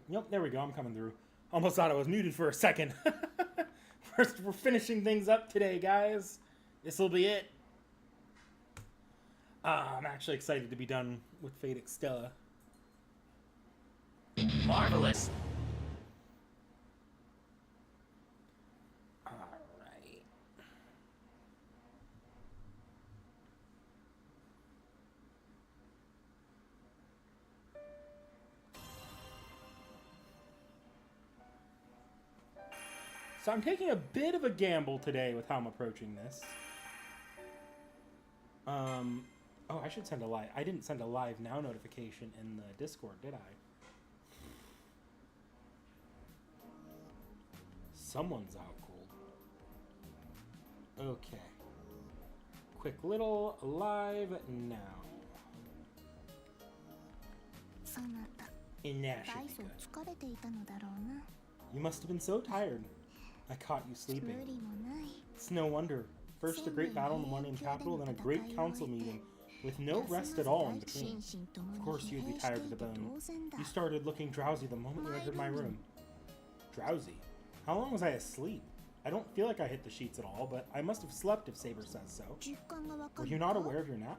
Yep, there we go. I'm coming through. Almost thought I was muted for a second. First, we're finishing things up today, guys. This will be it. I'm actually excited to be done with Fate Extella. Marvelous. Alright. So I'm taking a bit of a gamble today with how I'm approaching this. Oh, I should send a live. I didn't send a live now notification in the Discord, did I? Someone's out cold. Okay. Quick little live now. You must have been so tired. I caught you sleeping. It's no wonder. First a great battle in the Millennium Capital, then a great council meeting, with no rest at all in between. Of course you'd be tired to the bone. You started looking drowsy the moment you entered my room. Drowsy? How long was I asleep? I don't feel like I hit the sheets at all, but I must have slept if Saber says so. Were you not aware of your nap?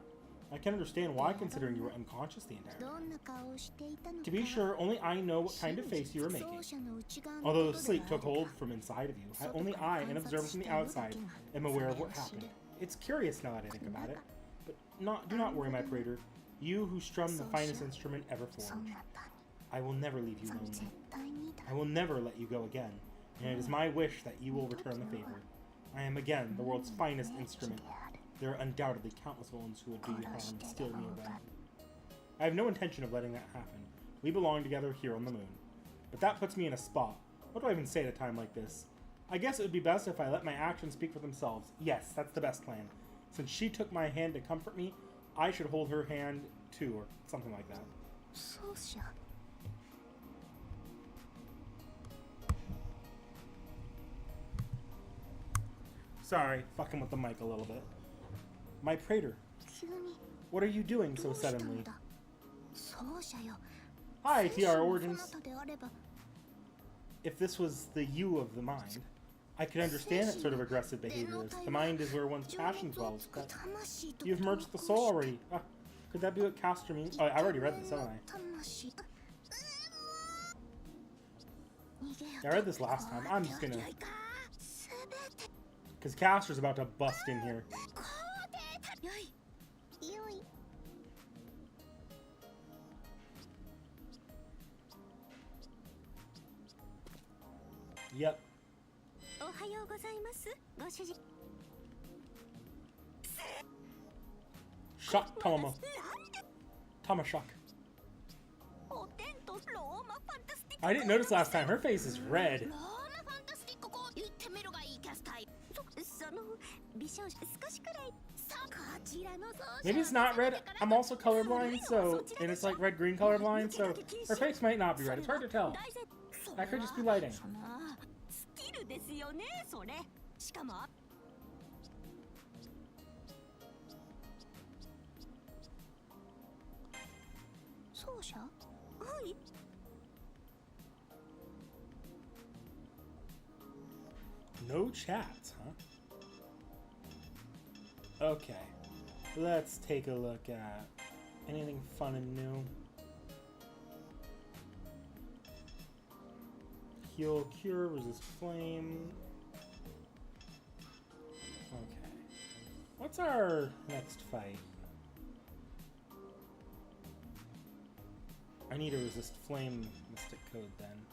I can understand why, considering you were unconscious the entire time. To be sure, only I know what kind of face you were making. Although sleep took hold from inside of you, only I, an observer from the outside, am aware of what happened. It's curious now that I think about it. But do not worry, my praetor. You who strum the finest instrument ever forged. I will never leave you lonely. I will never let you go again, and it is my wish that you will return the favor. I am again the world's finest instrument. There are undoubtedly countless villains who would do you harm and steal me away. I have no intention of letting that happen. We belong together here on the moon. But that puts me in a spot. What do I even say at a time like this? I guess it would be best if I let my actions speak for themselves. Yes, that's the best plan. Since she took my hand to comfort me, I should hold her hand too, or something like that. Sorry, fucking with the mic a little bit. My praetor, what are you doing so suddenly? Hi, T.H.E Origins. If this was the you of the mind, I could understand that sort of aggressive behavior. The mind is where one's passion dwells, but you've merged the soul already. Could that be what Castor means? Oh, I already read this, haven't I? I read this last time. I'm just gonna... Because Castor's about to bust in here. Yep. Shock Tama. Tama shock. I didn't notice last time. Her face is red. Maybe it's not red. I'm also colorblind, so, and it's like red-green colorblind, so her face might not be red. It's hard to tell. That could just be lighting. No chats, huh? Okay. Let's take a look at anything fun and new. Heal, cure, resist flame. Okay. What's our next fight? I need a resist flame mystic code then.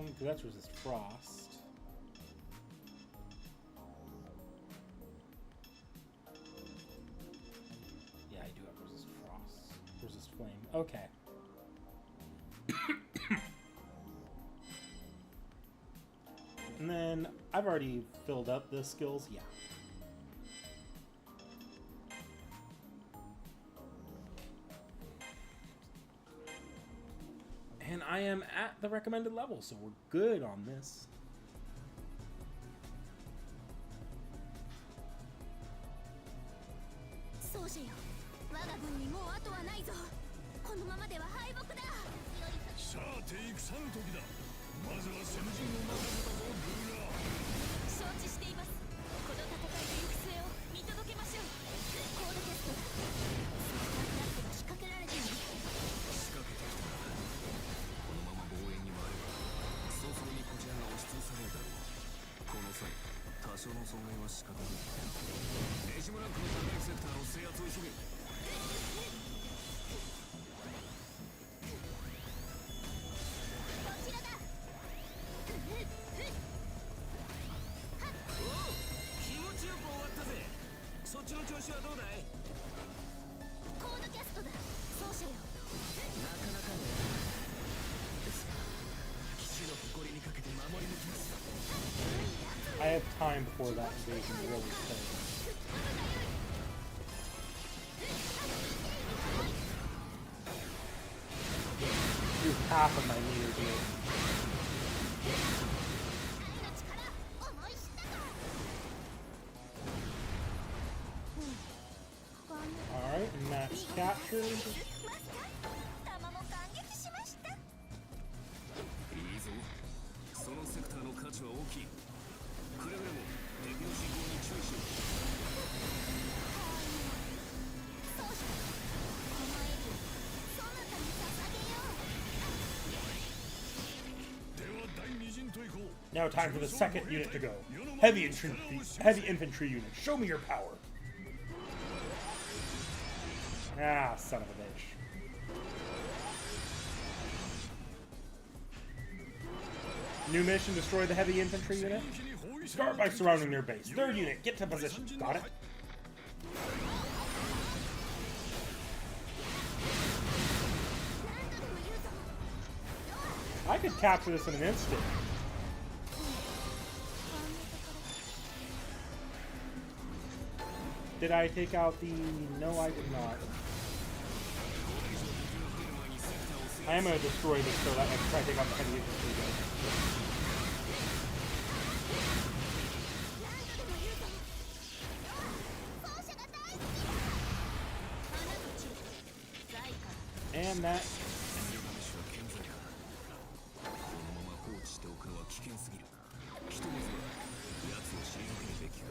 Because that's resist frost. Yeah, I do have resist frost. Resist flame. Okay. And then I've already filled up the skills. Yeah. And I am at the recommended level, so we're good on this. さて戦の時だ。まずは先陣を任せたぞルーラー。承知しています。この戦いの行く末を見届けましょう。コードキャストだ。スタートラップが仕掛けられている。仕掛けてきたな。このまま防衛に回れば早々にこちらが押しつぶされるだろう。この際多少の損害は仕方ない。レジムランクのターゲットセクターの制圧を急げ。そっちの調子はどうだい？コードキャストだ。奏者よ。なかなかね。ですが騎士の誇りにかけて守り抜きます。I have time before that invasion really starts. Do half of my meters here. Alright, max captured. 弾も感激しました。いいぞ。そのセクターの価値は大きい。くれぐれも敵の進行に注意しろ。奏者、このエリア、そなたに捧げよう。では第二陣と行こう。 Now time for the second unit to go. Heavy infantry unit, show me your power. Ah, son of a bitch. New mission, destroy the heavy infantry unit. Start by surrounding their base. Third unit, get to position. Got it? I could capture this in an instant. Did I take out the... No, I did not. I am going to destroy this so that I can try to take out the heavy infantry again. And that... このまま放置しておくのは危険すぎる。ひとまずは奴を退けるべきか。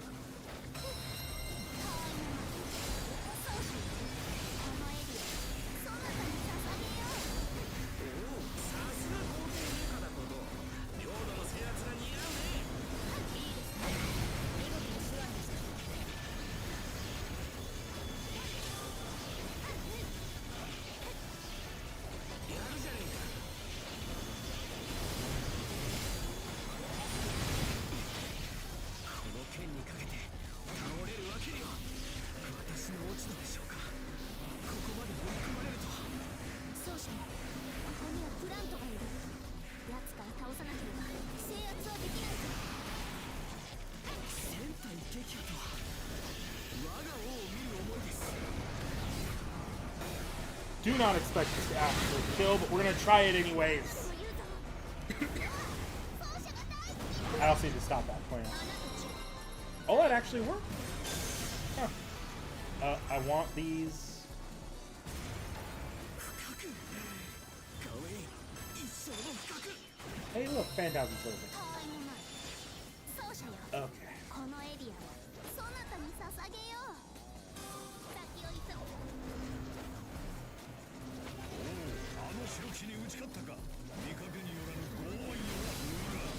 Do not expect this to actually kill, but we're gonna try it anyways. I also need to stop that plan. Oh, that actually worked. Huh. I want these. Hey, look, Phantasm Servant. Okay. 白騎に打ち勝ったか。見かけによらぬ強引よなルーラー。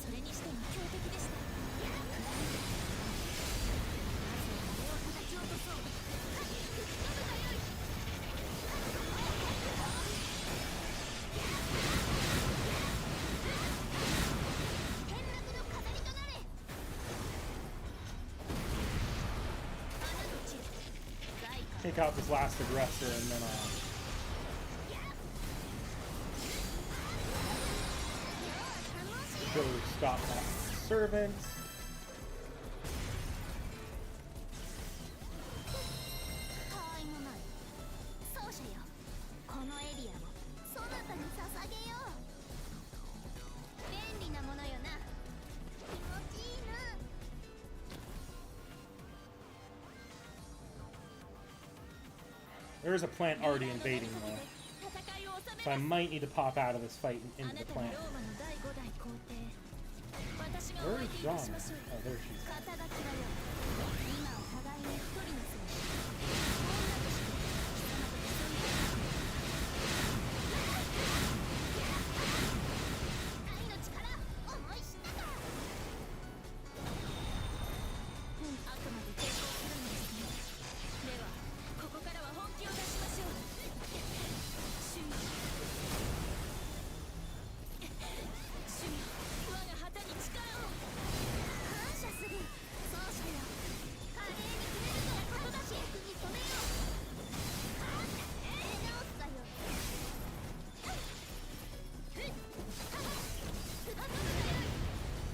それにしても強敵でした。Take out this last aggressor and then go stop that servant. There is a plant already invading though, so I might need to pop out of this fight and into the plant. Where is John? Oh, there she is.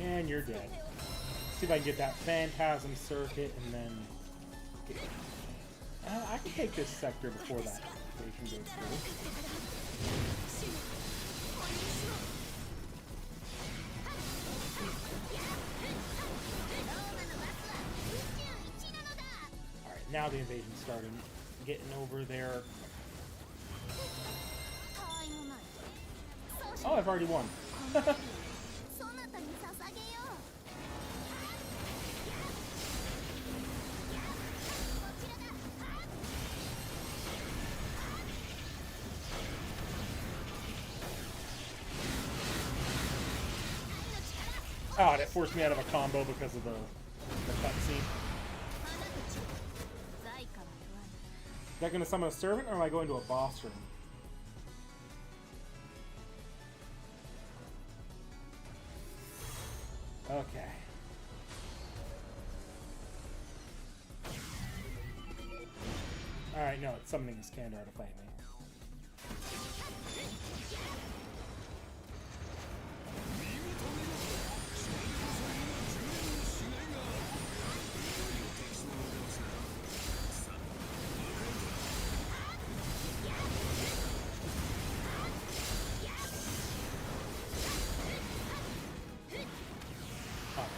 And you're dead. See if I can get that Phantasm Circuit and then get... I can take this sector before that station goes through. Alright, now the invasion's starting. Getting over there. Oh, I've already won. Oh, and it forced me out of a combo because of the cutscene. Is that going to summon a servant, or am I going to a boss room? Okay. Alright, no, it's summoning Iskandar to fight me.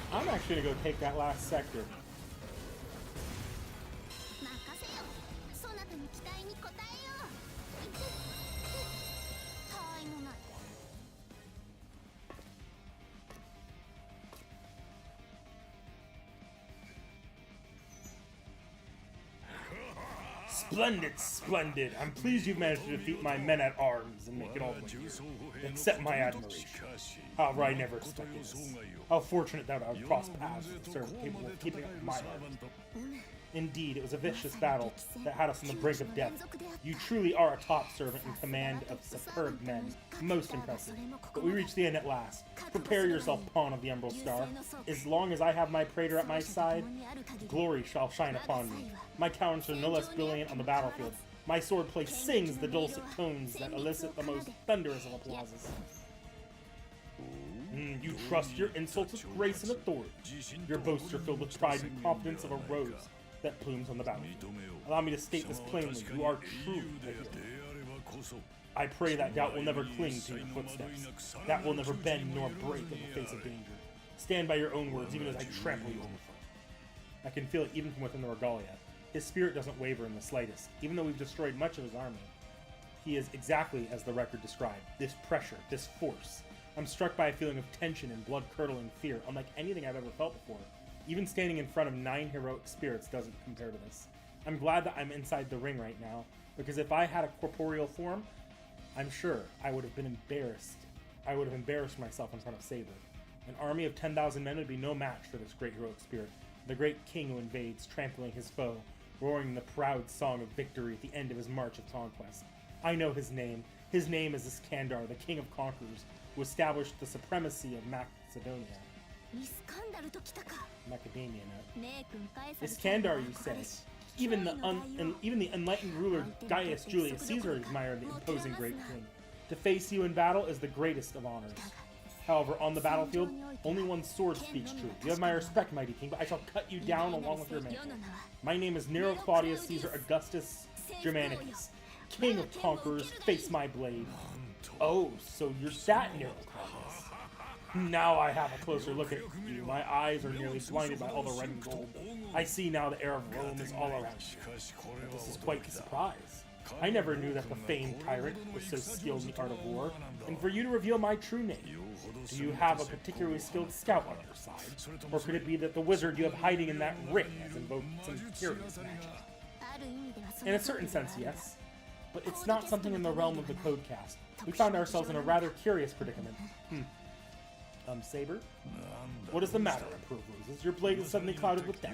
I'm actually gonna go take that last sector. Splendid, splendid. I'm pleased you've managed to defeat my men-at-arms and make it all the way here. Accept my admiration. However, I never expected this. How fortunate that I would cross paths with a servant capable of keeping up with my art. Indeed, it was a vicious battle that had us on the brink of death. You truly are a top servant in command of superb men. Most impressive. But we reached the end at last. Prepare yourself, pawn of the Emerald Star. As long as I have my praetor at my side, glory shall shine upon me. My talents are no less brilliant on the battlefield. My swordplay sings the dulcet tones that elicit the most thunderous of applauses. You trust your insults with grace and authority. Your boasts are filled with pride and confidence of a rose that plumes on the battlefield. Allow me to state this plainly. You are truly a hero. I pray that doubt will never cling to your footsteps. That will never bend nor break in the face of danger. Stand by your own words, even as I trample you underfoot. I can feel it even from within the regalia. His spirit doesn't waver in the slightest, even though we've destroyed much of his army. He is exactly as the record described. This pressure, this force. I'm struck by a feeling of tension and blood-curdling fear, unlike anything I've ever felt before. Even standing in front of 9 heroic spirits doesn't compare to this. I'm glad that I'm inside the ring right now, because if I had a corporeal form, I'm sure I would have been embarrassed. I would have embarrassed myself in front of Saber. An army of 10,000 men would be no match for this great heroic spirit. The great king who invades, trampling his foe, roaring the proud song of victory at the end of his march of conquest. I know his name. His name is Iskandar, the king of conquerors, who established the supremacy of Macedonia. Macadamia nut. Iskandar, you say? Even the enlightened ruler Gaius Julius Caesar admired the imposing great king. To face you in battle is the greatest of honors. However, on the battlefield, only one sword speaks true. You have my respect, mighty king, but I shall cut you down along with your mantle. My name is Nero Claudius Caesar Augustus Germanicus, king of conquerors. Face my blade. Oh, so you're that Nero Claudius. Now I have a closer look at you. My eyes are nearly blinded by all the red and gold. I see now the air of Rome is all around you. But this is quite the surprise. I never knew that the famed tyrant was so skilled in the art of war, and for you to reveal my true name, do you have a particularly skilled scout on your side? Or could it be that the wizard you have hiding in that ring has invoked some curious magic? In a certain sense, yes. But it's not something in the realm of the Codecast. We found ourselves in a rather curious predicament. Saber? What is the matter, Emperor Roses? Your blade is suddenly clouded with doubt.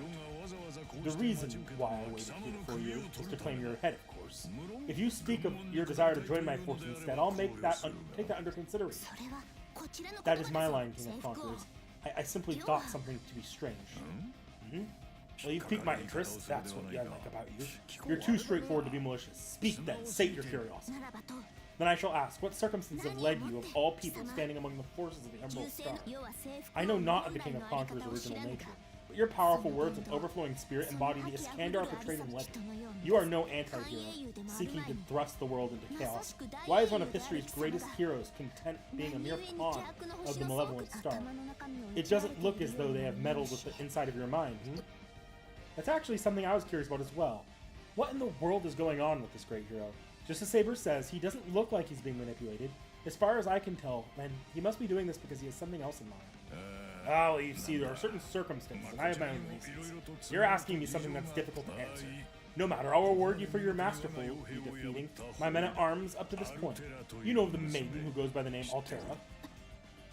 The reason why I waited here for you is to claim your head, of course. If you speak of your desire to join my force instead, I'll take that under consideration. That is my line, King of Conquerors. I simply thought something to be strange. Well, you've piqued my interest. That's what I like about you. You're too straightforward to be malicious. Speak then, sate your curiosity. Then I shall ask, what circumstances have led you, of all people, standing among the forces of the Emerald Star? I know not of the King of Conquerors' original nature, but your powerful words and overflowing spirit embody the Iskandar portrayed in legend. You are no anti-hero, seeking to thrust the world into chaos. Why is one of history's greatest heroes content being a mere pawn of the malevolent star? It doesn't look as though they have meddled with the inside of your mind, That's actually something I was curious about as well. What in the world is going on with this great hero? Just as Saber says, he doesn't look like he's being manipulated. As far as I can tell, and he must be doing this because he has something else in mind. Well, you see, there are certain circumstances, and I have my own reasons. You're asking me something that's difficult to answer. No matter, I'll reward you for your masterful defeating my men-at-arms up to this point. You know of the maiden who goes by the name Altera.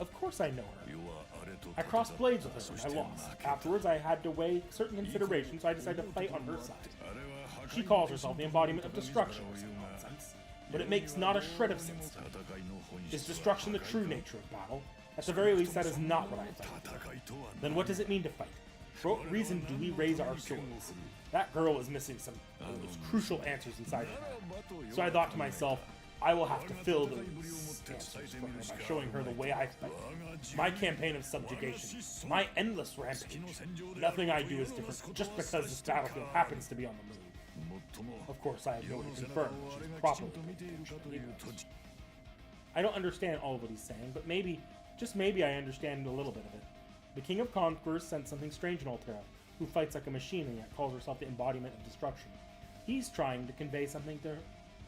Of course I know her. I crossed blades with her and I lost. Afterwards, I had to weigh certain considerations, so I decided to fight on her side. She calls herself the embodiment of destruction or some nonsense, but it makes not a shred of sense to me. Is destruction the true nature of battle? At the very least, that is not what I fight. Then what does it mean to fight? For what reason do we raise our swords? That girl is missing some of those crucial answers inside her. So I thought to myself, I will have to fill those answers for her by showing her the way I fight. My campaign of subjugation, my endless rampage. Nothing I do is different just because this battlefield happens to be on the move. Of course, I have no way to confirm that she's properly paid. I don't understand all of what he's saying, but maybe, just maybe I understand a little bit of it. The King of Conquerors sent something strange in Altera, who fights like a machine and yet calls herself the embodiment of destruction. He's trying to convey something to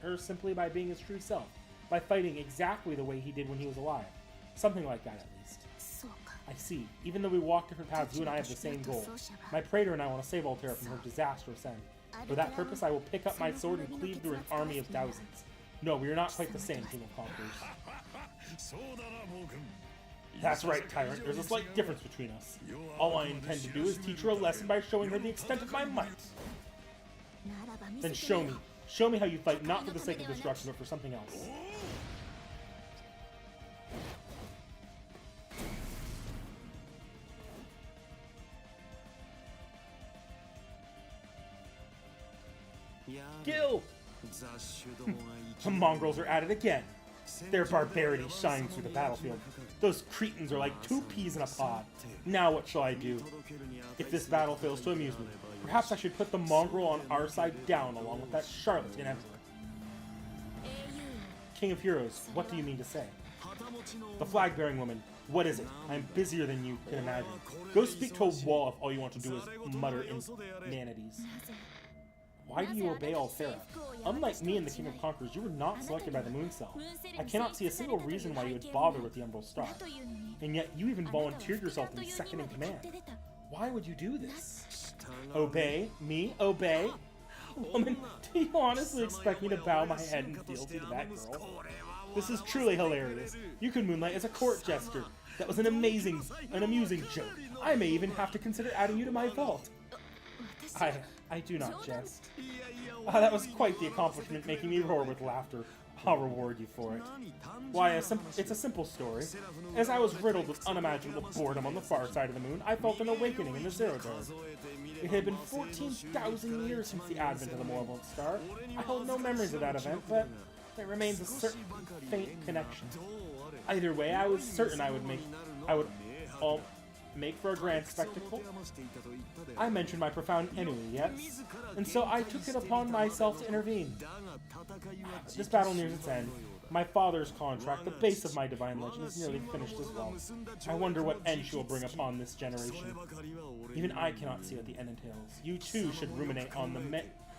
her simply by being his true self, by fighting exactly the way he did when he was alive. Something like that, at least. I see. Even though we walk different paths, you and I have the same goal. My praetor and I want to save Altera from her disastrous end. For that purpose, I will pick up my sword and cleave through an army of thousands. No, we are not quite the same, King of Conquerors. That's right, Tyrant. There's a slight difference between us. All I intend to do is teach her a lesson by showing her the extent of my might. Then show me. Show me how you fight not for the sake of destruction, but for something else. Gil! The mongrels are at it again. Their barbarity shines through the battlefield. Those cretins are like two peas in a pod. Now what shall I do? If this battle fails to amuse me, perhaps I should put the mongrel on our side down along with that charlatan emperor. King of Heroes, what do you mean to say? The flag-bearing woman, what is it? I am busier than you can imagine. Go speak to a wall if all you want to do is mutter inanities. Why do you obey Altera? Unlike me and the King of Conquerors, you were not selected by the Moon Cell. I cannot see a single reason why you would bother with the Emerald Star. And yet you even volunteered yourself to be second in command. Why would you do this? Obey? Me? Obey? Woman, do you honestly expect me to bow my head in fealty to that girl? This is truly hilarious. You could moonlight as a court jester. That was an amusing joke. I may even have to consider adding you to my vault. I do not jest. That was quite the accomplishment, making me roar with laughter. I'll reward you for it. Why, it's a simple story. As I was riddled with unimaginable boredom on the far side of the moon, I felt an awakening in the Zero Dark. It had been 14,000 years since the advent of the Malevolent Star. I hold no memories of that event, but there remains a certain faint connection. Either way, I was certain I would make for a grand spectacle. I mentioned my profound ennui, yes, and so I took it upon myself to intervene. This battle nears its end. My father's contract, the base of my divine legend, is nearly finished as well. I wonder what end she will bring upon this generation. Even I cannot see what the end entails. You too should ruminate on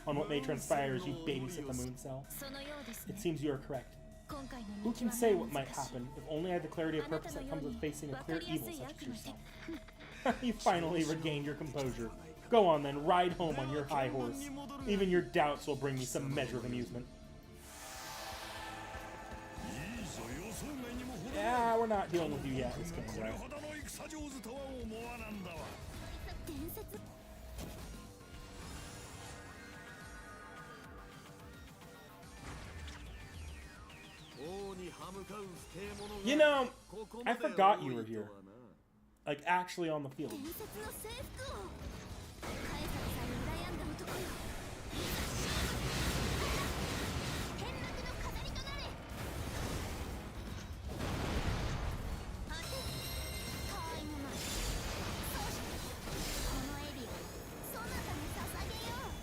on what may transpire as you babysit the moon cell. そのようですね It seems you are correct. 今回の Who 道 can は say 難 what might しい happen if only I had the clarity of あな purpose た that のよ comes う with に facing a 分か clear りや evil すい such 悪 as の手 yourself. You finally regained your composure. Go on then, ride home on your high horse. Even your doubts will bring me some measure of amusement. Yeah, we're not dealing with you yet, Miss Kendra. 伝説 You know, I forgot you were here. Like, actually on the field. 伝説の制服王カエサルさえ羨んだ男よいざ勝負剣幕の飾りとなれ当てタイムマンそうしこのエリアそなたに捧げよう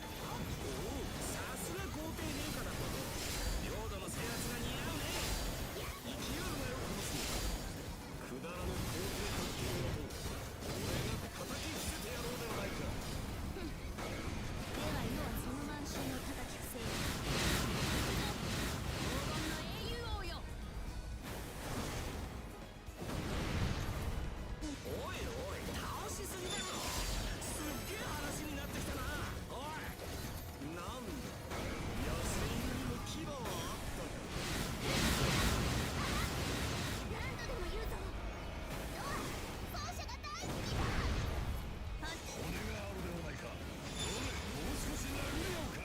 さすが皇帝陛下だこと領土の制圧が似合うね勢いがよくくだらぬ皇帝特権を俺が叩き伏せてやろうではないかでは世はその満身を叩き伏せよ黄金の英雄王よおいおい倒しすぎだろすっげえ話になってきたなおいなんだ野生にも牙はあったか何度でも言うぞ世は奏者が大好きだ骨があるではないかもう少し殴り合うか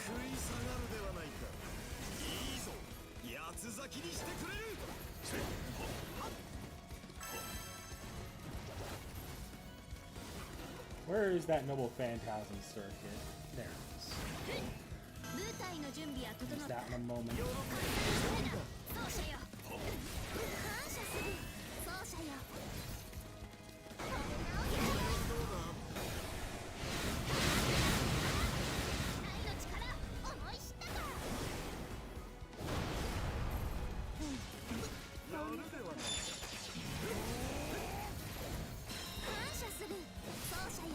食い下がるではないかいいぞ八つ咲きにしてくれる Where is that noble phantasm circuit? There it is. 舞台の準備は整 Use った that in a moment. 奏者よ感謝する奏者よ愛の力思い知ったかやるではない感謝する奏者よ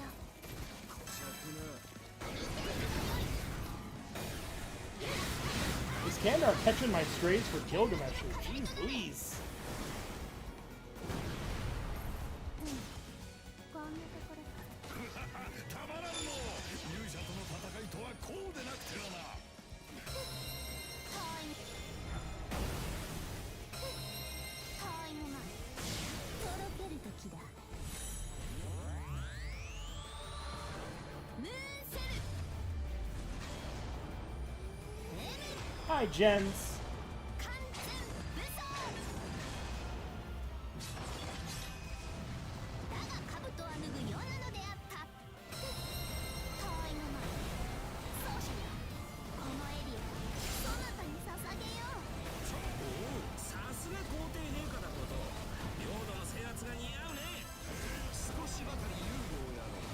Is Kandar catching my strays for Gilgamesh? Jeez Louise. こんなところかたまらんの勇者との戦いとはこうでなくてはなタイムタイムマンとろける時だムーンセル Hi, Jens. 完全武装だが兜は脱ぐ世なのであったタイムマン奏者よこのエリアそなたに捧げようおおさすが皇帝陛下だこと領土の制圧が似合うね少しばかり優吾をやろう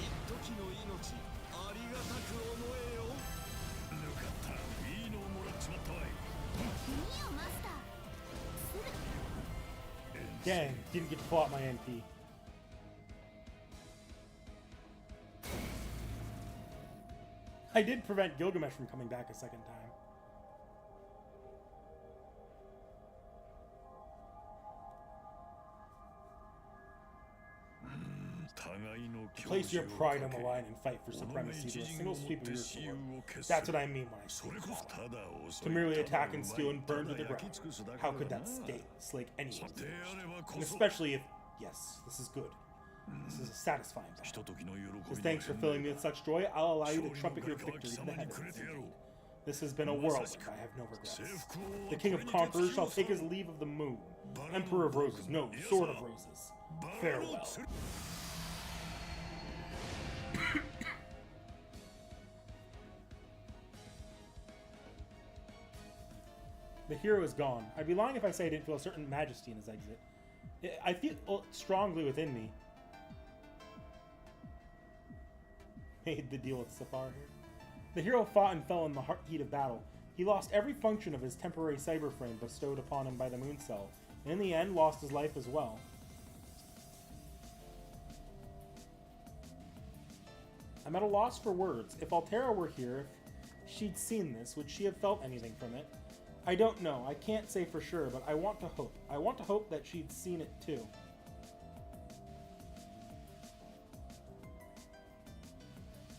一時の命ありがたく思えよぬかったいいのをもらっちまったわい見よマスターする Dang, didn't get to pull out my NP. I did prevent Gilgamesh from coming back a second time. Place your pride on the line and fight for supremacy to a single sweep of your sword. That's what I mean when I say call. To merely attack and steal and burn to the ground. How could that slake anyone's interest? And especially if, yes, this is good. This is a satisfying battle. As thanks for filling me with such joy, I'll allow you to trumpet your victory to the heavens. This has been a whirlwind, I have no regrets. The King of Conquerors shall take his leave of the moon. Emperor of Roses, no, Sword of Roses. Farewell. The hero is gone. I'd be lying if I say I didn't feel a certain majesty in his exit. I feel it strongly within me. Made the deal with Safar here. The hero fought and fell in the heat of battle. He lost every function of his temporary cyber frame bestowed upon him by the moon cell, and in the end lost his life as well. I'm at a loss for words. If Altera were here, if she'd seen this, would she have felt anything from it? I don't know. I can't say for sure, but I want to hope. I want to hope that she'd seen it too.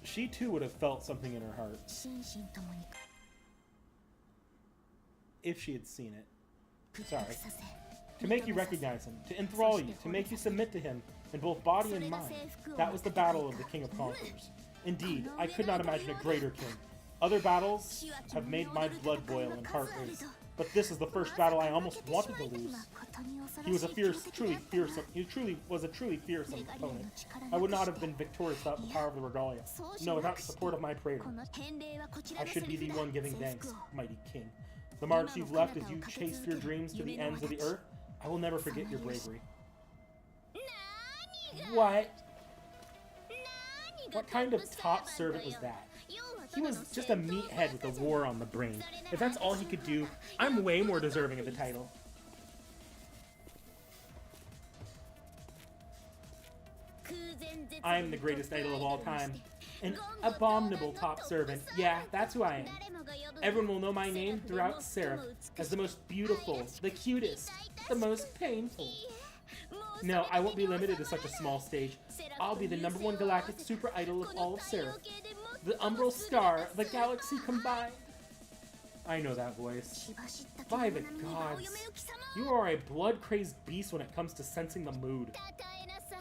She too would have felt something in her heart. If she had seen it. Sorry. To make you recognize him, to enthrall you, to make you submit to him in both body and mind. That was the battle of the King of Conquerors. Indeed, I could not imagine a greater king. Other battles have made my blood boil and heart race, but this is the first battle I almost wanted to lose. He was a truly fearsome opponent. I would not have been victorious without the power of the Regalia. No, without the support of my praetor. I should be the one giving thanks, mighty king. The marks you've left as you chased your dreams to the ends of the earth, I will never forget your bravery. What? What kind of top servant was that? He was just a meathead with a war on the brain. If that's all he could do, I'm way more deserving of the title. I am the greatest idol of all time. An abominable top servant. Yeah, that's who I am. Everyone will know my name throughout Seraph as the most beautiful, the cutest, the most painful. No, I won't be limited to such a small stage. I'll be the #1 galactic super idol of all of Seraph. The umbral star, the galaxy combined. I know that voice. By the gods, you are a blood-crazed beast when it comes to sensing the mood.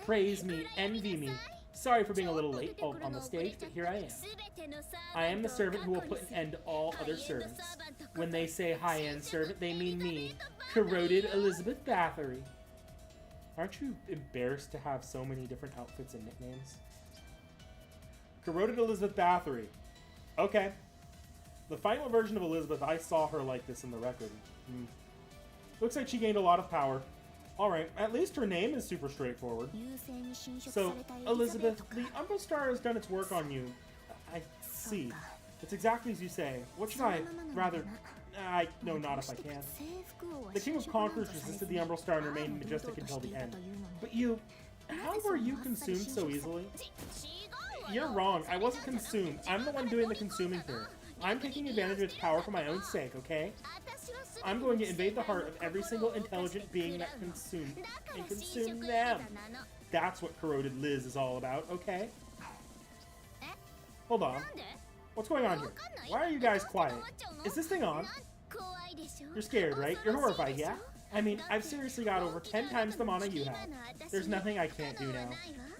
Praise me, envy me. Sorry for being a little late on the stage, but here I am. I am the servant who will put an end to all other servants. When they say high-end servant, they mean me, corroded Elizabeth Bathory. Aren't you embarrassed to have so many different outfits and nicknames? Corroded Elizabeth Bathory. Okay. The final version of Elizabeth, I saw her like this in the record. Looks like she gained a lot of power. Alright, at least her name is super straightforward. So, Elizabeth, the Umbral Star has done its work on you. I see. It's exactly as you say. What should I rather... no, not if I can. The King of Conquerors resisted the Umbral Star and remained majestic until the end. But you... How were you consumed so easily? You're wrong. I wasn't consumed. I'm the one doing the consuming here. I'm taking advantage of its power for my own sake, okay? I'm going to invade the heart of every single intelligent being that consume them. That's what Corroded Liz is all about, okay? Hold on. What's going on here? Why are you guys quiet? Is this thing on? You're scared, right? You're horrified, yeah? I mean, I've seriously got over 10 times the mana you have. There's nothing I can't do now.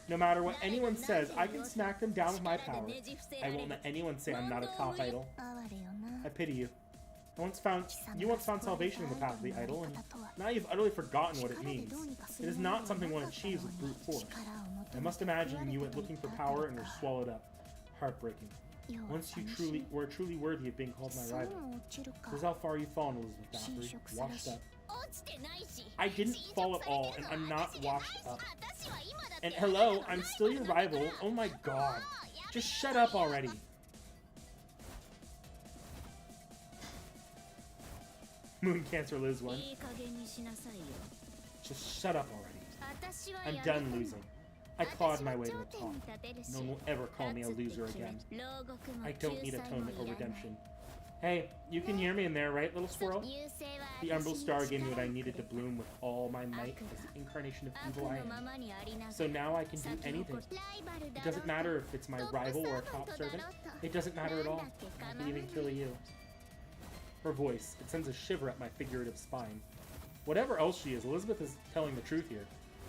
No matter what anyone says, I can smack them down with my power. I won't let anyone say I'm not a top idol. I pity you. You once found salvation in the path of the idol, and now you've utterly forgotten what it means. It is not something one achieves with brute force. I must imagine you went looking for power and were swallowed up. Heartbreaking. Once you were truly worthy of being called my rival. This is how far you've fallen, Elizabeth Bathory. Washed up. I didn't fall at all, and I'm not washed up. And hello, I'm still your rival. Oh my god. Just shut up already. Moon Cancer Liz 1. Just shut up already. I'm done losing. I clawed my way to the top. No one will ever call me a loser again. I don't need atonement or redemption. Hey, you can hear me in there, right, little squirrel? The Umbral Star gave me what I needed to bloom with all my might as the incarnation of evil I am. So now I can do anything. It doesn't matter if it's my rival or a top servant. It doesn't matter at all. I can even kill you. Her voice, it sends a shiver up my figurative spine. Whatever else she is, Elizabeth is telling the truth here.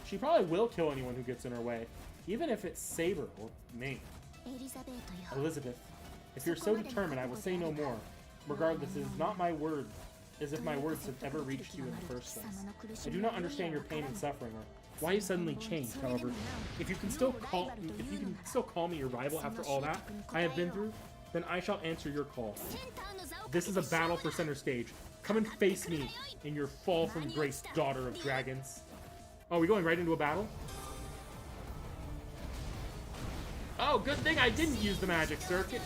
She probably will kill anyone who gets in her way, even if it's Saber or me. Elizabeth, if you're so determined, I will say no more. Regardless, it is not my word, as if my words have ever reached you in the first place. I do not understand your pain and suffering, or why you suddenly changed. However, if you can still call me your rival after all that I have been through, then I shall answer your call. This is a battle for center stage. Come and face me in your fall from grace, daughter of dragons. Oh, are we going right into a battle? Oh, good thing I didn't use the magic circuit.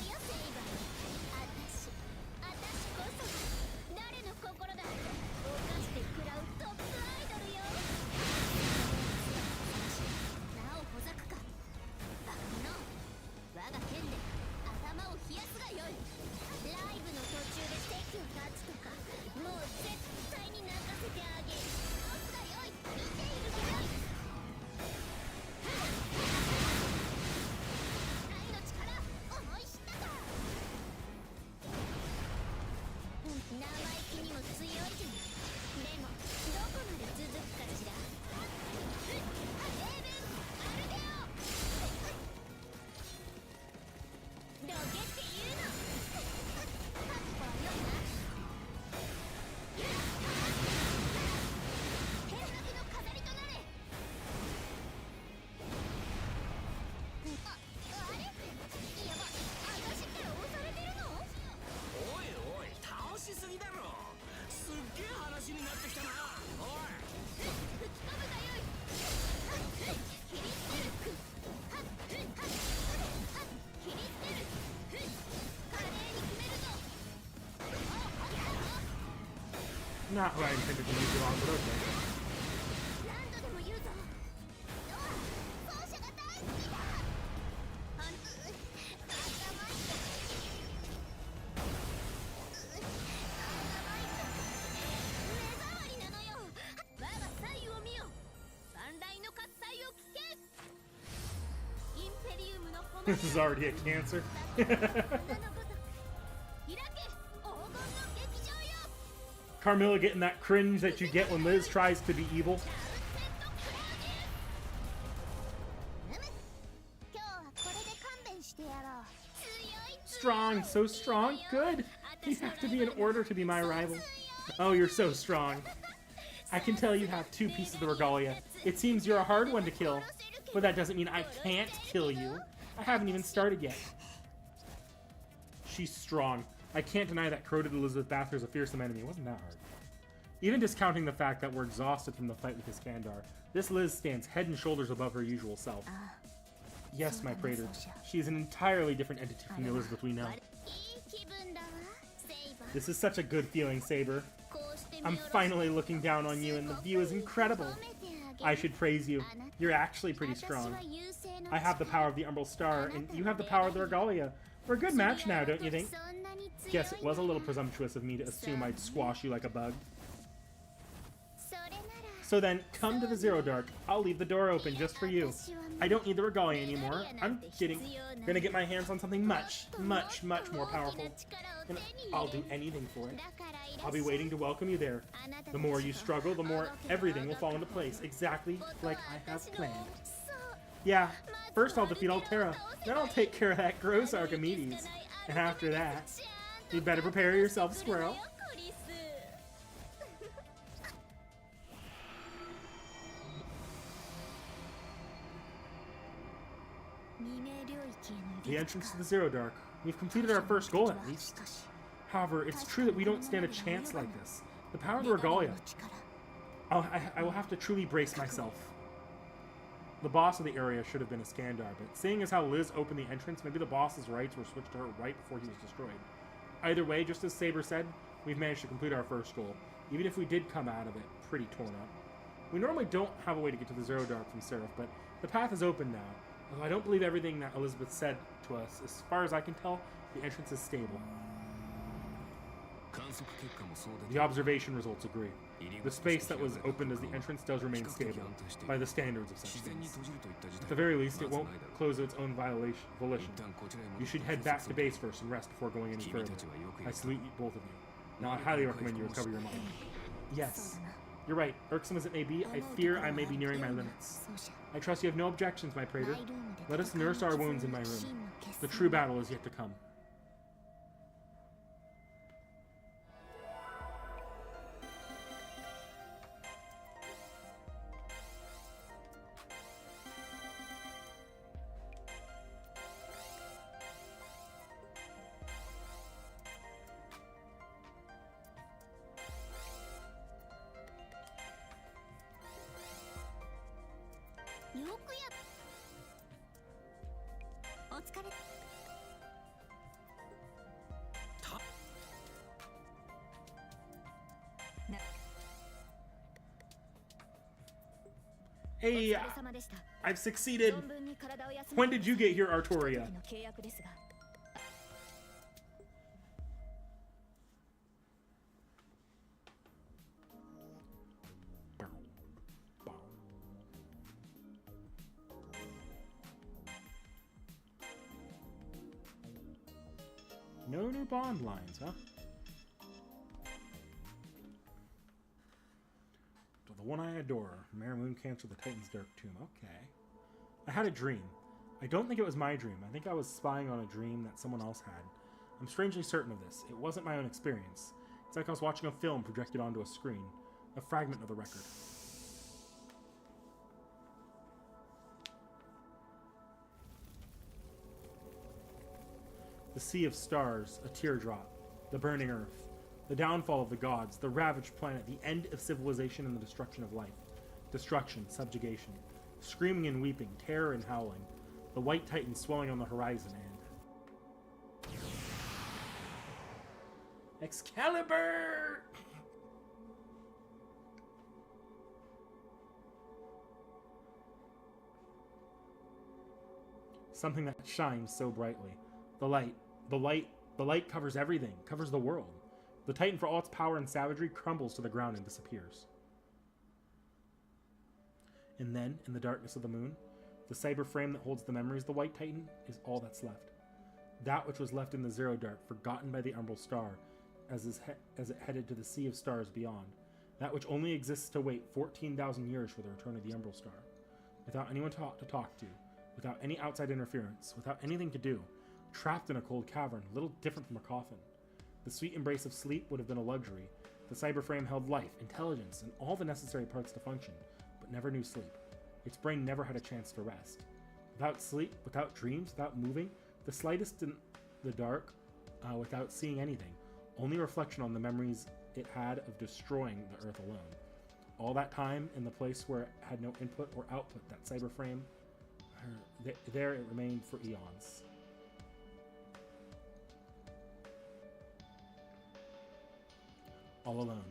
Not who I intended to use it on, but okay. 何度でも言うぞ。ノア、奏者が大好きだ。頭痛い。目障りなのよ。我が左右を見よ。三大の喝采を聞け。インペリウムの誉れ。 This is already a cancer. Carmilla getting that cringe that you get when Liz tries to be evil. Strong, so strong, good. You have to be in order to be my rival. Oh, you're so strong. I can tell you have 2 pieces of the regalia. It seems you're a hard one to kill, but that doesn't mean I can't kill you. I haven't even started yet. She's strong. I can't deny that corroded Elizabeth Bathory is a fearsome enemy. It wasn't that hard. Even discounting the fact that we're exhausted from the fight with Iskandar, this Liz stands head and shoulders above her usual self. Yes, my praetor. She is an entirely different entity from the Elizabeth we know. This is such a good feeling, Saber. I'm finally looking down on you, and the view is incredible. I should praise you. You're actually pretty strong. I have the power of the Umbral Star, and you have the power of the Regalia. We're a good match now, don't you think? Guess it was a little presumptuous of me to assume I'd squash you like a bug. So then, come to the Zero Dark. I'll leave the door open just for you. I don't need the Regalia anymore. I'm kidding. Gonna get my hands on something much, much, much more powerful. And I'll do anything for it. I'll be waiting to welcome you there. The more you struggle, the more everything will fall into place, exactly like I have planned. Yeah, first I'll defeat Altera, then I'll take care of that gross Archimedes. And after that, you'd better prepare yourself, Squirrel. The entrance to the Zero Dark. We've completed our first goal, at least. However, it's true that we don't stand a chance like this. The power of the Regalia. I will have to truly brace myself. The boss of the area should have been Iskandar, but seeing as how Liz opened the entrance, maybe the boss's rights were switched to her right before he was destroyed. Either way, just as Saber said, we've managed to complete our first goal, even if we did come out of it pretty torn up. We normally don't have a way to get to the Zero Dark from Seraph, but the path is open now. Although I don't believe everything that Elizabeth said to us. As far as I can tell, the entrance is stable. The observation results agree. The space that was opened as the entrance does remain stable, by the standards of such things. At the very least, it won't close of its own volition. You should head back to base first and rest before going any further. I salute you, both of you. Now I highly recommend you recover your mind. Yes. You're right. Irksome as it may be, I fear I may be nearing my limits. I trust you have no objections, my praetor. Let us nurse our wounds in my room. The true battle is yet to come. Hey, I've succeeded. When did you get here, Artoria? No new bond lines, huh? The one I adore. Mare Moon Cancer, the Titan's Dark Tomb. Okay. I had a dream. I don't think it was my dream. I think I was spying on a dream that someone else had. I'm strangely certain of this. It wasn't my own experience. It's like I was watching a film projected onto a screen. A fragment of the record. The sea of stars, a teardrop, the burning earth, the downfall of the gods, the ravaged planet, the end of civilization and the destruction of life. Destruction, subjugation, screaming and weeping, terror and howling, the white titan swelling on the horizon, and... Excalibur! Something that shines so brightly. The light covers everything, covers the world. The Titan, for all its power and savagery, crumbles to the ground and disappears. And then, in the darkness of the moon, the cyber frame that holds the memories of the White Titan is all that's left. That which was left in the Zero Dark, forgotten by the Umbral Star, as it headed to the sea of stars beyond. That which only exists to wait 14,000 years for the return of the Umbral Star. Without anyone to talk to, without any outside interference, without anything to do, trapped in a cold cavern, little different from a coffin. The sweet embrace of sleep would have been a luxury. The cyber frame held life, intelligence, and all the necessary parts to function, but never knew sleep. Its brain never had a chance to rest. Without sleep, without dreams, without moving, the slightest in the dark, without seeing anything, only reflection on the memories it had of destroying the Earth alone. All that time in the place where it had no input or output, that cyber frame, there it remained for eons. All alone.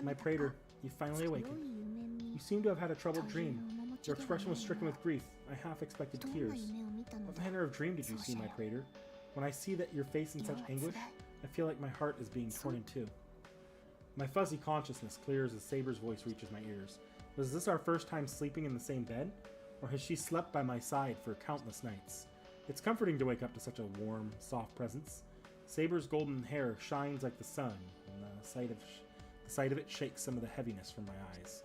My praetor, you finally awakened. You seem to have had a troubled dream. Your expression was stricken with grief. I half expected tears. What manner of dream did you see, my praetor? When I see that your face in such anguish, I feel like my heart is being torn in two. My fuzzy consciousness clears as Saber's voice reaches my ears. Was this our first time sleeping in the same bed? Or has she slept by my side for countless nights? It's comforting to wake up to such a warm, soft presence. Saber's golden hair shines like the sun, and the sight of it shakes some of the heaviness from my eyes.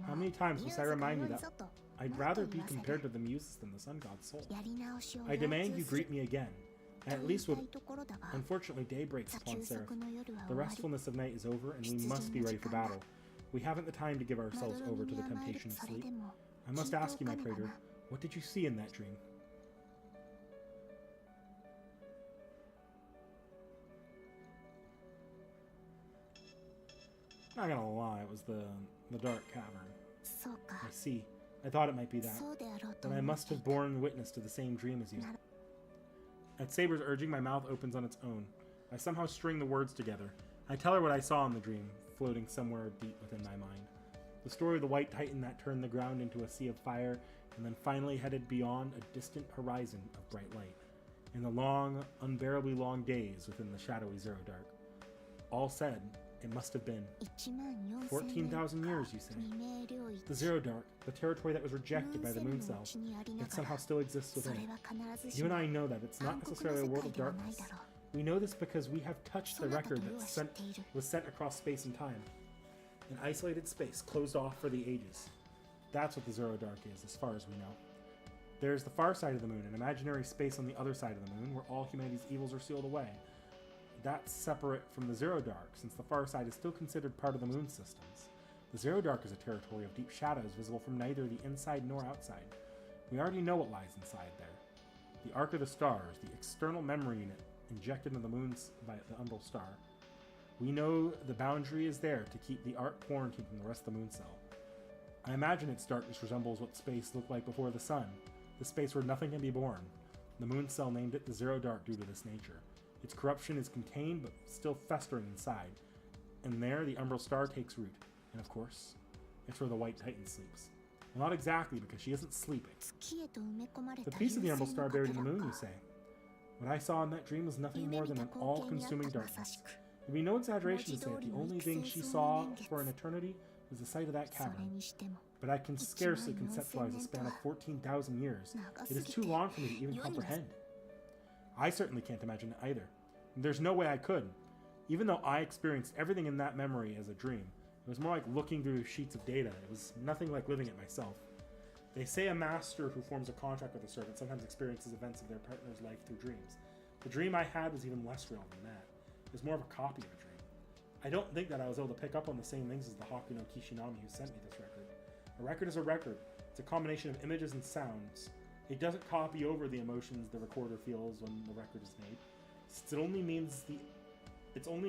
How many times must I remind you that I'd rather be compared to the Muses than the sun god's soul? I demand you greet me again. I at least would. Unfortunately, day breaks upon Seraph. The restfulness of night is over, and we must be ready for battle. We haven't the time to give ourselves over to the temptation of sleep. I must ask you, my praetor, what did you see in that dream? Not gonna lie, it was the dark cavern. I see. I thought it might be that. Then I must have borne witness to the same dream as you. At Saber's urging, my mouth opens on its own. I somehow string the words together. I tell her what I saw in the dream, floating somewhere deep within my mind. The story of the White Titan that turned the ground into a sea of fire, and then finally headed beyond a distant horizon of bright light. In the long, unbearably long days within the shadowy Zero Dark. All said, it must have been 14,000 years, you say. The Zero Dark, the territory that was rejected by the Moon Cell, yet somehow still exists within it. You and I know that it's not necessarily a world of darkness. We know this because we have touched the record that was sent across space and time. An isolated space closed off for the ages. That's what the Zero Dark is, as far as we know. There's the far side of the moon, an imaginary space on the other side of the moon, where all humanity's evils are sealed away. That's separate from the Zero Dark, since the far side is still considered part of the moon systems. The Zero Dark is a territory of deep shadows visible from neither the inside nor outside. We already know what lies inside there. The Ark of the Stars, the external memory unit injected into the moons by the Umbral Star. We know the boundary is there to keep the Ark quarantined from the rest of the moon cell. I imagine its darkness resembles what space looked like before the sun, the space where nothing can be born. The moon cell named it the Zero Dark due to this nature. Its corruption is contained but still festering inside, and there the Umbral Star takes root. And of course, it's where the White Titan sleeps. Well, not exactly, because she isn't sleeping. The piece of the Umbral Star buried in the moon, you say? What I saw in that dream was nothing more than an all-consuming darkness. It would be no exaggeration to say that the only thing she saw for an eternity was the sight of that cavern. But I can scarcely conceptualize a span of 14,000 years. It is too long for me to even comprehend. I certainly can't imagine it either. There's no way I could. Even though I experienced everything in that memory as a dream, it was more like looking through sheets of data. It was nothing like living it myself. They say a master who forms a contract with a servant sometimes experiences events of their partner's life through dreams. The dream I had was even less real than that. It was more of a copy of a dream. I don't think that I was able to pick up on the same things as the Hakuno Kishinami who sent me this record. A record is a record. It's a combination of images and sounds. It doesn't copy over the emotions the recorder feels when the record is made. It's only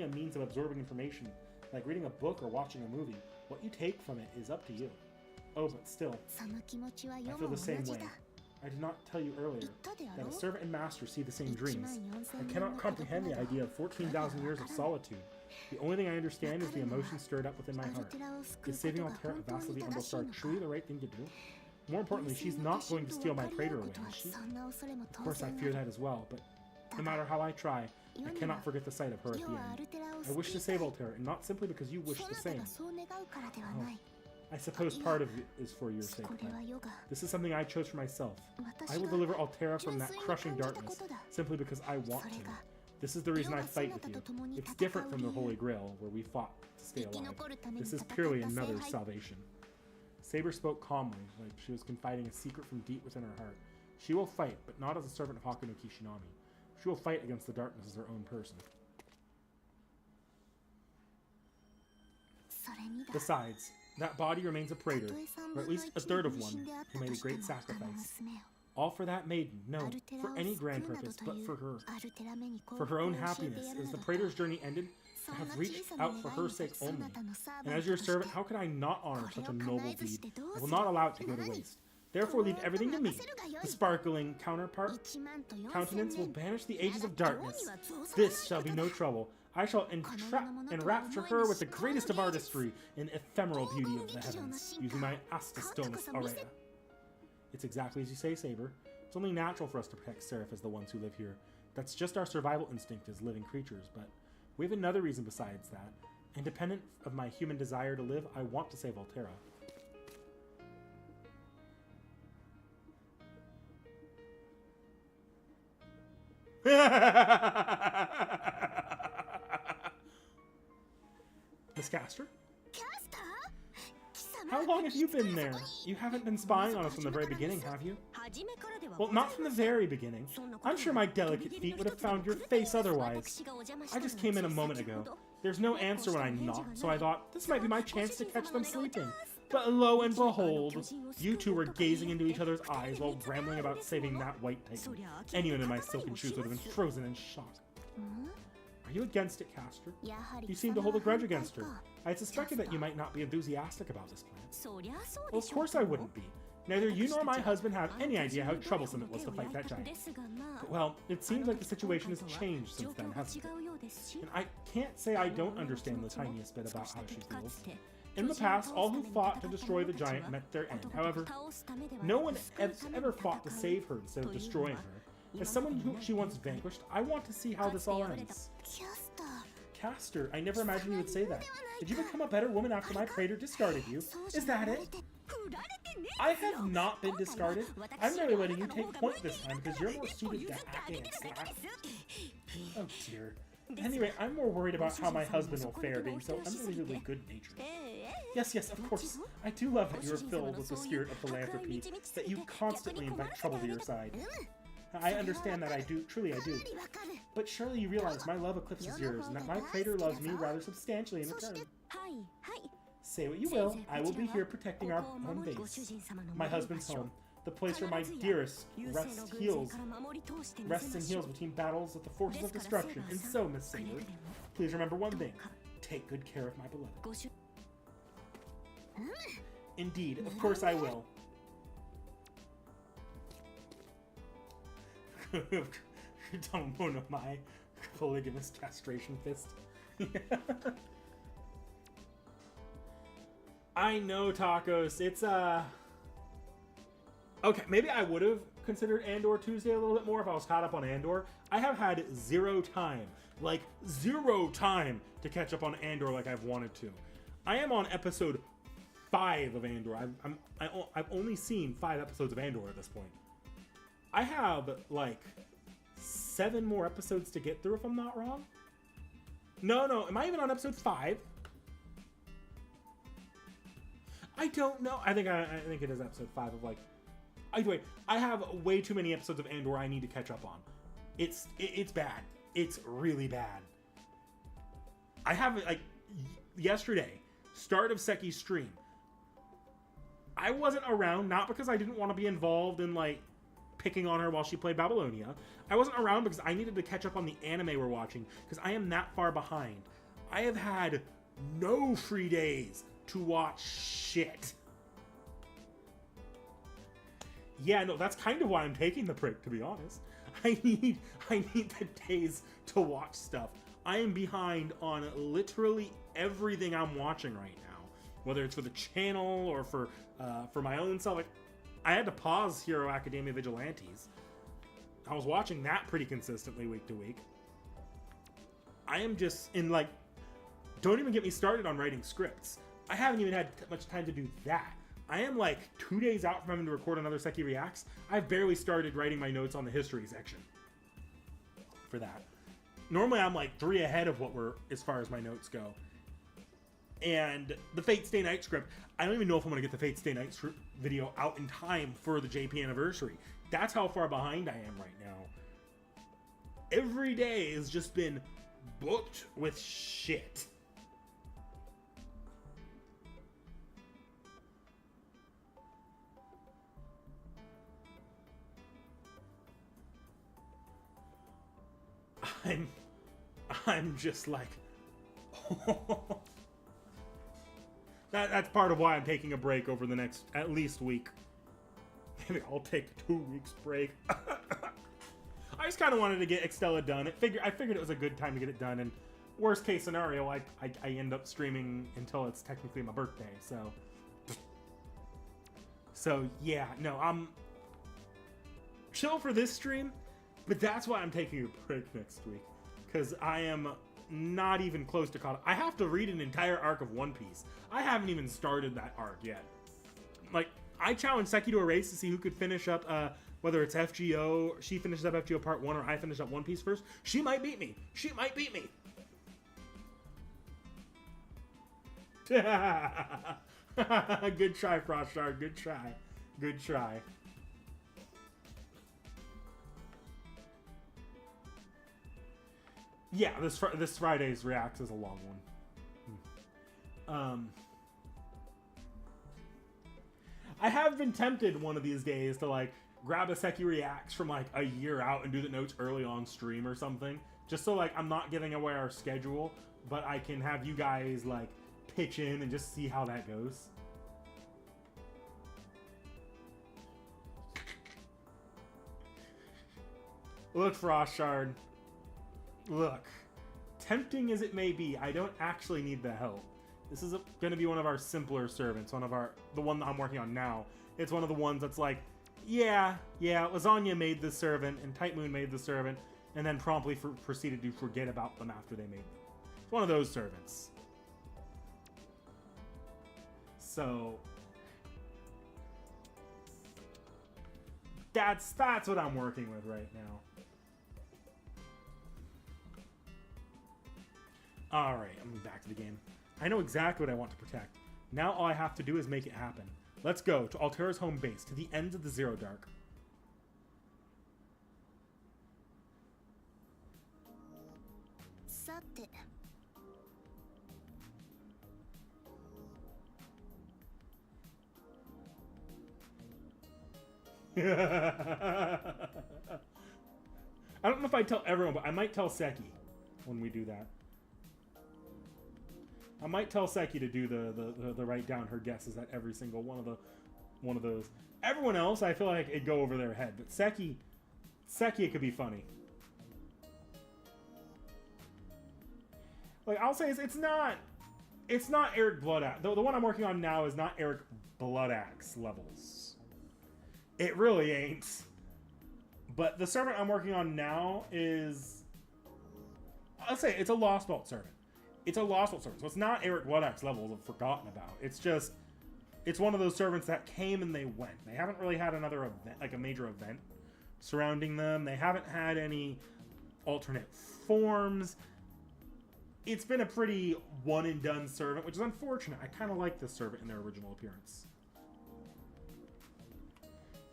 a means of absorbing information, like reading a book or watching a movie. What you take from it is up to you. Oh, but still, I feel the same way. I did not tell you earlier that a servant and master see the same dreams. I cannot comprehend the idea of 14,000 years of solitude. The only thing I understand is the emotion stirred up within my heart. Is saving Altera Vassal the Umbral Star truly the right thing to do? More importantly, she's not going to steal my crater away, is she? Of course, I fear that as well, but no matter how I try, I cannot forget the sight of her at the end. I wish to save Altera, and not simply because you wish the same. Oh, I suppose part of it is for your sake, but this is something I chose for myself. I will deliver Altera from that crushing darkness, simply because I want to. This is the reason I fight with you. It's different from the Holy Grail, where we fought to stay alive. This is purely another salvation. Saber spoke calmly, like she was confiding a secret from deep within her heart. She will fight, but not as a servant of Hakuno Kishinami. She will fight against the darkness as her own person. Besides, that body remains a praetor, or at least a third of one, who made a great sacrifice. All for that maiden, no, for any grand purpose, but for her. For her own happiness, as the praetor's journey ended, I have reached out for her sake only. And as your servant, how could I not honor such a noble deed? I will not allow it to go to waste. Therefore, leave everything to me. The sparkling countenance will banish the ages of darkness. This shall be no trouble. I shall enrapture her with the greatest of artistry in ephemeral beauty of the heavens, using my Astastomus aurea. It's exactly as you say, Saber. It's only natural for us to protect Seraph as the ones who live here. That's just our survival instinct as living creatures, but we have another reason besides that. Independent of my human desire to live, I want to save Altera. Miss Castor? How long have you been there? You haven't been spying on us from the very beginning, have you? Well, not from the very beginning. I'm sure my delicate feet would have found your face otherwise. I just came in a moment ago. There's no answer when I knocked, so I thought this might be my chance to catch them sleeping. But lo and behold, you two were gazing into each other's eyes while rambling about saving that white titan. Anyone in my silken shoes would have been frozen in shock. Are you against it, Castor? You seem to hold a grudge against her. I had suspected that you might not be enthusiastic about this plan. Well, of course I wouldn't be. Neither you nor my husband have any idea how troublesome it was to fight that giant. But, well, it seems like the situation has changed since then, hasn't it? And I can't say I don't understand the tiniest bit about how she feels. In the past, all who fought to destroy the giant met their end. However, no one ever fought to save her instead of destroying her. As someone who she once vanquished, I want to see how this all ends. Castor, I never imagined you would say that. Did you become a better woman after my praetor discarded you? Is that it? I have not been discarded. I'm merely letting you take point this time because you're more suited to hacking and slap. Oh dear. Anyway, I'm more worried about how my husband will fare, being so unbelievably good-natured. Yes, of course. I do love that you're filled with the spirit of philanthropy, that you constantly invite trouble to your side. I understand that, truly I do. But surely you realize my love eclipses yours, and that my praetor loves me rather substantially in return. Say what you will, I will be here protecting our home base. My husband's home. The place where my dearest rests and heals between battles with the forces of destruction. And so, Miss Saber, please remember one thing. Take good care of my beloved. Indeed, of course I will. Don't want my polygamous castration fist. I know, Tacos. It's okay, maybe I would have considered Andor Tuesday a little bit more if I was caught up on Andor. I have had zero time to catch up on Andor like I've wanted to. I am on episode 5 of Andor. I've only seen 5 episodes of Andor at this point. I have like 7 more episodes to get through if I'm not wrong. No, am I even on episode 5? I don't know. I think it is episode 5 of like. Anyway, I have way too many episodes of Andor I need to catch up on. It's bad. It's really bad. I have like yesterday, start of Seki's stream. I wasn't around, not because I didn't want to be involved in like picking on her while she played Babylonia. I wasn't around because I needed to catch up on the anime we're watching because I am that far behind. I have had no free days to watch shit. Yeah, no, that's kind of why I'm taking the break, to be honest. I need the days to watch stuff. I am behind on literally everything I'm watching right now, whether it's for the channel or for my own self. Like, I had to pause Hero Academia Vigilantes. I was watching that pretty consistently week to week. I am just in like, don't even get me started on writing scripts. I haven't even had much time to do that. I am like 2 days out from having to record another Seki Reacts. I've barely started writing my notes on the history section for that. Normally I'm like 3 ahead of what we're, as far as my notes go. And the Fate Stay Night script, I don't even know if I'm going to get the Fate Stay Night video out in time for the JP anniversary. That's how far behind I am right now. Every day has just been booked with shit. I'm just like, that's part of why I'm taking a break over the next at least week. Maybe I'll take a 2 weeks break. I just kind of wanted to get Extella done. I figured it was a good time to get it done. And worst case scenario, I end up streaming until it's technically my birthday. So yeah, no, I'm chill for this stream. But that's why I'm taking a break next week. Because I am not even close to caught up. I have to read an entire arc of One Piece. I haven't even started that arc yet. Like, I challenged Seki to a race to see who could finish up, whether it's FGO, she finishes up FGO Part 1, or I finish up One Piece first. She might beat me. She might beat me. Good try, Frostshard. Good try. Good try. Yeah, this Friday's Reacts is a long one. I have been tempted one of these days to like grab a Seki Reacts from like a year out and do the notes early on stream or something. Just so like I'm not giving away our schedule, but I can have you guys like pitch in and just see how that goes. Look, Frostshard. Look, tempting as it may be, I don't actually need the help. This is going to be one of our simpler servants, the one that I'm working on now. It's one of the ones that's like, yeah, Lasagna made this servant, and Type Moon made the servant, and then promptly proceeded to forget about them after they made them. It's one of those servants. So that's what I'm working with right now. Alright, I'm back to the game. I know exactly what I want to protect. Now all I have to do is make it happen. Let's go to Altera's home base, to the ends of the Zero Dark. I don't know if I tell everyone, but I might tell Seki when we do that. I might tell Seki to do the write down her guesses at every single one of those. Everyone else, I feel like it'd go over their head, but Seki, it could be funny. Like I'll say, it's not Eric Bloodaxe. The one I'm working on now is not Eric Bloodaxe levels. It really ain't. But the servant I'm working on now is, I'll say, it's a Lost Vault servant. It's a Lost Vault servant, so it's not Eric Bloodaxe levels of Forgotten About. It's just, it's one of those servants that came and they went. They haven't really had another event, like a major event surrounding them. They haven't had any alternate forms. It's been a pretty one and done servant, which is unfortunate. I kind of like this servant in their original appearance.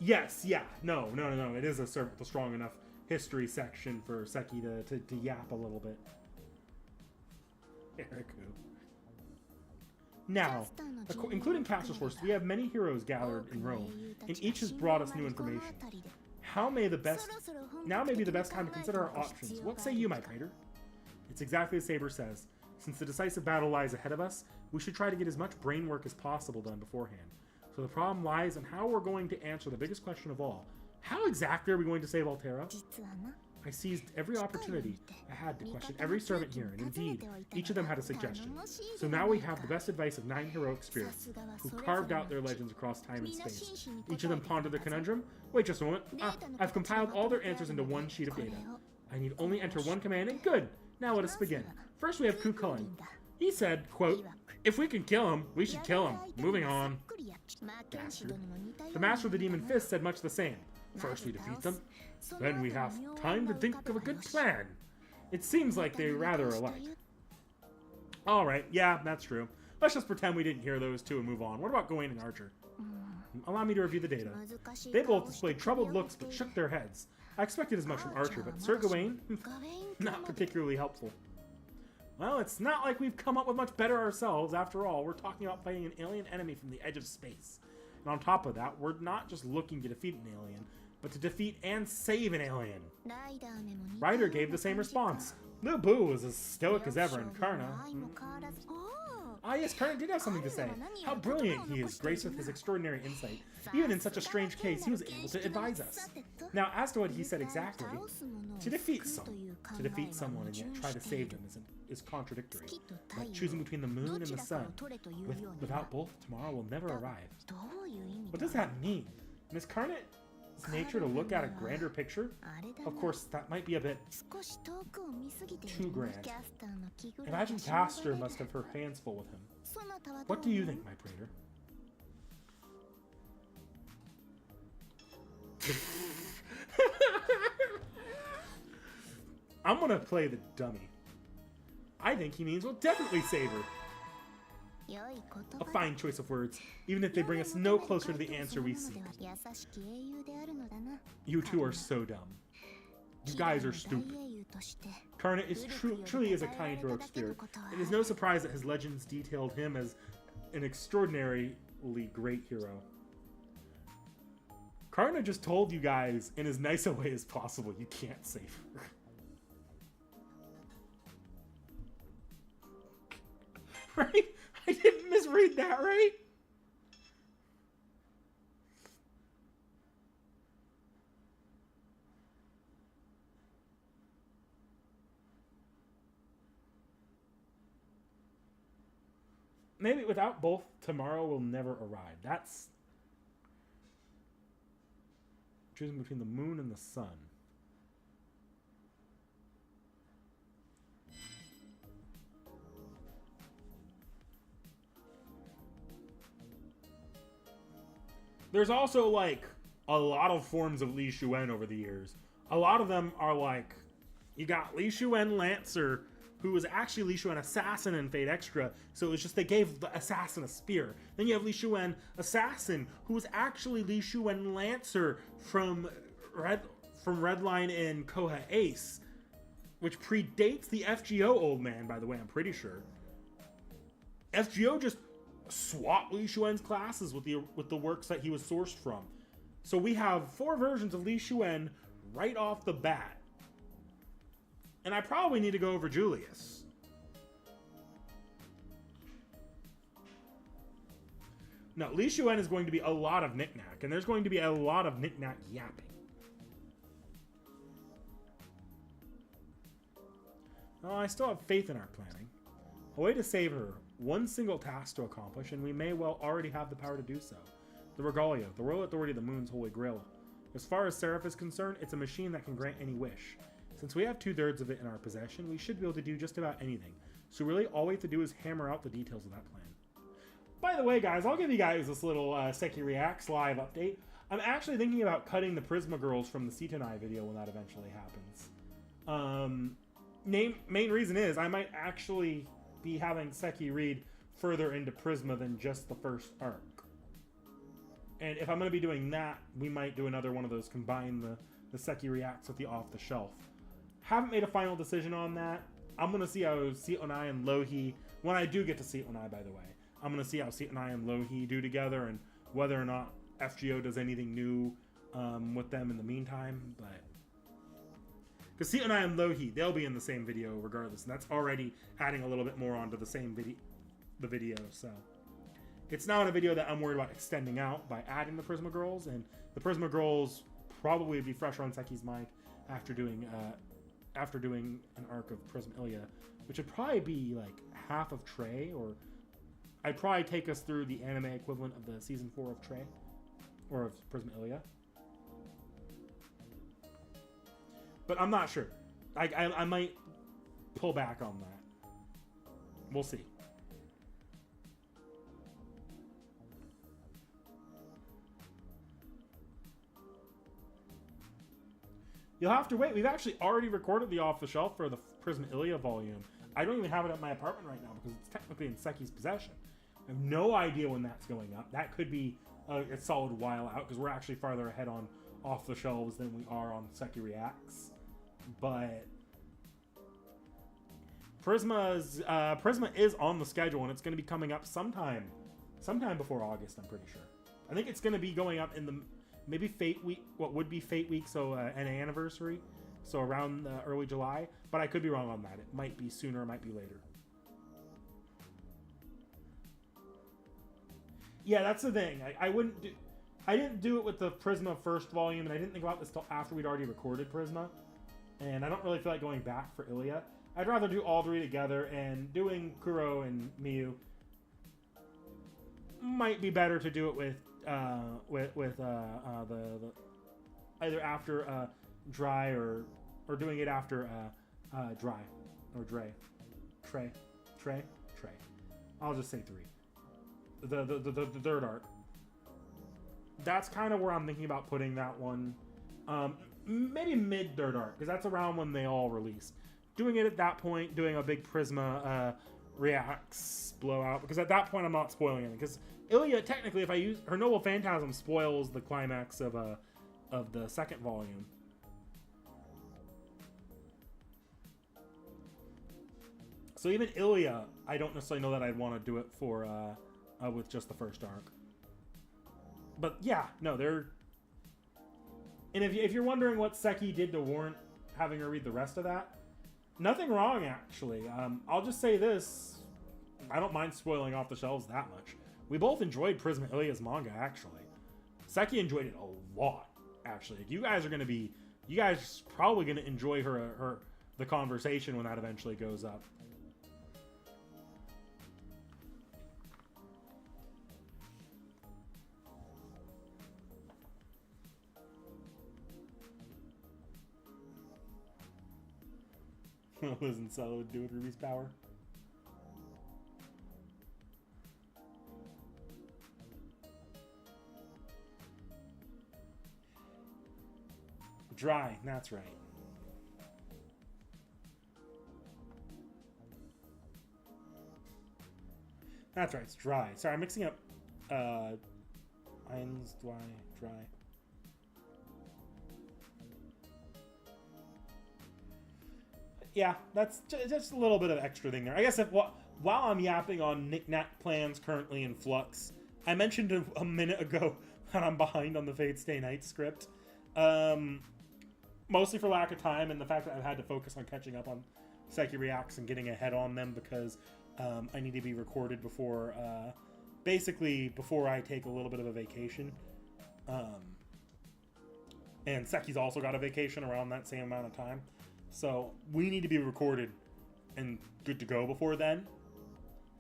Yes, yeah, no. It is a servant with a strong enough history section for Seki to yap a little bit. Eriku. Now, including Castle Force, we have many heroes gathered in Rome, and each has brought us new information. Now may be the best time to consider our options. What say you, my trader? It's exactly as Saber says. Since the decisive battle lies ahead of us, we should try to get as much brain work as possible done beforehand. So the problem lies in how we're going to answer the biggest question of all. How exactly are we going to save Altera? I seized every opportunity I had to question every servant here, and indeed, each of them had a suggestion. So now we have the best advice of 9 heroic spirits, who carved out their legends across time and space. Each of them pondered their conundrum. Wait just a moment. I've compiled all their answers into one sheet of data. I need only enter one command, and good! Now let us begin. First we have Ku Cullen. He said, quote, "If we can kill him, we should kill him. Moving on." Bastard. The Master of the Demon Fist said much the same. First we defeat them, then we have time to think of a good plan. It seems like they're rather alike. Alright, yeah, that's true. Let's just pretend we didn't hear those two and move on. What about Gawain and Archer? Allow me to review the data. They both displayed troubled looks but shook their heads. I expected as much from Archer, but Sir Gawain? Not particularly helpful. Well, it's not like we've come up with much better ourselves. After all, we're talking about fighting an alien enemy from the edge of space. And on top of that, we're not just looking to defeat an alien, but to defeat and save an alien. Ryder gave the same response. Lu Bu was as stoic as ever, and Karna... Ah yes, Karna did have something to say. How brilliant he is, graced with his extraordinary insight. Even in such a strange case, he was able to advise us. Now, as to what he said exactly, to defeat someone and yet try to save them is contradictory. Like choosing between the moon and the sun. Without both, tomorrow will never arrive. What does that mean? And is Karna's nature to look at a grander picture? Of course, that might be a bit too grand. Imagine Castor must have her hands full with him. What do you think, my praetor? I'm gonna play the dummy. I think he means we'll definitely save her. A fine choice of words, even if they bring us no closer to the answer we seek. You two are so dumb. You guys are stupid. Karna truly is a kind heroic spirit. It is no surprise that his legends detailed him as an extraordinarily great hero. Karna just told you guys in as nice a way as possible you can't save her. Right? I didn't misread that, right? Maybe without both, tomorrow will never arrive. That's choosing between the moon and the sun. There's also, like, a lot of forms of Li Shuen over the years. A lot of them are, like, you got Li Shuen Lancer, who was actually Li Shuen Assassin in Fate Extra, so it was just they gave the Assassin a spear. Then you have Li Shuen Assassin, who was actually Li Shuen Lancer from Redline and Koha Ace, which predates the FGO Old Man, by the way, I'm pretty sure. FGO just swap Li Shuen's classes with the works that he was sourced from. So we have 4 versions of Li Shuen right off the bat. And I probably need to go over Julius. No, Li Shuen is going to be a lot of knick-knack, and there's going to be a lot of knick-knack yapping. Oh, I still have faith in our planning. A way to save her. One single task to accomplish, and we may well already have the power to do so. The Regalia, the royal authority of the moon's holy grail. As far as Seraph is concerned, it's a machine that can grant any wish. Since we have 2/3 of it in our possession, we should be able to do just about anything. So really, all we have to do is hammer out the details of that plan. By the way, guys, I'll give you guys this little Seki Reacts live update. I'm actually thinking about cutting the Prisma Girls from the T.H.E video when that eventually happens. Main reason is I might actually be having Seki read further into Prisma than just the first arc. And if I'm going to be doing that, we might do another one of those, combine the Seki Reacts with the off-the-shelf. Haven't made a final decision on that. I'm going to see how Setonai and Lohi, when I do get to Setonai, by the way, I'm going to see how Setonai and Lohi do together and whether or not FGO does anything new with them in the meantime, but because Setonai and Lohi, they'll be in the same video regardless, and that's already adding a little bit more onto the same video, so it's not a video that I'm worried about extending out by adding the Prisma Girls, and the Prisma Girls probably would be fresher on Seki's mind after doing an arc of Prism Ilya, which would probably be like half of T.H.E, or I'd probably take us through the anime equivalent of the season 4 of T.H.E, or of Prism Ilya. But I'm not sure. I might pull back on that. We'll see. You'll have to wait. We've actually already recorded the off the shelf for the Prism Ilya volume. I don't even have it at my apartment right now because it's technically in Seki's possession. I have no idea when that's going up. That could be a solid while out because we're actually farther ahead on off the shelves than we are on Seki Reacts. But Prisma is on the schedule, and it's going to be coming up sometime before August, I'm pretty sure. I think it's going to be going up in the maybe Fate Week, what would be Fate Week, so an anniversary, so around early July. But I could be wrong on that. It might be sooner, it might be later. Yeah, that's the thing. I didn't do it with the Prisma first volume, and I didn't think about this till after we'd already recorded Prisma. And I don't really feel like going back for Ilya. I'd rather do all three together, and doing Kuro and Miyu might be better to do it with the either after Dry or doing it after Dry or Dre. I'll just say 3. The third arc. That's kind of where I'm thinking about putting that one. Maybe mid third arc, because that's around when they all release. Doing it at that point, doing a big Prisma Reacts blowout, because at that point I'm not spoiling anything. Because Ilya, technically, if I use her Noble Phantasm, spoils the climax of the second volume. So even Ilya, I don't necessarily know that I'd want to do it for with just the first arc. But yeah, no, they're. And if you're wondering what Seki did to warrant having her read the rest of that, nothing wrong, actually. I'll just say this. I don't mind spoiling off the shelves that much. We both enjoyed Prisma Ilya's manga, actually. Seki enjoyed it a lot, actually. You guys probably going to enjoy the conversation when that eventually goes up. Liz and Sella would do with Ruby's power. Dry, that's right. That's right, it's Dry. Sorry, I'm mixing up Eins, Dry. Yeah, that's just a little bit of extra thing there. I guess while I'm yapping on knick-knack plans currently in flux, I mentioned a minute ago that I'm behind on the Fate Stay Night script. Mostly for lack of time and the fact that I've had to focus on catching up on Seki Reacts and getting ahead on them because I need to be recorded before I take a little bit of a vacation. And Seki's also got a vacation around that same amount of time. So we need to be recorded and good to go before then.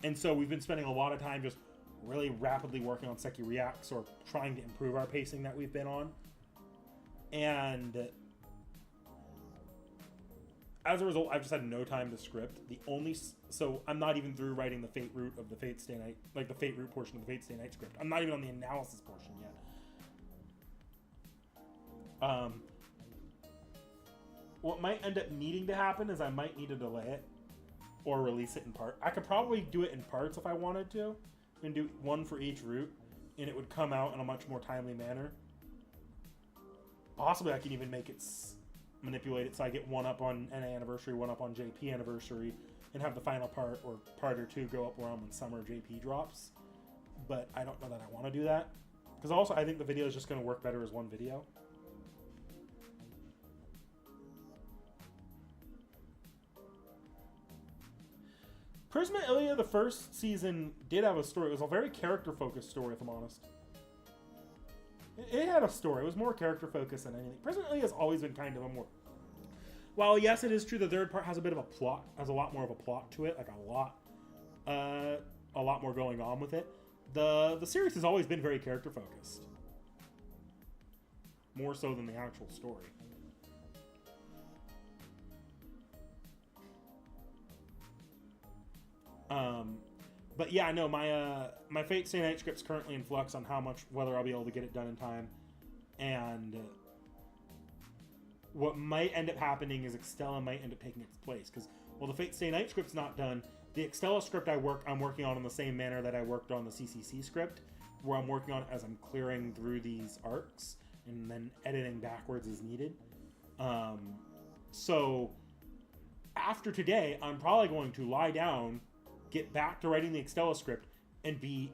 And so we've been spending a lot of time just really rapidly working on Seki Reacts or trying to improve our pacing that we've been on. And as a result, I've just had no time to script. So I'm not even through writing the Fate root of the Fate Stay Night, like the Fate root portion of the Fate Stay Night script. I'm not even on the analysis portion yet. What might end up needing to happen is I might need to delay it or release it in part. I could probably do it in parts if I wanted to and do one for each route, and it would come out in a much more timely manner. Possibly I can even make it manipulate it so I get one up on NA anniversary, one up on JP anniversary, and have the final part or part or two go up around when summer JP drops. But I don't know that I want to do that. Because also I think the video is just going to work better as one video. Prisma Ilya, the first season, did have a story. It was a very character-focused story, if I'm honest. It had a story. It was more character-focused than anything. Prisma Ilya has always been kind of a more While yes, it is true the third part has a bit of a plot, has a lot more of a plot to it, like a lot more going on with it. The series has always been very character focused, more so than the actual story. But yeah, no, my Fate Stay Night script's currently in flux on whether I'll be able to get it done in time, and what might end up happening is Extella might end up taking its place, because while the Fate Stay Night script's not done, the Extella script I'm working on in the same manner that I worked on the CCC script, where I'm working on it as I'm clearing through these arcs and then editing backwards as needed. So after today, I'm probably going to lie down, get back to writing the Extella script, and be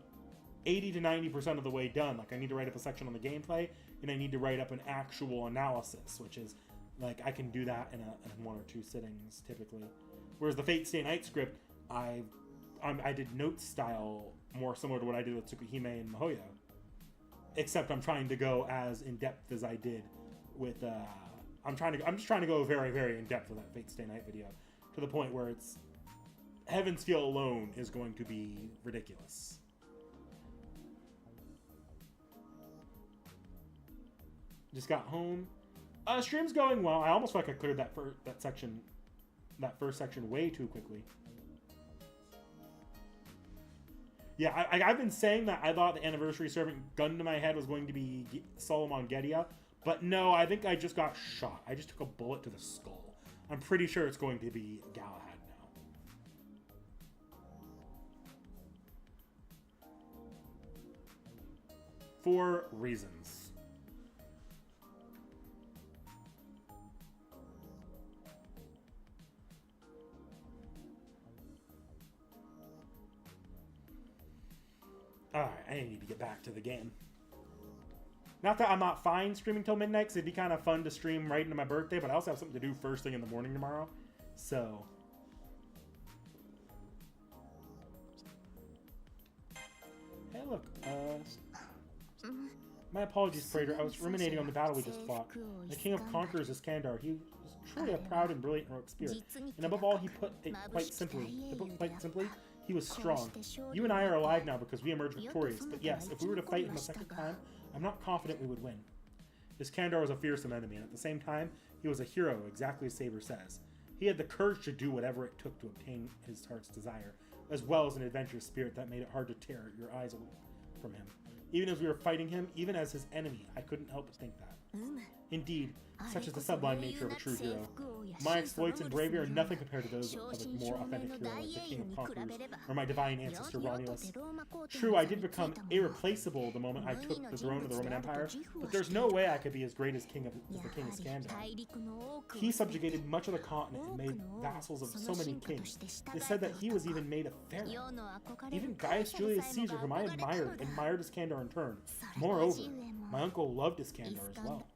80 to 90% of the way done. Like, I need to write up a section on the gameplay, and I need to write up an actual analysis, which is, like, I can do that in one or two sittings, typically. Whereas the Fate Stay Night script, I did note style more similar to what I did with Tsukuhime and Mihoyo. Except I'm trying to go as in-depth as I did with, I'm just trying to go very, very in-depth with that Fate Stay Night video, to the point where it's, Heaven's Feel alone is going to be ridiculous. Just got home. Stream's going well. I almost feel like I cleared that first section way too quickly. Yeah, I've been saying that I thought the anniversary servant gun to my head was going to be Solomon Gedia, but no, I think I just got shot. I just took a bullet to the skull. I'm pretty sure it's going to be Galahad now. For reasons. Alright, I need to get back to the game. Not that I'm not fine streaming till midnight, because it'd be kind of fun to stream right into my birthday, but I also have something to do first thing in the morning tomorrow. So. Hey, look. My apologies, Praetor. I was ruminating on the battle we just fought. The King of Conquerors is Kandar. He was truly a proud and brilliant heroic spirit. And above all, he put it quite simply, he was strong. You and I are alive now because we emerged victorious, but yes, if we were to fight him a second time, I'm not confident we would win. Iskandar was a fearsome enemy, and at the same time, he was a hero, exactly as Saber says. He had the courage to do whatever it took to obtain his heart's desire, as well as an adventurous spirit that made it hard to tear your eyes away from him. Even as we were fighting him, even as his enemy, I couldn't help but think that. Indeed, such is the sublime nature of a true hero. My exploits and bravery are nothing compared to those of a more authentic hero like the King of Conquerors or my divine ancestor Romulus. True, I did become irreplaceable the moment I took the throne of the Roman Empire, but there's no way I could be as great as the King Iskandar. He subjugated much of the continent and made vassals of so many kings. It said that he was even made a pharaoh. Even Gaius Julius Caesar, whom I admired Iskandar in turn. Moreover, my uncle loved Iskandar as well.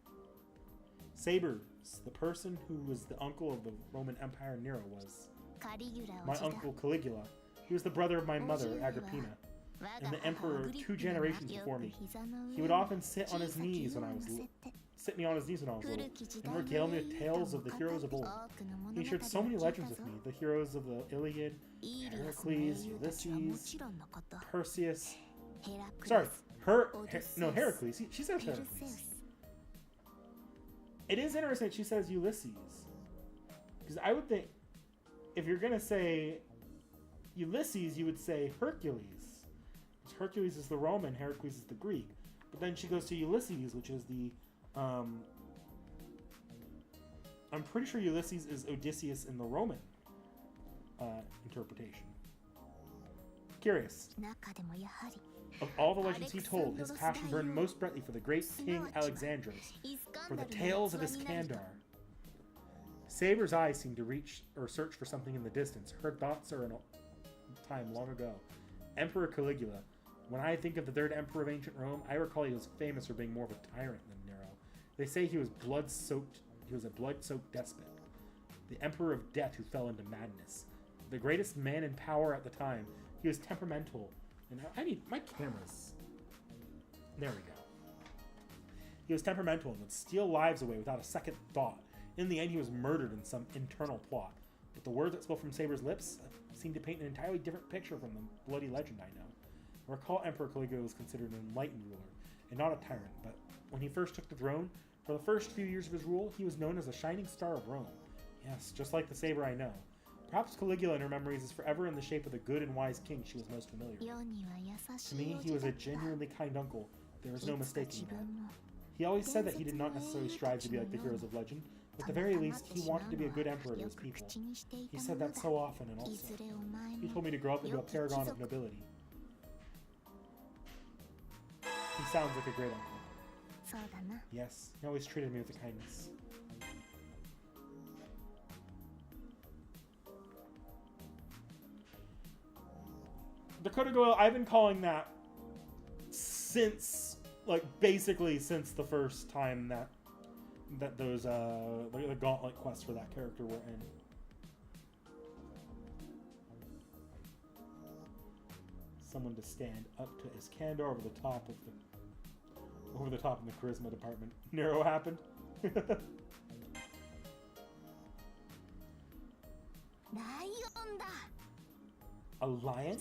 Saber, the person who was the uncle of the Roman Empire Nero, was my uncle Caligula. He was the brother of my mother, Agrippina, and the emperor 2 generations before me. He would often sit me on his knees when I was little, and regale me with tales of the heroes of old. He shared so many legends with me, the heroes of the Iliad, Heracles, Ulysses, Perseus. Sorry, Heracles. She says Heracles. It is interesting that she says Ulysses. Because I would think, if you're going to say Ulysses, you would say Hercules. Because Hercules is the Roman, Heracles is the Greek. But then she goes to Ulysses, which is the... I'm pretty sure Ulysses is Odysseus in the Roman interpretation. Curious. Of all the legends he told, his passion burned most brightly for the great King Alexandros, for the tales of Iskandar. Saber's eyes seem to reach or search for something in the distance. Her thoughts are in a time long ago. Emperor Caligula. When I think of the third emperor of ancient Rome, I recall he was famous for being more of a tyrant than Nero. They say he was a blood-soaked despot. The emperor of death who fell into madness. The greatest man in power at the time. He was temperamental. And I need my cameras. There we go. He was temperamental and would steal lives away without a second thought. In the end, he was murdered in some internal plot. But the words that spoke from Saber's lips seemed to paint an entirely different picture from the bloody legend I know. I recall Emperor Caligula was considered an enlightened ruler, and not a tyrant, but when he first took the throne, for the first few years of his rule, he was known as the shining star of Rome. Yes, just like the Saber I know. Perhaps Caligula in her memories is forever in the shape of the good and wise king she was most familiar with. To me, he was a genuinely kind uncle. There was no mistaking that. He always said that he did not necessarily strive to be like the heroes of legend. At the very least, he wanted to be a good emperor to his people. He said that so often, and also, he told me to grow up into a paragon of nobility. He sounds like a great uncle. Yes, he always treated me with kindness. Dakota Goyle, I've been calling that since, like, basically since the first time that those, the gauntlet quests for that character were in. Someone to stand up to Iskander over the top in the charisma department. Nero happened. A lion?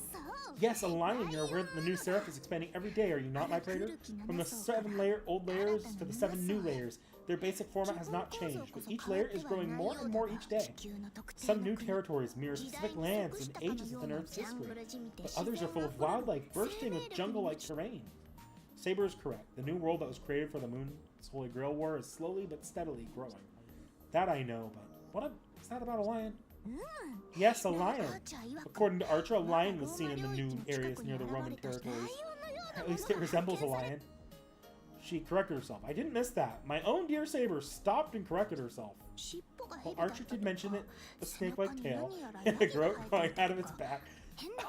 Yes, a lion. You're aware that the new Seraph is expanding every day, are you not, my trader? From the 7 old layers to the 7 new layers, their basic format has not changed, but each layer is growing more and more each day. Some new territories mirror specific lands and ages within Earth's history, but others are full of wildlife bursting with jungle-like terrain. Saber is correct. The new world that was created for the Moon's Holy Grail War is slowly but steadily growing. That I know, but what is that about a lion? Yes, a lion. According to Archer, a lion was seen in the new areas near the Roman territories. At least it resembles a lion. She corrected herself. I didn't miss that. My own dear Saber stopped and corrected herself. Well, Archer did mention it, a snake-like tail, and a groat growing out of its back,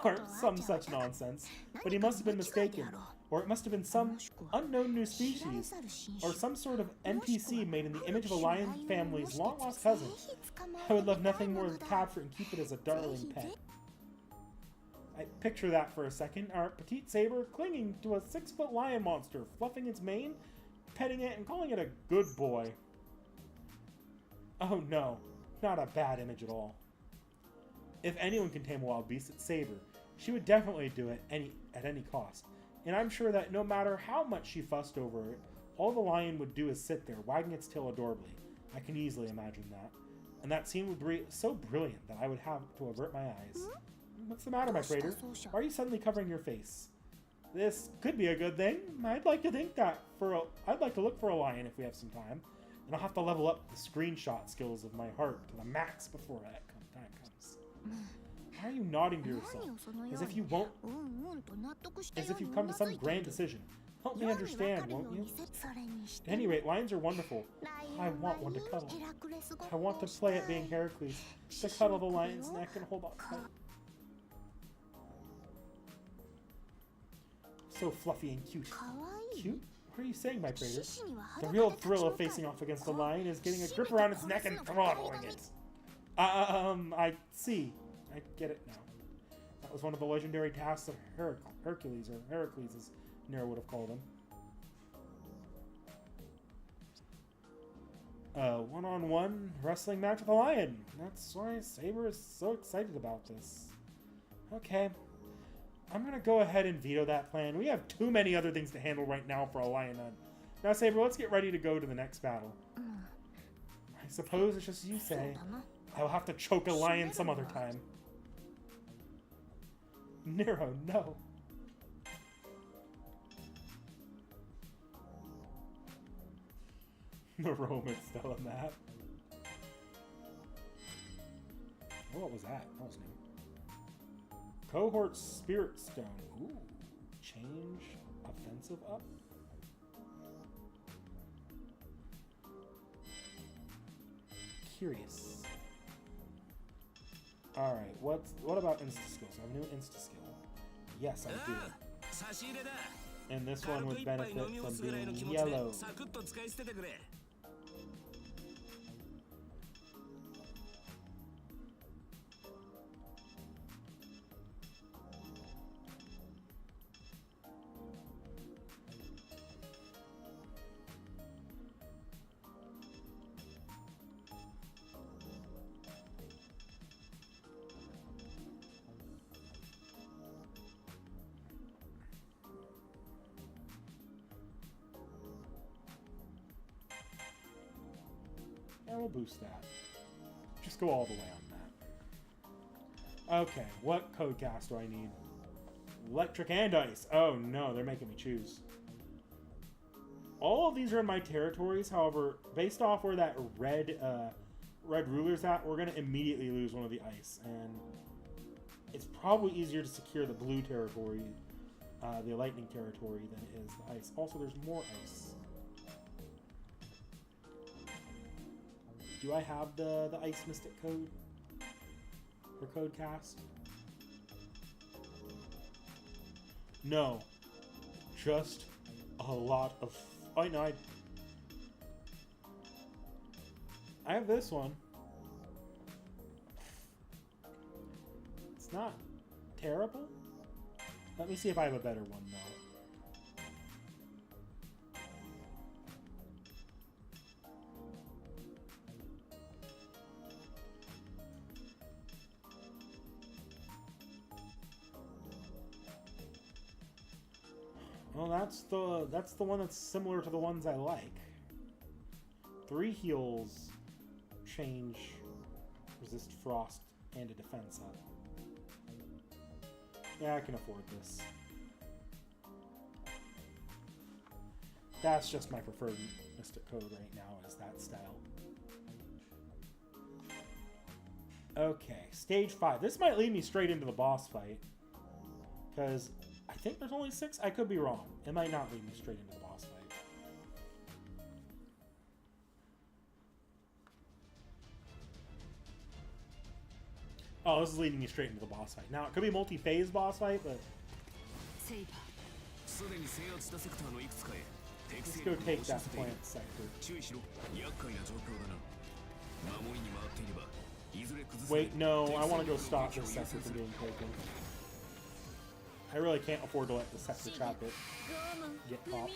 or some such nonsense. But he must have been mistaken. Or it must have been some unknown new species, or some sort of NPC made in the image of a lion family's long-lost cousin. I would love nothing more than to capture and keep it as a darling pet. I picture that for a second. Our petite Saber clinging to a 6-foot lion monster, fluffing its mane, petting it, and calling it a good boy. Oh no, not a bad image at all. If anyone can tame a wild beast, it's Saber. She would definitely do it at any cost. And I'm sure that no matter how much she fussed over it, all the lion would do is sit there, wagging its tail adorably. I can easily imagine that. And that scene would be so brilliant that I would have to avert my eyes. What's the matter, my trader? Why are you suddenly covering your face? This could be a good thing. I'd like to look for a lion if we have some time. And I'll have to level up the screenshot skills of my heart to the max before that time comes. Why are you nodding to yourself? As if you've come to some grand decision. Help me understand, won't you? At any rate, lions are wonderful. I want one to cuddle. I want to play at being Heracles, to cuddle the lion's neck and hold on tight. So fluffy and cute. Cute? What are you saying, my trader? The real thrill of facing off against a lion is getting a grip around its neck and throttling it. I see. I get it now. That was one of the legendary tasks of Hercules, or Heracles as Nero would have called him. One-on-one wrestling match with a lion. That's why Saber is so excited about this. Okay. I'm gonna go ahead and veto that plan. We have too many other things to handle right now for a lion hunt. Now, Saber, let's get ready to go to the next battle. I suppose it's just as you say. I'll have to choke a lion some other time. Nero, no. The Roman Stella map. Oh, what was that? That was new. Cohort Spirit Stone. Ooh. Change offensive up. Curious. Alright, what about insta skills? I have a new insta skill. Yes, I do. And this one would benefit from being yellow. Yeah, we'll boost that. Just go all the way on that. Okay, what code cast do I need? Electric and ice. Oh no, they're making me choose. All of these are in my territories. However, based off where that red ruler's at, we're going to immediately lose one of the ice. And it's probably easier to secure the blue territory, the lightning territory, than it is the ice. Also, there's more ice. Do I have the Ice Mystic code? For code cast? No. Just a lot of... Oh, no, I have this one. It's not terrible. Let me see if I have a better one, though. Well, that's the one that's similar to the ones I like. 3 heals, change, resist frost, and a defense up. Yeah, I can afford this. That's just my preferred Mystic code right now, is that style. Okay, stage 5. This might lead me straight into the boss fight, because I think there's only 6. I could be wrong. It might not lead me straight into the boss fight. Oh, this is leading me straight into the boss fight. Now, it could be a multi-phase boss fight, but... Let's go take that plant sector. Wait, no, I want to go stop this sector from being taken. I really can't afford to let the sector trap get popped.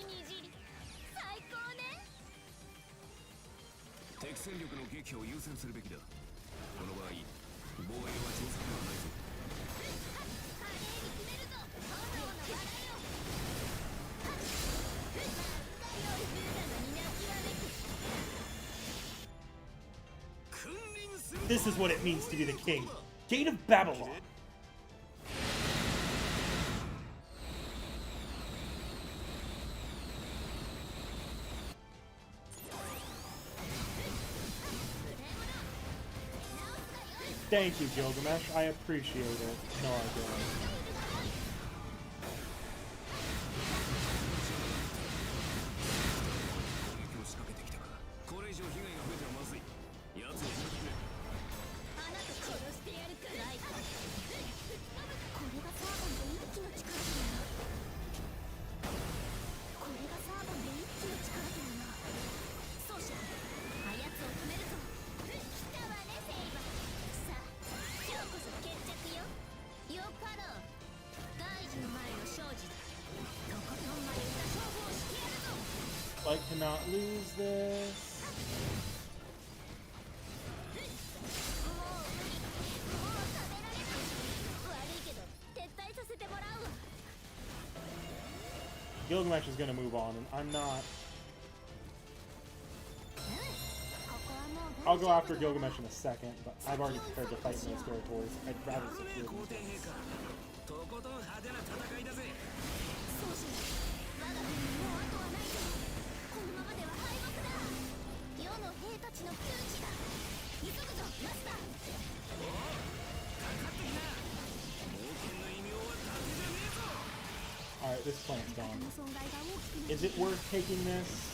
This is what it means to be the king. Gate of Babylon. Thank you, Gilgamesh. I appreciate it. No, I don't. Like to not lose this. Gilgamesh is going to move on, and I'm not. I'll go after Gilgamesh in a second, but I've already prepared to fight in those territories. I'd rather secure these. Alright, this plant's gone. Is it worth taking this?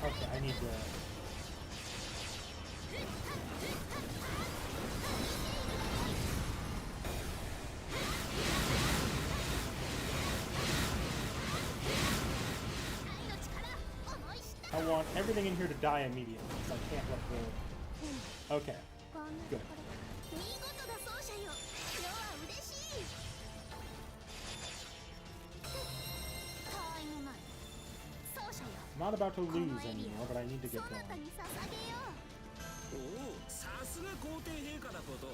Okay, I need to... want everything in here to die immediately, so I can't let the... Okay, こんなと good. ころ見事な奏者よ。世は嬉しい。たわいもない奏者よ。 I'm not about to この lose エリ anymore, ア but I need to そ get なた going. に捧げよう。おお、さすが皇帝陛下だこと。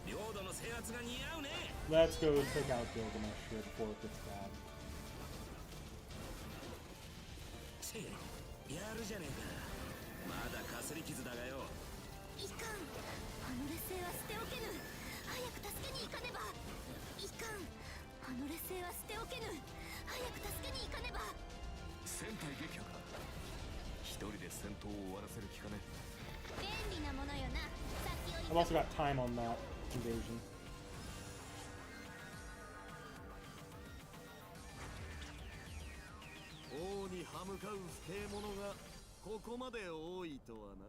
領土の制圧が似合うね。 Let's go take out Gilgamesh here before it gets bad. チェやるじゃねえか。まだかすり傷だがよ。いかん、あの劣勢は捨ておけぬ。早く助けに行かねば。いかん、あの劣勢は捨ておけぬ。早く助けに行かねば。戦隊撃破か。一人で戦闘を終わらせる気かね。便利なものよな。先を I've also got time on that invasion. 王に歯向かう不敬者がここまで多いとはな。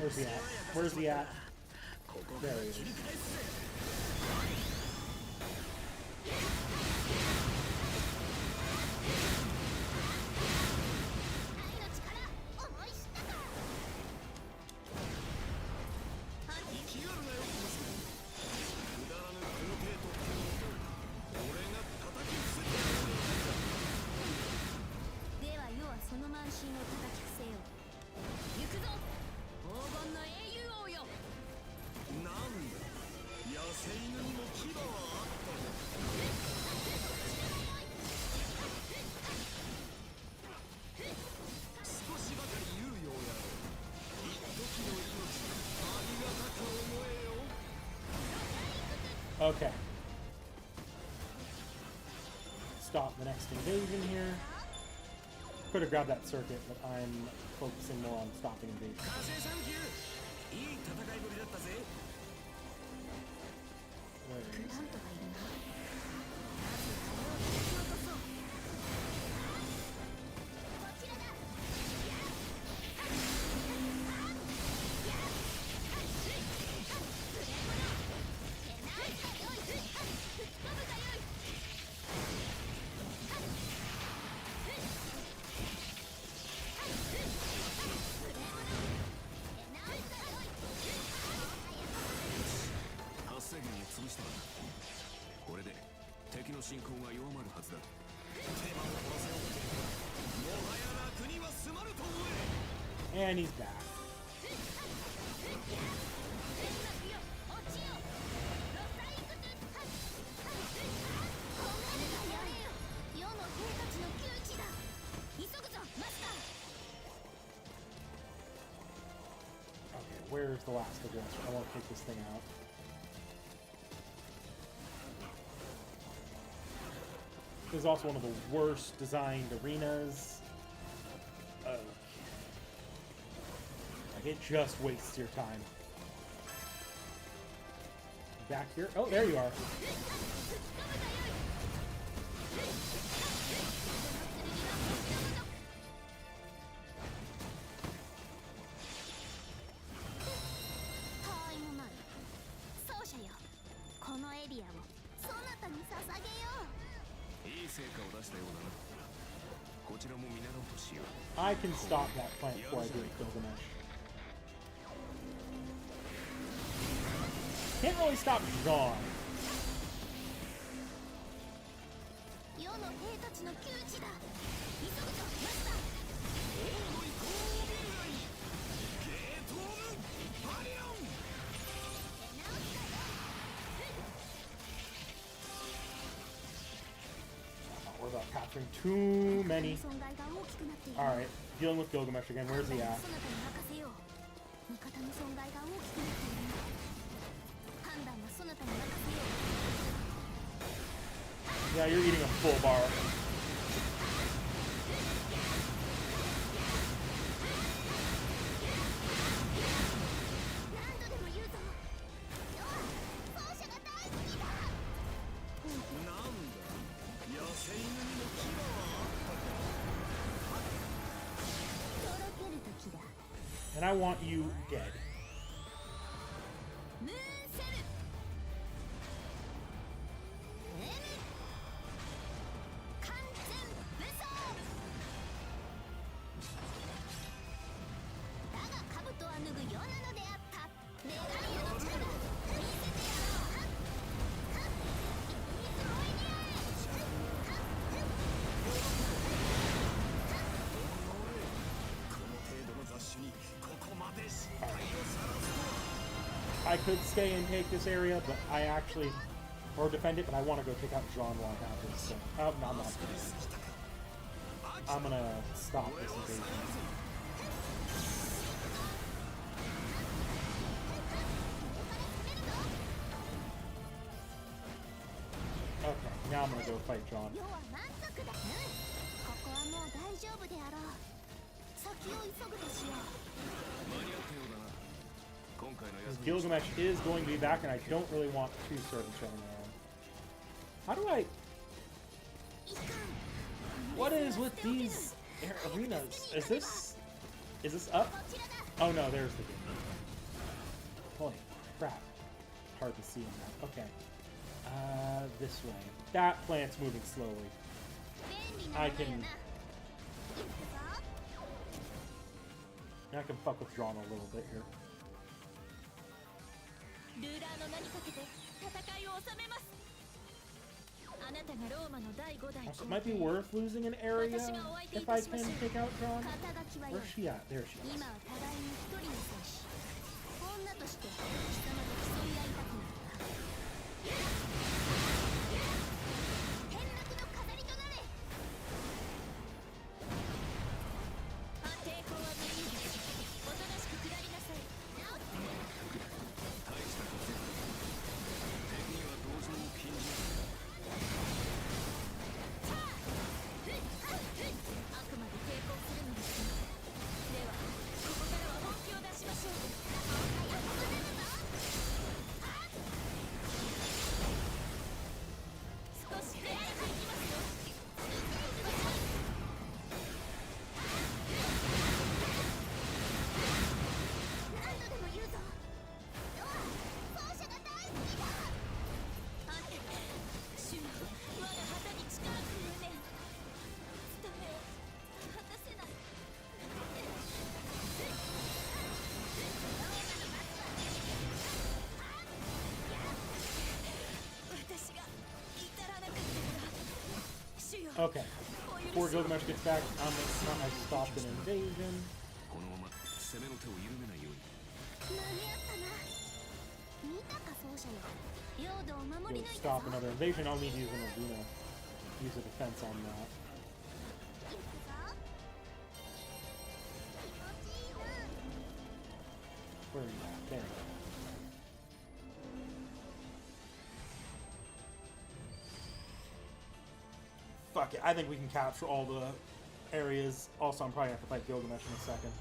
Where's he at? Where's he at? ここ There から he 切り is. 返すぜ。愛の力思い知ったか。生きがるなよ、娘。くだらぬ皇帝特権を俺が叩き伏せてやる。では世はその慢心を叩き伏せよう。行くぞ黄金の英雄王よ。なんだ、野生犬にも牙はあったの。少しばかり猶予をやろう。一時の命、ありがたく思えよ。 Okay. Stop the next invasion here. Could have grabbed that circuit, but I'm focusing more on stopping invasion. 火星サンキュー。いい戦いぶりだったぜ。 Where グ is ラン it? トがいるな。まずこれを撃ち落とそう。こちらだ。発生源を潰したわ。これで敵の進行が弱まるはずだ。手間を取らせようってもはや楽には済まぬと思え。 And he's back. 世の兵たちの窮地だ。急ぐぞマスター。 Okay, where's the last aggressor? I want to take this thing out. This is also one of the worst designed arenas. Okay. Like, it just wastes your time. Back here? Oh, there you are. たわいもない奏者よ。このエリアをそなたに捧げよう。いい成果を出したようだな。こちらも見習おうとしよう。 I can stop that plant before I do it, Gilgamesh. Can't really stop Jean. 世の兵たちの窮地だ。急ぐぞマスター。王の意向を見ない。ゲートオブバリオン。 手直しだよ。 We're about capturing too many. 損害が大きくなっている。 Alright, dealing with Gilgamesh again. Where's he at? そなたに任せよう。味方の損害が大きくなっている。判断はそなたに任せよう。 Yeah, you're eating a full bar. 何度でも言うぞ。世は奏者が大好きだ。なんだ、野生犬にも牙はあったか。とろける時だ。 And I want you dead. ムーンセル。完全武装。I could stay and take this area, but I actually, or defend it, but I want to go take out Jean while I have this. So, oh, no, I'm not. I'm gonna stop this invasion. Okay, now I'm gonna go fight Jean. 世は満足だ。ここはもう大丈夫であろう。先を急ぐとしよう。間に合ったようだな。今回のやつ Gilgamesh is going to be back, and I don't really want two servants running around. How do I... What is with these arenas? Is this up? Oh no, there's the game. Holy crap. Hard to see in that. Okay. This way. That plant's moving slowly. I can fuck with Drawn a little bit here. ルーラーの名にかけて戦いを収めます。あなたがローマの第5代 Also, it might be worth losing an area if I can take out Drawn. 肩書きはよ Where's she at? There she 今 is. は互いに一人の戦士。女として貴様と競い合いたくなった。転落の飾りとなれ。抵抗は無意味です。おとなしく下りなさい。大した活躍だ。敵には同情を禁じあくまで抵抗するのですね。では、ここからは本気を出しましょう。少し早く行きますよ。何度でも言うぞ。ドア、奏者が大好きだ。主よ、我が旗に力くるね。務めを果たせない。私が至らなかったから。主よ。 Okay. Before Gilgamesh gets back, I stopped an invasion. このまま攻めの手を緩めないように。間に合ったな。見たか奏者よ。領土を守り We'll 抜いたぞ。 stop another invasion. I'll need to use an arena. Use a defense on that. 行くぞ。気持ちいいな。 Where are you at? There. Fuck it. I think we can capture all the areas. Also, I'm probably gonna have to fight Gilgamesh in a second.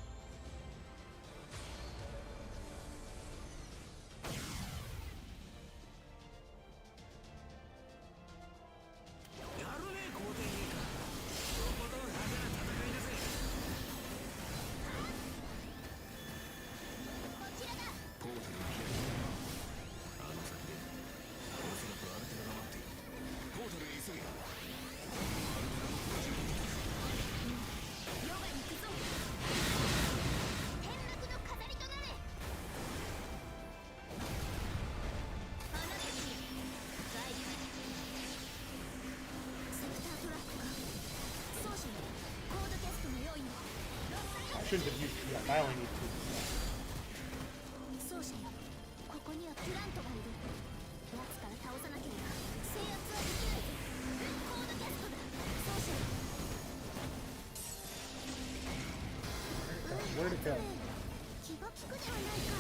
I shouldn't have used that. I only need two. 奏者よ、ここにはプラントがいる。奴から倒さなければ制圧はできない。コードキャストだ。奏者よ。 Where'd it go? 気が利くではないか。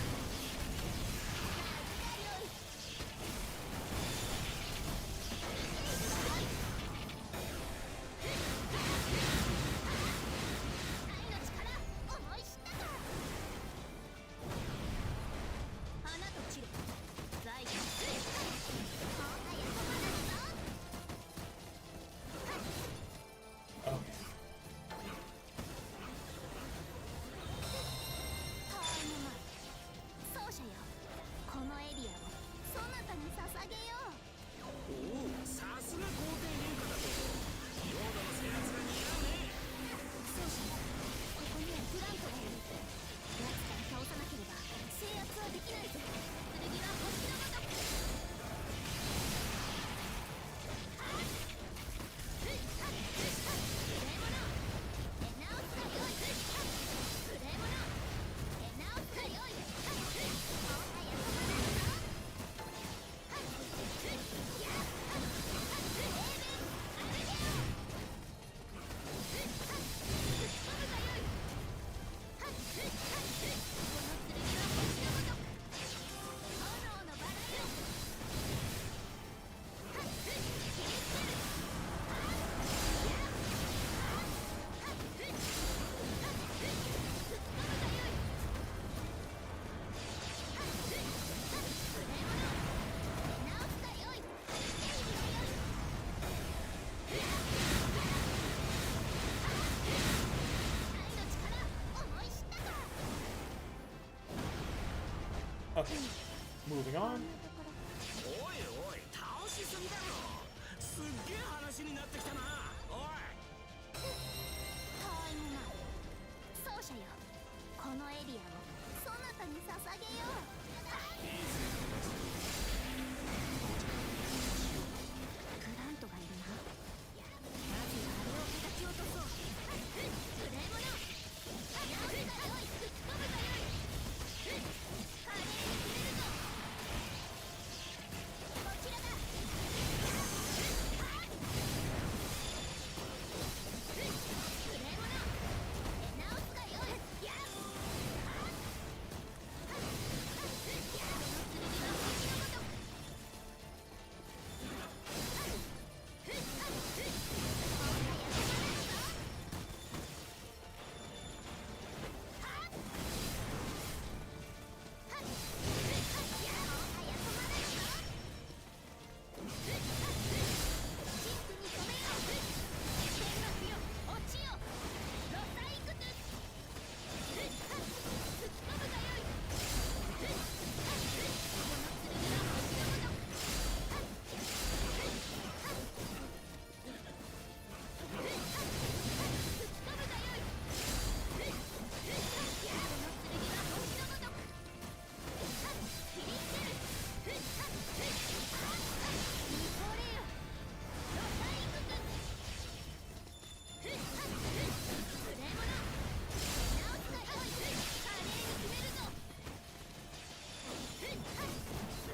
up. Moving on. おいおい倒しすぎだろ。すっげえ話になってきたな。おいタイムマン奏者よ、このエリアをそなたに捧げよう。グラントがいるな。まずはあれを叩き落とそう。無礼者、直すがよい、吹き飛ぶがよい。華麗に決めるぞ。こちらだ。無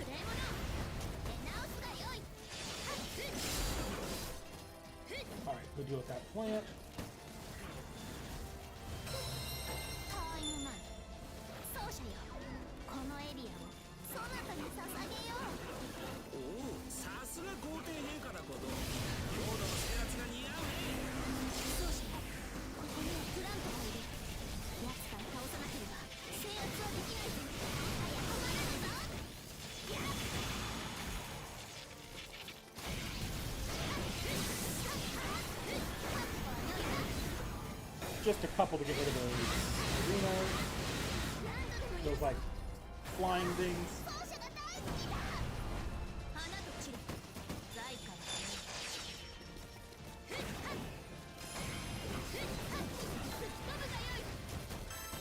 礼者、直すがよい。やっAlright, we'll deal with that plant. タイムマン奏者よ、このエリアをそなたに捧げよう。おお、さすが皇帝陛下だこと。領土の制圧が似合うね。奏者よ、ここにはグラントがいる。奴から倒さなければ制圧はできないぞ。早く止まらぬぞ。やっJust a couple to get rid of those arenas. Those like flying things. 奏者が大好きだ。花と散る財から吹き飛ぶがよい。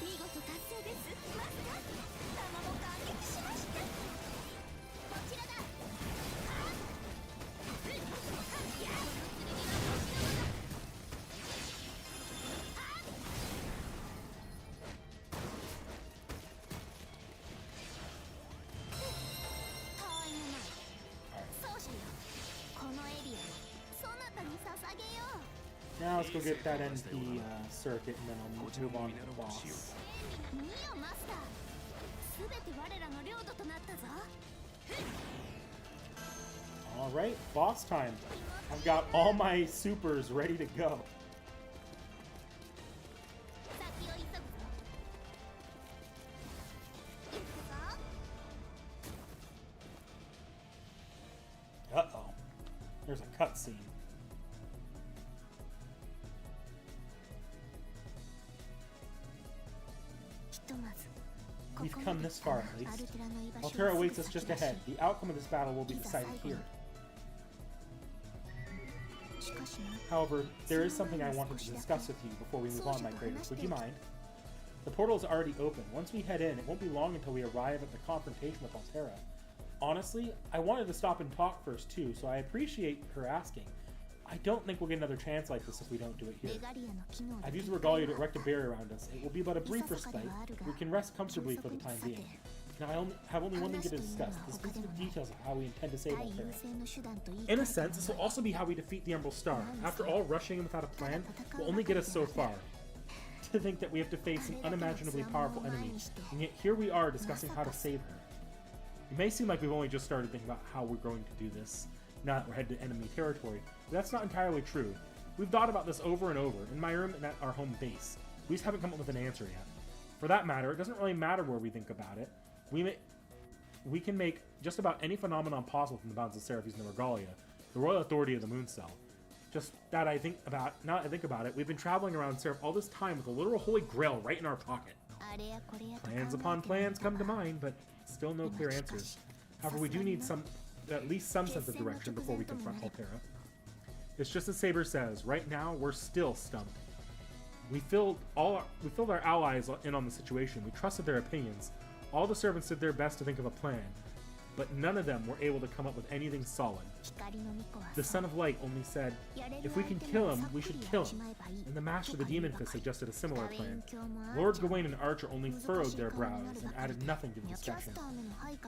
見事達成です。まさか玉も感激しました。こちらだ。やっこの剣は星のもの。タイムマン奏者よ、このエリアをそなたに捧げよう。 Now let's go get that NP circuit and then I'll move on to the boss. 見よマスター、すべて我らの領土となったぞ。 Alright, boss time. I've got all my supers ready to go. 先を急ぐぞ。行くぞ。 Uh-oh. There's a cutscene. We've come this far, at least. Altera awaits us just ahead. The outcome of this battle will be decided here. However, there is something I wanted to discuss with you before we move on, my Kratos. Would you mind? The portal is already open. Once we head in, it won't be long until we arrive at the confrontation with Altera. Honestly, I wanted to stop and talk first too, so I appreciate her asking. I don't think we'll get another chance like this if we don't do it here. I've used the Regalia to erect a barrier around us. It will be but a brief respite. We can rest comfortably for the time being. Now I have only one thing to discuss, the specific details of how we intend to save Altera. In a sense, this will also be how we defeat the Emerald Star. After all, rushing in without a plan will only get us so far. To think that we have to face an unimaginably powerful enemy, and yet here we are discussing how to save her. It may seem like we've only just started thinking about how we're going to do this, now that we're headed to enemy territory, but that's not entirely true. We've thought about this over and over, in my room and at our home base. We just haven't come up with an answer yet. For that matter, it doesn't really matter where we think about it. We can make just about any phenomenon possible from the bounds of Seraphes and the Regalia, the royal authority of the Moon Cell. Just that I think about, now that I think about it, we've been traveling around Seraph all this time with a literal holy grail right in our pocket. Plans upon plans come to mind, but Still no clear answers. However, we do need at least some sense of direction before we confront Altera. It's just as Saber says, right now we're still stumped. We filled our allies in on the situation. We trusted their opinions. All the servants did their best to think of a plan, but none of them were able to come up with anything solid. The Son of Light only said, if we can kill him, we should kill him. And the Master of the Demon Fist suggested a similar plan. Lord Gawain and Archer only furrowed their brows and added nothing to the discussion.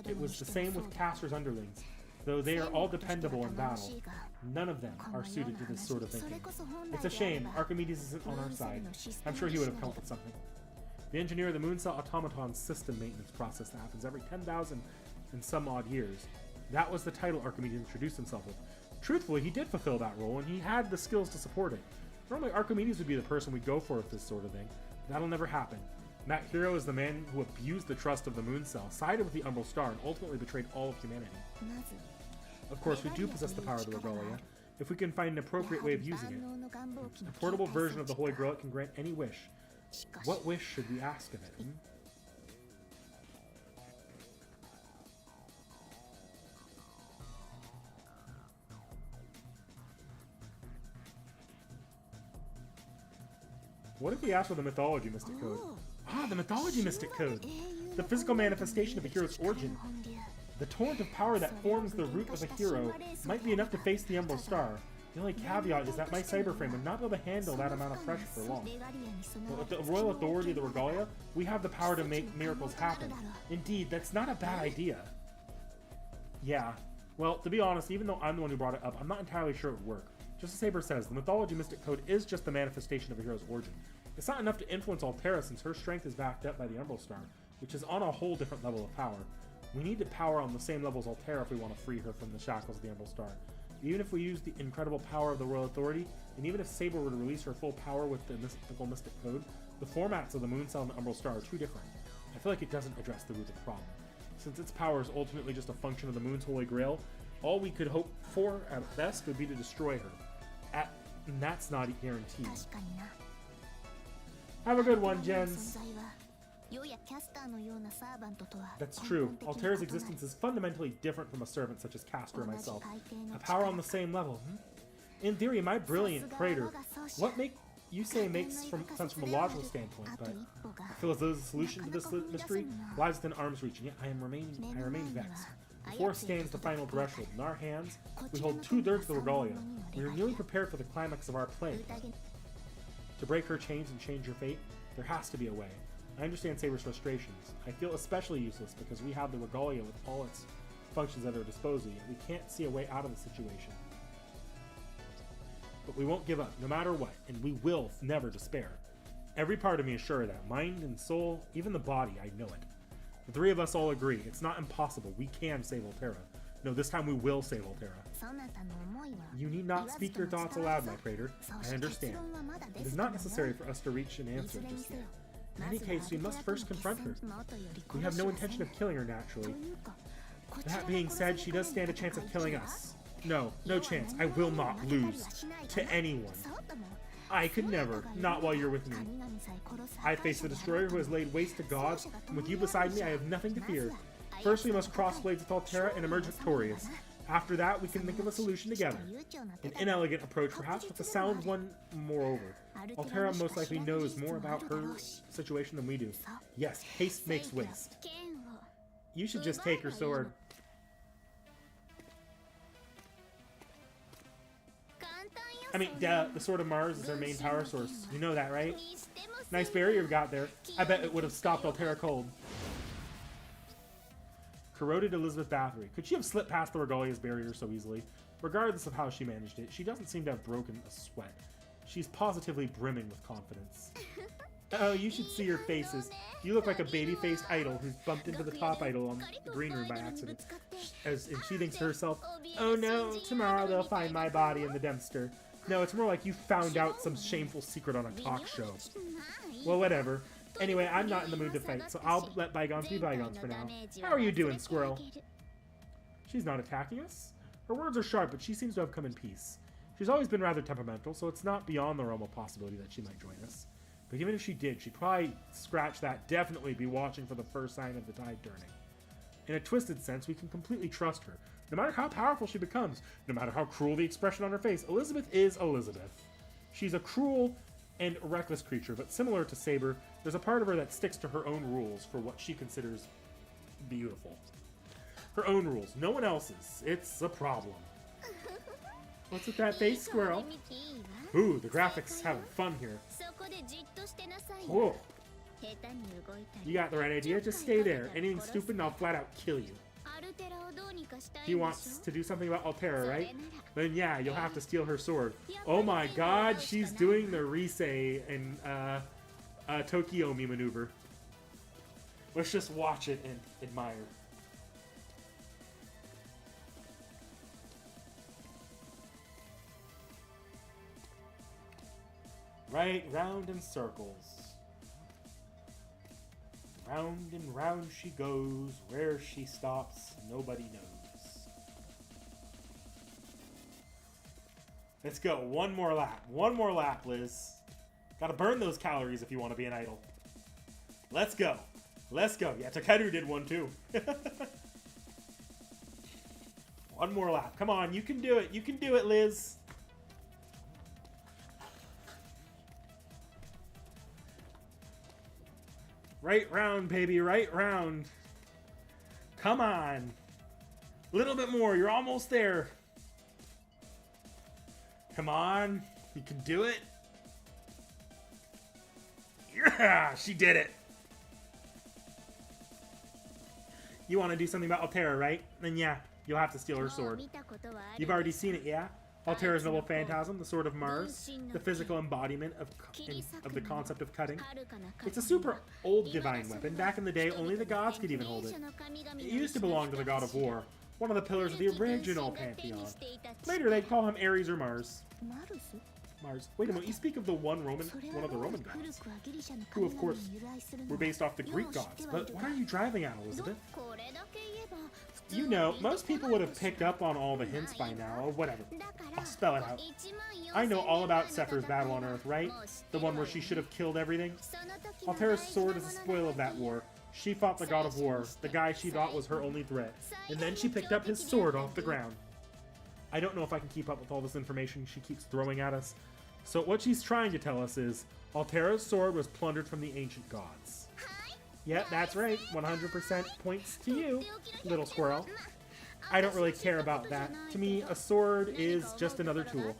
It was the same with Castor's underlings. Though they are all dependable in battle, none of them are suited to this sort of thinking. It's a shame Archimedes isn't on our side. I'm sure he would have come up with something. The engineer of the Mooncell Automaton's system maintenance process that happens every 10,000 and some odd years. That was the title Archimedes introduced himself with. Truthfully, he did fulfill that role, and he had the skills to support it. Normally, Archimedes would be the person we'd go for with this sort of thing. That'll never happen. That hero is the man who abused the trust of the Mooncell, sided with the Umbral Star, and ultimately betrayed all of humanity. Of course, we do possess the power of the Regalia, if we can find an appropriate way of using it. A portable version of the Holy Grail can grant any wish. What wish should we ask of it? What if we ask for the Mythology Mystic Code? Ah, the Mythology Mystic Code! The physical manifestation of a hero's origin. The torrent of power that forms the root of a hero might be enough to face the Umbral Star. The only caveat is that my cyber frame would not be able to handle that amount of pressure for long. But with the royal authority of the Regalia, we have the power to make miracles happen. Indeed, that's not a bad idea. Yeah. Well, to be honest, even though I'm the one who brought it up, I'm not entirely sure it would work. Just as Saber says, the Mythology Mystic Code is just the manifestation of a hero's origin. It's not enough to influence Altera since her strength is backed up by the Umbral Star, which is on a whole different level of power. We need to power on the same level as Altera if we want to free her from the shackles of the Umbral Star. Even if we use the incredible power of the Royal Authority, and even if Saber were to release her full power with the mystical Mystic Code, the formats of the Mooncell and the Umbral Star are too different. I feel like it doesn't address the root of the problem. Since its power is ultimately just a function of the Moon's Holy Grail, all we could hope for at best would be to destroy her. And that's not guaranteed. Have a good one, Jens. That's true. Altera's existence is fundamentally different from a servant such as Castor and myself. A power on the same level. In theory, my brilliant praetor, what you say makes sense from a logical standpoint, but I feel as though the solution to this mystery lies within arm's reach, and yet I remain vexed. Before us stands the final threshold. In our hands, we hold 2/3 of the Regalia. We are nearly prepared for the climax of our play. To break her chains and change her fate, there has to be a way. I understand Saber's frustrations. I feel especially useless because we have the Regalia with all its functions at our disposal, yet we can't see a way out of the situation. But we won't give up, no matter what, and we will never despair. Every part of me is sure of that. Mind and soul, even the body, I know it. The three of us all agree. It's not impossible. We can save Altera. No, this time we will save Altera. You need not speak your thoughts aloud, my praetor. I understand. It is not necessary for us to reach an answer just yet. In any case, we must first confront her. We have no intention of killing her, naturally. That being said, she does stand a chance of killing us. No, no chance. I will not lose to anyone. I could never, not while you're with me. I face the destroyer who has laid waste to gods, and with you beside me, I have nothing to fear. First, we must cross blades with Altera and emerge victorious. After that, we can think of a solution together. An inelegant approach, perhaps, but a sound one moreover. Altera most likely knows more about her situation than we do. Yes, haste makes waste. You should just take her sword. I mean, the Sword of Mars is our main power source. You know that, right? Nice barrier you got there. I bet it would have stopped Altera cold. Corroded Elizabeth Bathory. Could she have slipped past the Regalia's barrier so easily? Regardless of how she managed it, she doesn't seem to have broken a sweat. She's positively brimming with confidence. Oh, you should see your faces. You look like a baby-faced idol who's bumped into the top idol on the green room by accident. And she thinks to herself, oh no, tomorrow they'll find my body in the dumpster. No, it's more like you found out some shameful secret on a talk show. Well, whatever. Anyway, I'm not in the mood to fight, so I'll let bygones be bygones for now. How are you doing, Squirrel? She's not attacking us? Her words are sharp, but she seems to have come in peace. She's always been rather temperamental, so it's not beyond the realm of possibility that she might join us. But even if she did, she'd probably scratch that, definitely be watching for the first sign of the tide turning. In a twisted sense, we can completely trust her. No matter how powerful she becomes, no matter how cruel the expression on her face, Elizabeth is Elizabeth. She's a cruel and reckless creature, but similar to Saber, there's a part of her that sticks to her own rules for what she considers beautiful. Her own rules, no one else's. It's a problem. What's with that face, squirrel? Ooh, the graphics having fun here. Whoa. You got the right idea, just stay there. Anything stupid and I'll flat out kill you. He wants to do something about Altera, right? Then yeah, you'll have to steal her sword. Oh my god, she's doing the Risei and Tokiomi maneuver. Let's just watch it and admire. Right round in circles. Round and round she goes. Where she stops, nobody knows. Let's go. One more lap. One more lap, Liz. Gotta burn those calories if you want to be an idol. Let's go. Let's go. Yeah, Takeru did one too. One more lap. Come on, you can do it. You can do it, Liz. Right round, baby, right round. Come on. A little bit more, you're almost there. Come on, you can do it. Yeah, she did it. You want to do something about Altera, right? Then yeah, you'll have to steal her sword. You've already seen it, yeah? Altera's noble phantasm, the sword of Mars, the physical embodiment of the concept of cutting. It's a super old divine weapon. Back in the day, only the gods could even hold it. It used to belong to the god of war, one of the pillars of the original pantheon. Later, they'd call him Ares or Mars. Mars. Wait a minute, you speak of the one of the Roman gods, who, of course, were based off the Greek gods. But what are you driving at, Elizabeth? You know, most people would have picked up on all the hints by now, or whatever. I'll spell it out. I know all about Sephir's battle on Earth, right? The one where she should have killed everything? Altera's sword is the spoil of that war. She fought the god of war, the guy she thought was her only threat, and then she picked up his sword off the ground. I don't know if I can keep up with all this information she keeps throwing at us. So what she's trying to tell us is, Altera's sword was plundered from the ancient gods. Yep, that's right. 100% points to you, little squirrel. I don't really care about that. To me, a sword is just another tool.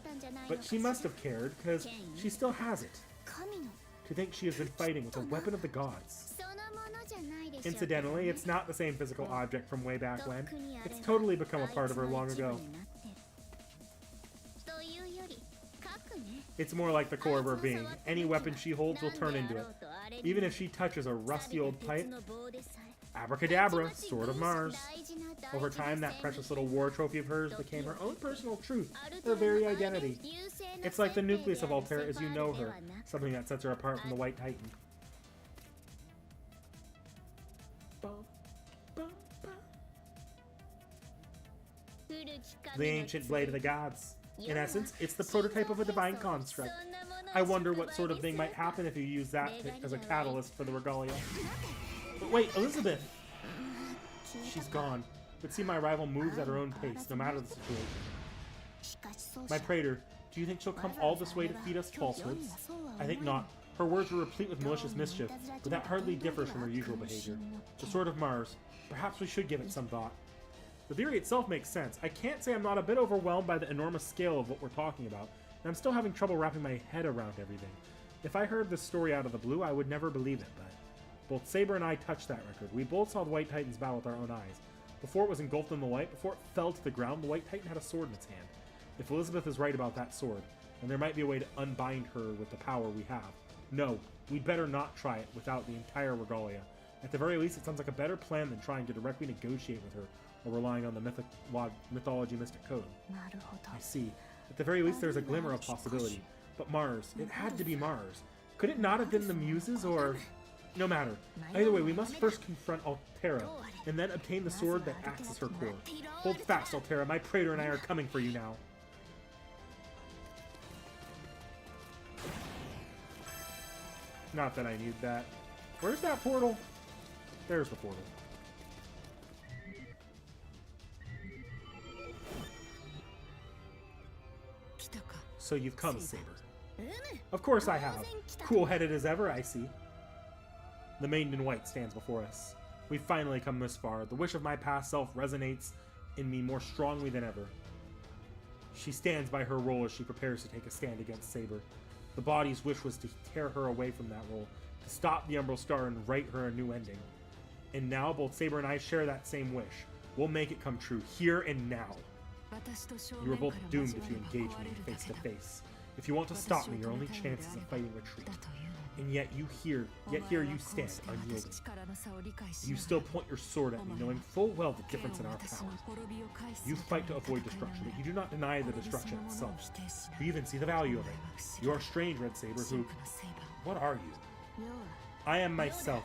But she must have cared, because she still has it. To think she has been fighting with a weapon of the gods. Incidentally, it's not the same physical object from way back when. It's totally become a part of her long ago. It's more like the core of her being. Any weapon she holds will turn into it. Even if she touches a rusty old pipe. Abracadabra, sword of Mars. Over time, that precious little war trophy of hers became her own personal truth, her very identity. It's like the nucleus of Altera as you know her, something that sets her apart from the White Titan. The ancient blade of the gods. In essence, it's the prototype of a divine construct. I wonder what sort of thing might happen if you use that as a catalyst for the regalia. But wait, Elizabeth! She's gone. But see, my rival moves at her own pace, no matter the situation. My praetor, do you think she'll come all this way to feed us falsehoods? I think not. Her words were replete with malicious mischief, but that hardly differs from her usual behavior. The sword of Mars. Perhaps we should give it some thought. The theory itself makes sense. I can't say I'm not a bit overwhelmed by the enormous scale of what we're talking about, and I'm still having trouble wrapping my head around everything. If I heard this story out of the blue, I would never believe it, but both Saber and I touched that record. We both saw the White Titan's battle with our own eyes. Before it was engulfed in the light, before it fell to the ground, the White Titan had a sword in its hand. If Elizabeth is right about that sword, then there might be a way to unbind her with the power we have. No, we'd better not try it without the entire regalia. At the very least, it sounds like a better plan than trying to directly negotiate with her, or relying on the mythology mystic code. I see. At the very least, there's a glimmer of possibility. But Mars, it had to be Mars. Could it not have been the Muses, or... No matter. Either way, we must first confront Altera, and then obtain the sword that acts as her core. Hold fast, Altera. My praetor and I are coming for you now. Not that I need that. Where's that portal? There's the portal. So you've come, Saber. Of course I have. Cool-headed as ever, I see. The maiden in white stands before us. We've finally come this far. The wish of my past self resonates in me more strongly than ever. She stands by her role as she prepares to take a stand against Saber. The body's wish was to tear her away from that role, to stop the Umbral Star and write her a new ending. And now, both Saber and I share that same wish. We'll make it come true, here and now. You are both doomed if you engage me face to face. If you want to stop me, your only chance is a fighting retreat. And yet here you stand, unyielding. You still point your sword at me, knowing full well the difference in our power. You fight to avoid destruction, but you do not deny the destruction itself. You even see the value of it. You are strange, Red Saber, who... What are you? I am myself.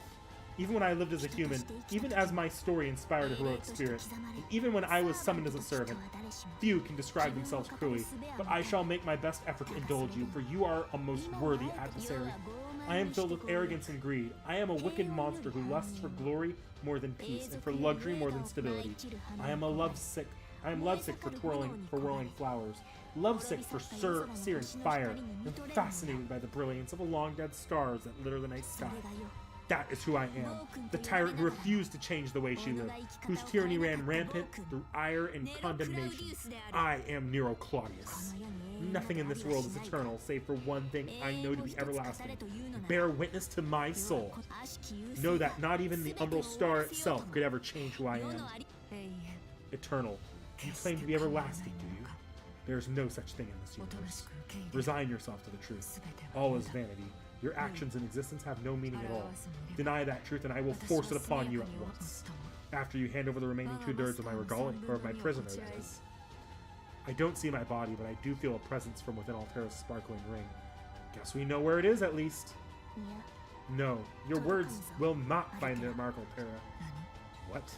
Even when I lived as a human, even as my story inspired a heroic spirit, and even when I was summoned as a servant, few can describe themselves cruelly, but I shall make my best effort to indulge you, for you are a most worthy adversary. I am filled with arrogance and greed. I am a wicked monster who lusts for glory more than peace, and for luxury more than stability. I am lovesick for whirling flowers, lovesick for searing fire, and fascinated by the brilliance of the long-dead stars that litter the night sky. That is who I am, the tyrant who refused to change the way she lived, whose tyranny ran rampant through ire and condemnation. I am Nero Claudius. Nothing in this world is eternal, save for one thing I know to be everlasting. Bear witness to my soul. Know that not even the Umbral Star itself could ever change who I am. Eternal. You claim to be everlasting, do you? There is no such thing in this universe. Resign yourself to the truth. All is vanity. Your actions in existence have no meaning at all. Deny that truth and I will force it upon you at once. After you hand over the remaining 2/3 of my regalia, or of my prisoner, that is. I don't see my body, but I do feel a presence from within Altera's sparkling ring. Guess we know where it is, at least. No, your words will not find their mark, Altera. What?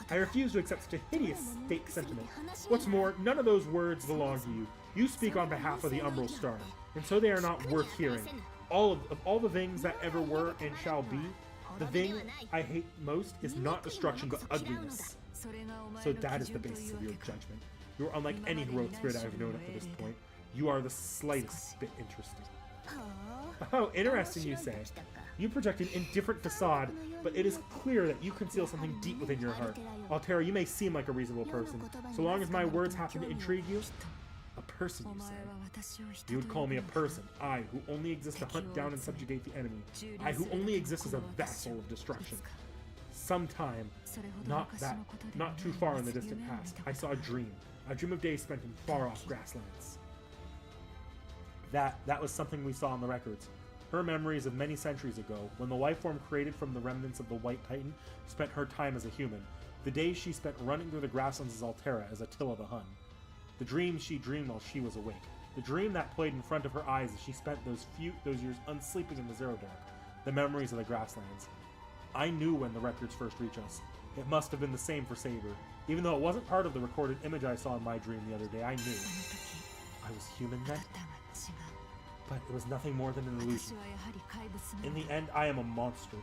I refuse to accept such a hideous fake sentiment. What's more, none of those words belong to you. You speak on behalf of the Umbral Star, and so they are not worth hearing. All the things that ever were and shall be, the thing I hate most is not destruction but ugliness. So that is the basis of your judgment. You are unlike any heroic spirit I have known up to this point. You are the slightest bit interesting. Oh, interesting, you say. You project an indifferent facade, but it is clear that you conceal something deep within your heart. Altera, you may seem like a reasonable person. So long as my words happen to intrigue you, a person, you say. You would call me a person, I, who only exist to hunt down and subjugate the enemy. I, who only exist as a vessel of destruction. Sometime, not too far in the distant past, I saw a dream of days spent in far-off grasslands. That was something we saw on the records. Her memories of many centuries ago, when the life form created from the remnants of the White Titan spent her time as a human. The days she spent running through the grasslands as Altera, as Attila the Hun. The dreams she dreamed while she was awake. The dream that played in front of her eyes as she spent those years unsleeping in the Zero Dark. The memories of the grasslands. I knew when the records first reached us. It must have been the same for Saber. Even though it wasn't part of the recorded image I saw in my dream the other day, I knew. I was human then? But it was nothing more than an illusion. In the end, I am a monster.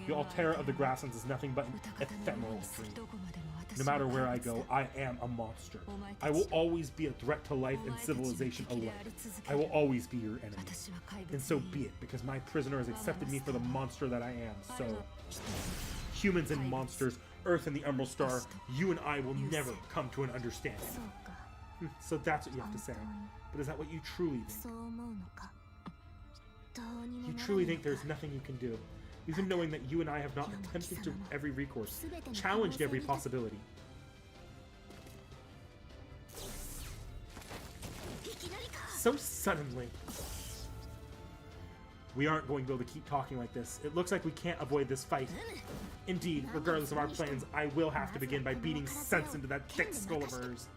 The Altera of the Grasslands is nothing but an ephemeral dream. No matter where I go, I am a monster. I will always be a threat to life and civilization alike. I will always be your enemy. And so be it, because my prisoner has accepted me for the monster that I am. So, humans and monsters, Earth and the Umbral Star, you and I will never come to an understanding. So that's what you have to say. But is that what you truly think? You truly think there's nothing you can do, even knowing that you and I have not attempted to every recourse, challenged every possibility. So suddenly. We aren't going to be able to keep talking like this. It looks like we can't avoid this fight. Indeed, regardless of our plans, I will have to begin by beating sense into that thick skull of hers.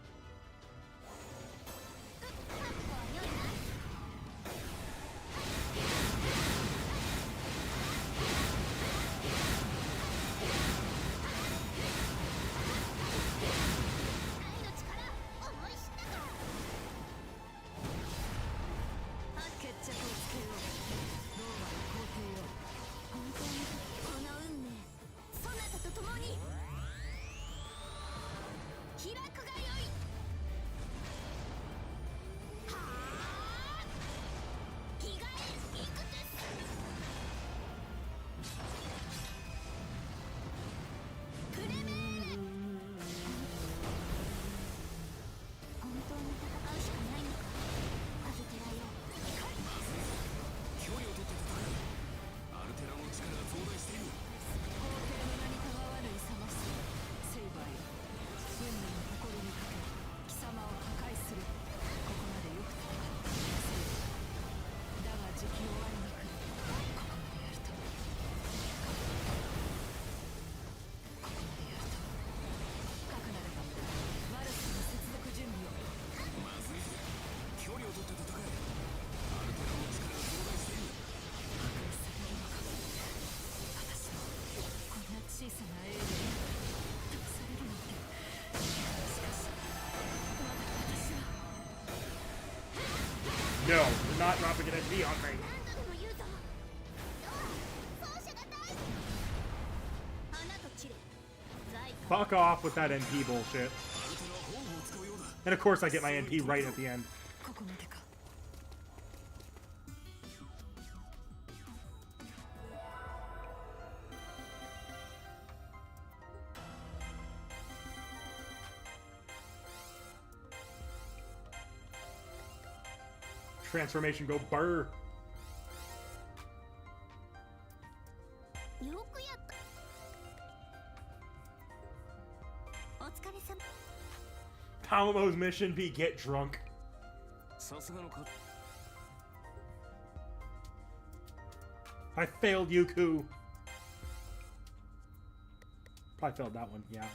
No, you're not dropping an NP on me. 何度でも言うぞ。ノア、奏者が大好き。花と地で在か Fuck off with that NP bullshit. And of course I get my NP right at the end. ここまでか。Transformation go burr. よくやった。お疲れ様。 Palomo's mission be get drunk. さすがのか I failed Yuku. Probably failed that one, yeah.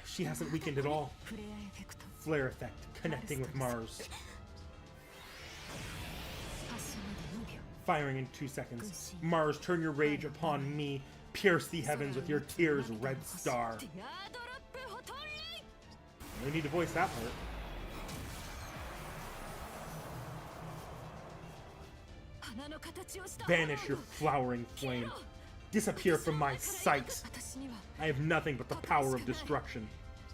She hasn't weakened at all. フレアエフェクト。 Flare effect, connecting with Mars. 発射まで2秒。 Firing in 2 seconds. Mars, turn your rage upon me. Pierce the heavens with your tears, red star. ティアドロップホトンレイ。 We need to voice that part. 花の形をした。 Banish your flowering flame. Disappear from my sight. 私には I have nothing but the power of destruction.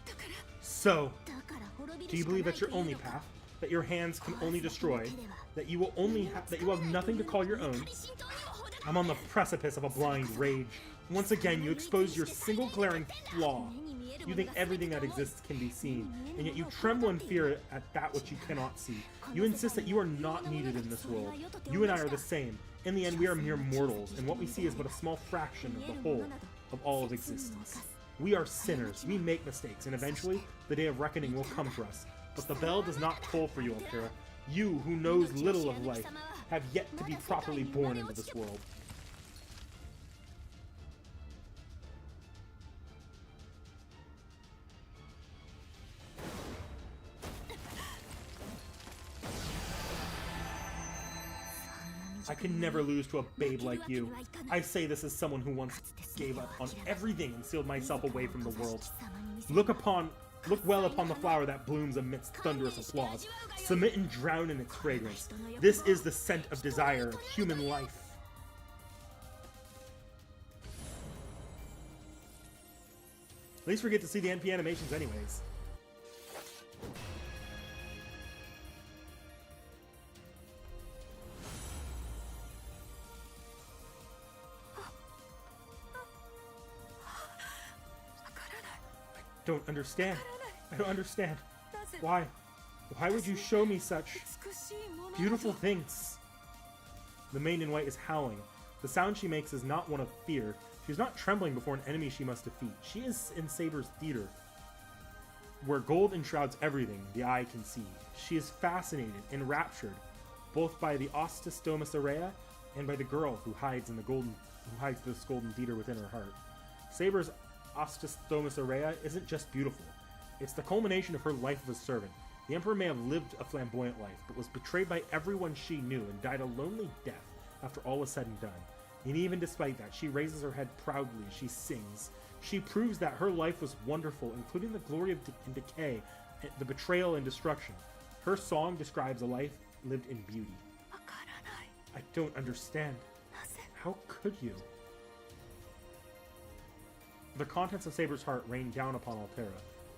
だから。 So, だから滅び do る you しかな believe い that's と your いう only のか。 path? That your hands can only destroy? That you will have nothing to call your own? I'm on the precipice of a blind rage. Once again, you expose your single glaring flaw. You think everything that exists can be seen, and yet you tremble in fear at that which you cannot see. You insist that you are not needed in this world. You and I are the same. In the end, we are mere mortals, and what we see is but a small fraction of the whole of all of existence. We are sinners. We make mistakes, and eventually, the day of reckoning will come for us. But the bell does not toll for you, Altera. You, who knows little of life, have yet to be properly born into this world. I can never lose to a babe like you. I say this as someone who once gave up on everything and sealed myself away from the world. Look well upon the flower that blooms amidst thunderous applause. Submit and drown in its fragrance. This is the scent of desire of human life. At least we get to see the NP animations anyways. I don't understand. I don't understand. Why? Why would you show me such beautiful things? The maiden in white is howling. The sound she makes is not one of fear. She's not trembling before an enemy she must defeat. She is in Saber's theater, where gold enshrouds everything the eye can see. She is fascinated, enraptured, both by the Ostis Domus Aurea and by the girl who hides this golden theater within her heart. Saber's Ostis Domus Aurea isn't just beautiful. It's the culmination of her life as a servant. The Emperor may have lived a flamboyant life, but was betrayed by everyone she knew and died a lonely death after all was said and done. And even despite that, she raises her head proudly, she sings. She proves that her life was wonderful, including the glory of and decay, the betrayal and destruction. Her song describes a life lived in beauty. I don't understand. How could you? The contents of Saber's heart rain down upon Altera.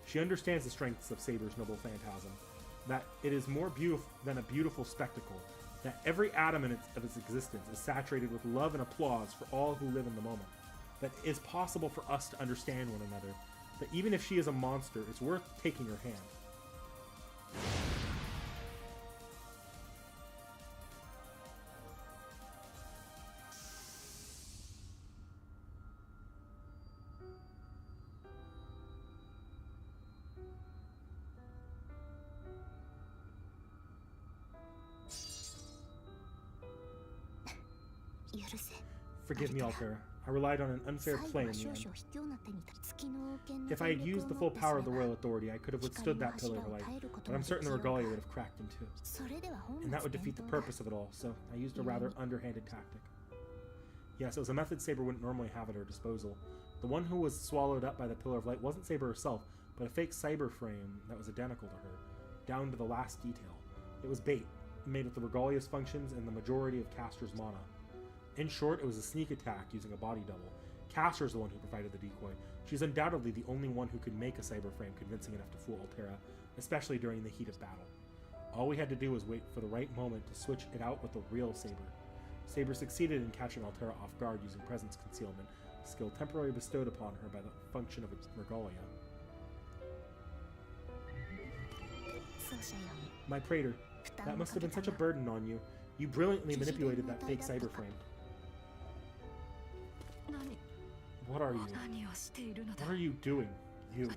She understands the strengths of Saber's noble phantasm, that it is more beautiful than a beautiful spectacle, that every atom of its existence is saturated with love and applause for all who live in the moment, that it is possible for us to understand one another, that even if she is a monster, it's worth taking her hand. Forgive me, Altera. I relied on an unfair play in the end. If I had used the full power of the royal authority, I could have withstood that pillar of light, but I'm certain the regalia would have cracked in two. And that would defeat the purpose of it all, so I used a rather underhanded tactic. Yes, it was a method Saber wouldn't normally have at her disposal. The one who was swallowed up by the pillar of light wasn't Saber herself, but a fake cyber frame that was identical to her, down to the last detail. It was bait, made with the regalia's functions and the majority of Castor's mana. In short, it was a sneak attack using a body double. Castor's the one who provided the decoy. She's undoubtedly the only one who could make a cyber frame convincing enough to fool Altera, especially during the heat of battle. All we had to do was wait for the right moment to switch it out with the real Saber. Saber succeeded in catching Altera off guard using presence concealment, a skill temporarily bestowed upon her by the function of its regalia. My praetor, that must have been such a burden on you. You brilliantly manipulated that fake cyber frame. What are you? What are you doing? You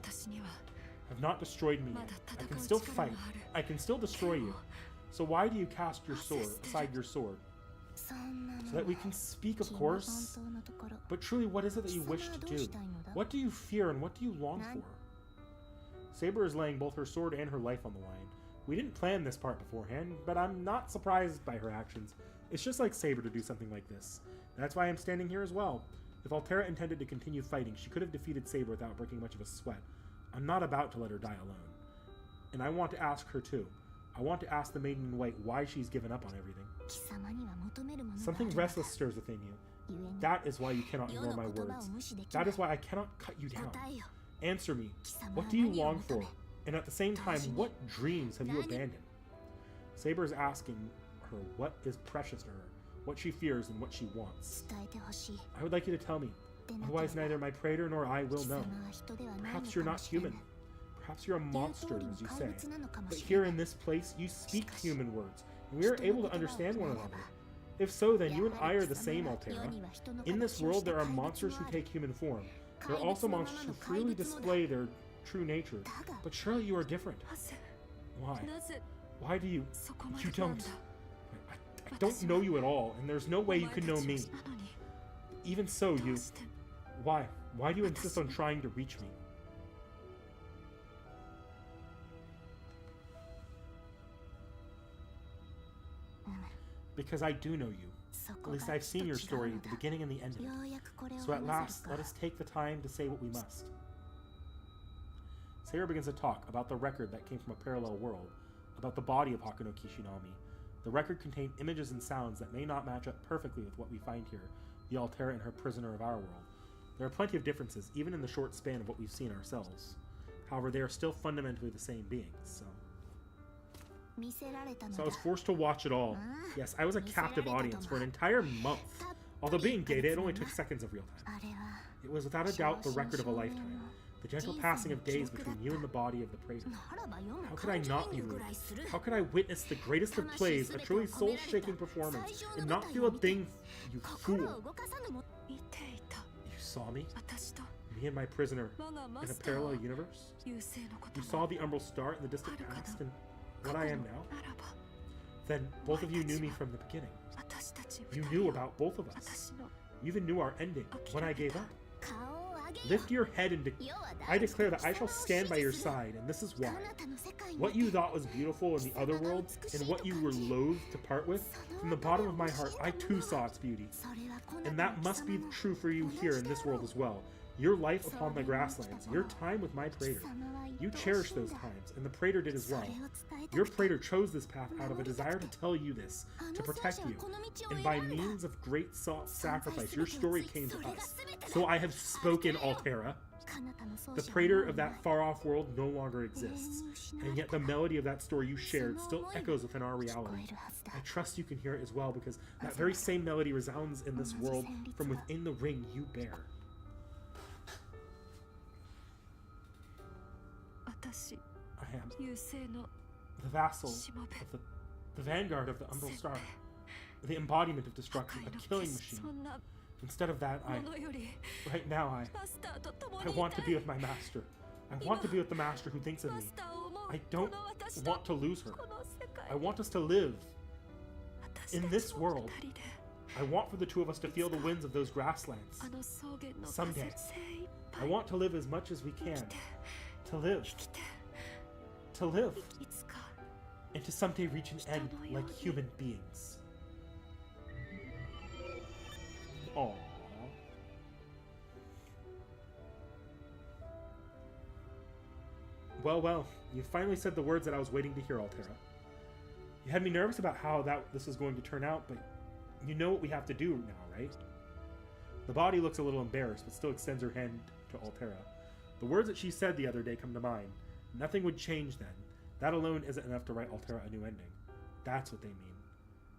have not destroyed me yet. I can still fight. I can still destroy you. So why do you cast your sword aside your sword? So that we can speak, of course. But truly, what is it that you wish to do? What do you fear and what do you long for? Saber is laying both her sword and her life on the line. We didn't plan this part beforehand, but I'm not surprised by her actions. It's just like Saber to do something like this. That's why I'm standing here as well. If Altera intended to continue fighting, she could have defeated Saber without breaking much of a sweat. I'm not about to let her die alone. And I want to ask her too. I want to ask the Maiden in White why she's given up on everything. Something restless stirs within you. That is why you cannot ignore my words. That is why I cannot cut you down. Answer me. What do you long for? And at the same time, what dreams have you abandoned? Saber is asking her what is precious to her, what she fears and what she wants. I would like you to tell me. Otherwise, neither my praetor nor I will know. Perhaps you're not human. Perhaps you're a monster, as you say. But here in this place, you speak human words, and we are able to understand one another. If so, then you and I are the same, Altera. In this world, there are monsters who take human form. There are also monsters who freely display their true nature. But surely you are different. Why? Why do you... You don't... I don't know you at all, and there's no way you can know me. Even so, you... Why? Why do you insist on trying to reach me? Because I do know you. At least I've seen your story, the beginning and the end of it. So at last, let us take the time to say what we must. Saber begins to talk about the record that came from a parallel world, about the body of Hakuno Kishinami. The record contained images and sounds that may not match up perfectly with what we find here, the Altera and her prisoner of our world. There are plenty of differences, even in the short span of what we've seen ourselves. However, they are still fundamentally the same beings, so I was forced to watch it all. Yes, I was a captive audience for an entire month. Although being data, it only took seconds of real time. It was without a doubt the record of a lifetime. The gentle passing of days between you and the body of the praetor. How could I not be moved? How could I witness the greatest of plays, a truly soul-shaking performance, and not feel a thing, you fool? You saw me? Me and my prisoner in a parallel universe? You saw the Umbral Star in the distant past and what I am now? Then both of you knew me from the beginning. You knew about both of us. You even knew our ending, when I gave up. Lift your head and I declare that I shall stand by your side, and this is why. What you thought was beautiful in the other world, and what you were loath to part with, from the bottom of my heart, I too saw its beauty. And that must be true for you here in this world as well. Your life upon the grasslands, your time with my praetor. You cherish those times, and the praetor did as well. Your praetor chose this path out of a desire to tell you this, to protect you. And by means of great sacrifice, your story came to us. So I have spoken, Altera. The praetor of that far-off world no longer exists, and yet the melody of that story you shared still echoes within our reality. I trust you can hear it as well, because that very same melody resounds in this world from within the ring you bear. I am the vassal of the vanguard of the Umbral Star, the embodiment of destruction, a killing machine. Instead of that, right now, I want to be with my master. I want to be with the master who thinks of me. I don't want to lose her. I want us to live in this world I want for the two of us to feel the winds of those grasslands. あの草原の Someday. 風精一 I 杯 want to live as much as we can. 生きて To live. 生きて To live. いつか And to someday reach an end like human beings. Aww. Well, well, you finally said the words that I was waiting to hear, Altera. You had me nervous about how this was going to turn out, but you know what we have to do now, right? The body looks a little embarrassed, but still extends her hand to Altera. The words that she said the other day come to mind. Nothing would change then. That alone isn't enough to write Altera a new ending. That's what they mean.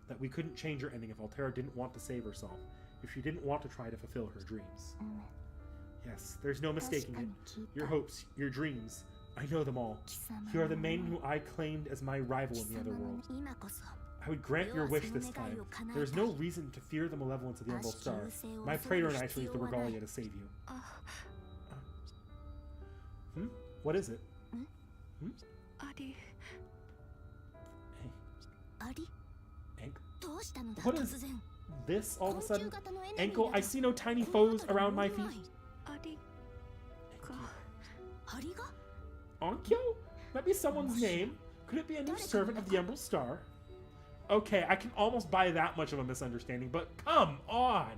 That we couldn't change her ending if Altera didn't want to save herself, if she didn't want to try to fulfill her dreams. Yes, there's no mistaking it. Your hopes, your dreams, I know them all. You are the maiden who I claimed as my rival in the other world. 今こそ I would grant your wish this time. There is no reason to fear the malevolence of the Emerald Star. My praetor and I shall use the regalia to save you. What is it? あり Hey, あり Ankle? どうしたのだ What is 突然 this all of a 昆虫 sudden? 型のエネルギー Ankle, I see no tiny foes around my feet. ありがアリが Onkyo? Might be someone's name. Could it be a new servant of the Emerald Star? Okay, I can almost buy that much of a misunderstanding, but come on!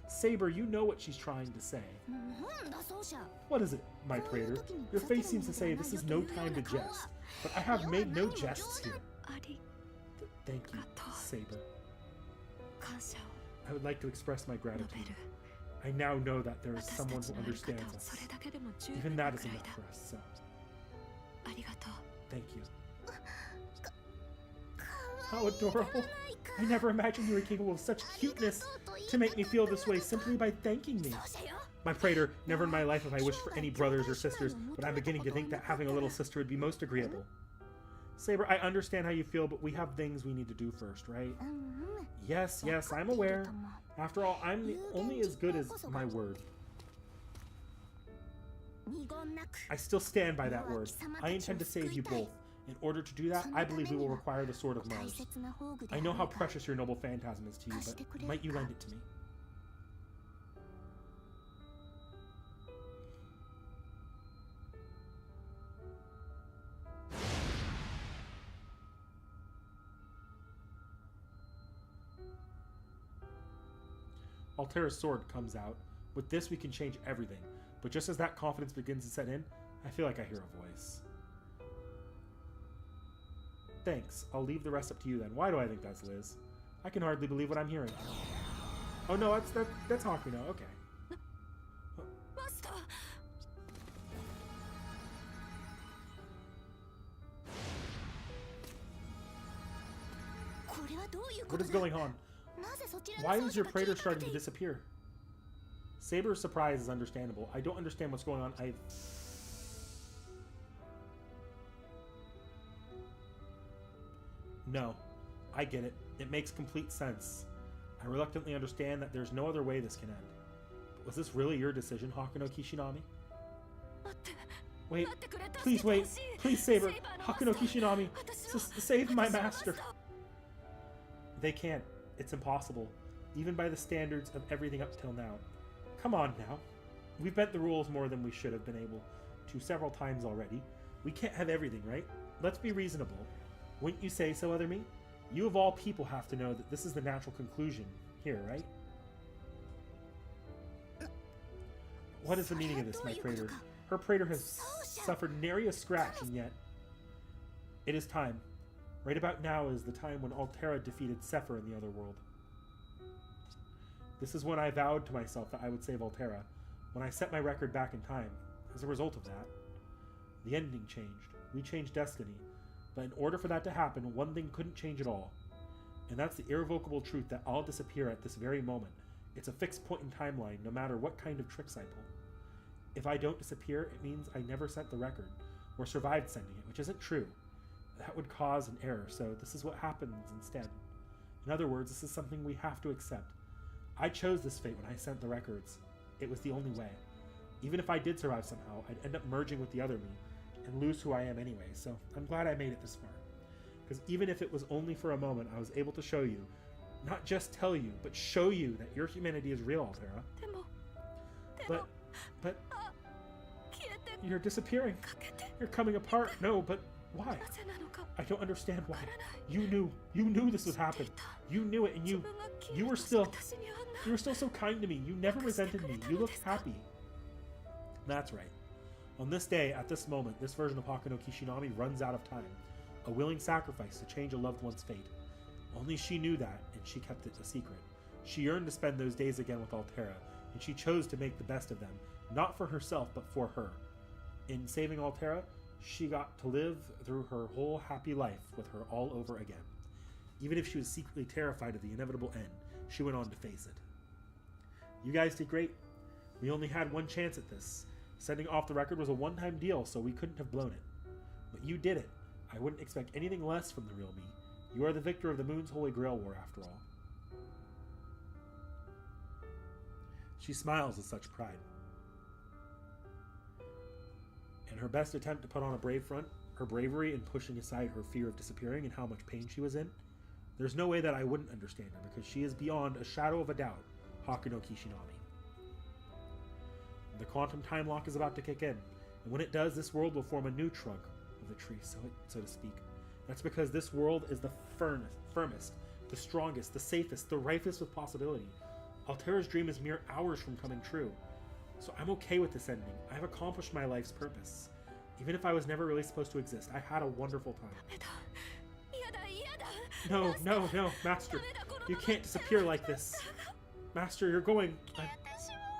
Saber, you know what she's trying to say. なんだ奏者 What is it, my praetor? Your face seems to say this is no time to jest, but I have made no jests here. あり Thank you, Saber. 感謝を I would like to express my 述べ gratitude. る I now know that there is 私 someone たち who のあり方 understands をそ us. れだけでも十 Even 分な that く is らい enough だ for us, so ありがとう thank you. How adorable. I never imagined you were capable of such cuteness to make me feel this way simply by thanking me. 奏者よ My praetor, never in my life have I wished for any brothers or sisters, but I'm beginning to think that having a little sister would be most agreeable. Saber, I understand how you feel, but we have things we need to do first, right? Yes, yes, I'm aware. After all, I'm only as good as my word. 二言なく I still stand by that word. I intend to save you both. In order to do that, I believe we will require the Sword of 大 Mars. 切な宝具で I あ know る how が precious your noble phantasm is to you, but might you lend it to me? Altera's sword comes out. With this, we can change everything. But just as that confidence begins to set in, I feel like I hear a voice. Thanks. I'll leave the rest up to you then. Why do I think that's Liz? I can hardly believe what I'm hearing. Oh no, that's Hakuno. Okay. マスター これはどういうこ What と is だ going on? なぜそちらの Why 奏 is 者 your が praetor 消えかけ starting て to いる disappear? Saber's surprise is understandable. I don't understand what's going on. No, I get it. It makes complete sense. I reluctantly understand that there's no other way this can end. But was this really your decision, Hakuno Kishinami? 待って Wait, 待ってくれ please 助けて wait. ほしい Please, Saber. セイバーの Hakuno マスター Kishinami. 私を Save my 私を master. マスター They can't. It's impossible. Even by the standards of everything up till now. Come on now. We've bent the rules more than we should have been able to several times already. We can't have everything, right? Let's be reasonable. Wouldn't you say so, Other Me? You of all people have to know that this is the natural conclusion here, right? What is the meaning of this, my praetor? Her praetor has suffered nary a scratch, and yet... It is time. Right about now is the time when Altera defeated Sepher in the other world. This is when I vowed to myself that I would save Altera, when I set my record back in time. As a result of that, the ending changed. We changed destiny. But in order for that to happen, one thing couldn't change at all. And that's the irrevocable truth that I'll disappear at this very moment. It's a fixed point in timeline, no matter what kind of tricks I pull. If I don't disappear, it means I never set the record, or survived sending it, which isn't true. That would cause an error, so this is what happens instead. In other words, this is something we have to accept. I chose this fate when I sent the records. It was the only way. Even if I did survive somehow, I'd end up merging with the other me, and lose who I am anyway, so I'm glad I made it this far. Because even if it was only for a moment, I was able to show you Not just tell you, but show you that your humanity is real, Altera. でも But 消えて you're disappearing. かけて You're coming apart. No, but why? なぜなのか I don't understand why. わからない You knew this would happen. You knew it, and 自分が消え you る were と still 私にあんな you were still so kind to me. You never resented me. You looked happy. That's right. On this day, at this moment, this version of Hakuno Kishinami runs out of time, a willing sacrifice to change a loved one's fate. Only she knew that, and she kept it a secret. She yearned to spend those days again with Altera, and she chose to make the best of them, not for herself, but for her. In saving Altera, she got to live through her whole happy life with her all over again. Even if she was secretly terrified of the inevitable end, she went on to face it. You guys did great. We only had one chance at this. Sending off the record was a one-time deal, so we couldn't have blown it. But you did it. I wouldn't expect anything less from the real me. You are the victor of the Moon's Holy Grail War, after all. She smiles with such pride. In her best attempt to put on a brave front, her bravery in pushing aside her fear of disappearing and how much pain she was in, there's no way that I wouldn't understand her, because she is beyond a shadow of a doubt Hakuno Kishinami. The quantum time lock is about to kick in, and when it does, this world will form a new trunk of the tree, so to speak. That's because this world is the firmest, the strongest, the safest, the rifest with possibility. Altera's dream is mere hours from coming true. So I'm okay with this ending. I've accomplished my life's purpose. Even if I was never really supposed to exist, I had a wonderful time. 嫌だ嫌だ No, no, no, Master. You can't disappear like this. Master, you're going.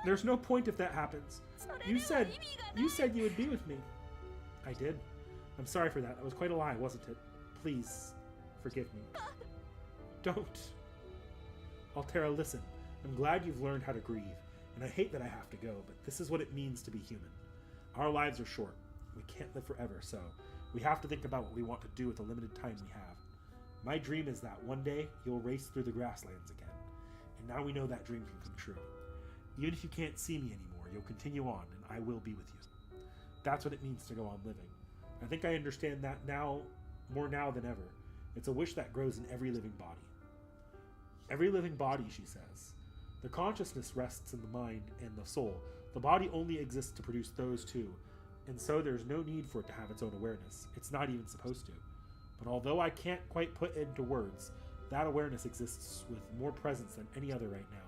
There's no point if that happens. You said you would be with me. I did. I'm sorry for that. That was quite a lie, wasn't it? Please, forgive me. Don't. Altera, listen. I'm glad you've learned how to grieve, and I hate that I have to go, but this is what it means to be human. Our lives are short. We can't live forever, so we have to think about what we want to do with the limited time we have. My dream is that one day you'll race through the grasslands again, and now we know that dream can come true. Even if you can't see me anymore, you'll continue on, and I will be with you. That's what it means to go on living. I think I understand that now, more now than ever. It's a wish that grows in every living body. Every living body, she says. The consciousness rests in the mind and the soul. The body only exists to produce those two, and so there's no need for it to have its own awareness. It's not even supposed to. But although I can't quite put it into words, that awareness exists with more presence than any other right now.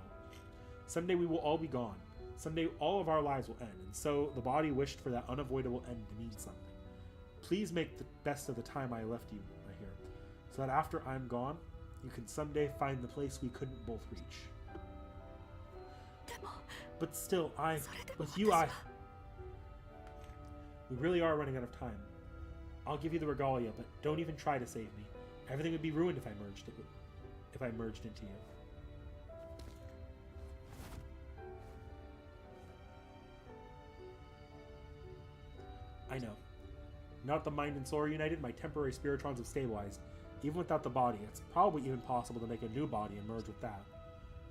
Someday we will all be gone. Someday all of our lives will end, and so the body wished for that unavoidable end to mean something. Please make the best of the time I left you, I hear, so that after I'm gone, you can someday find the place we couldn't both reach. でも But still, with 私 you, は we really are running out of time. I'll give you the regalia, but don't even try to save me. Everything would be ruined if I merged into you. I know. Now that the mind and soul are united, my temporary spiritrons have stabilized. Even without the body, it's probably even possible to make a new body and merge with that.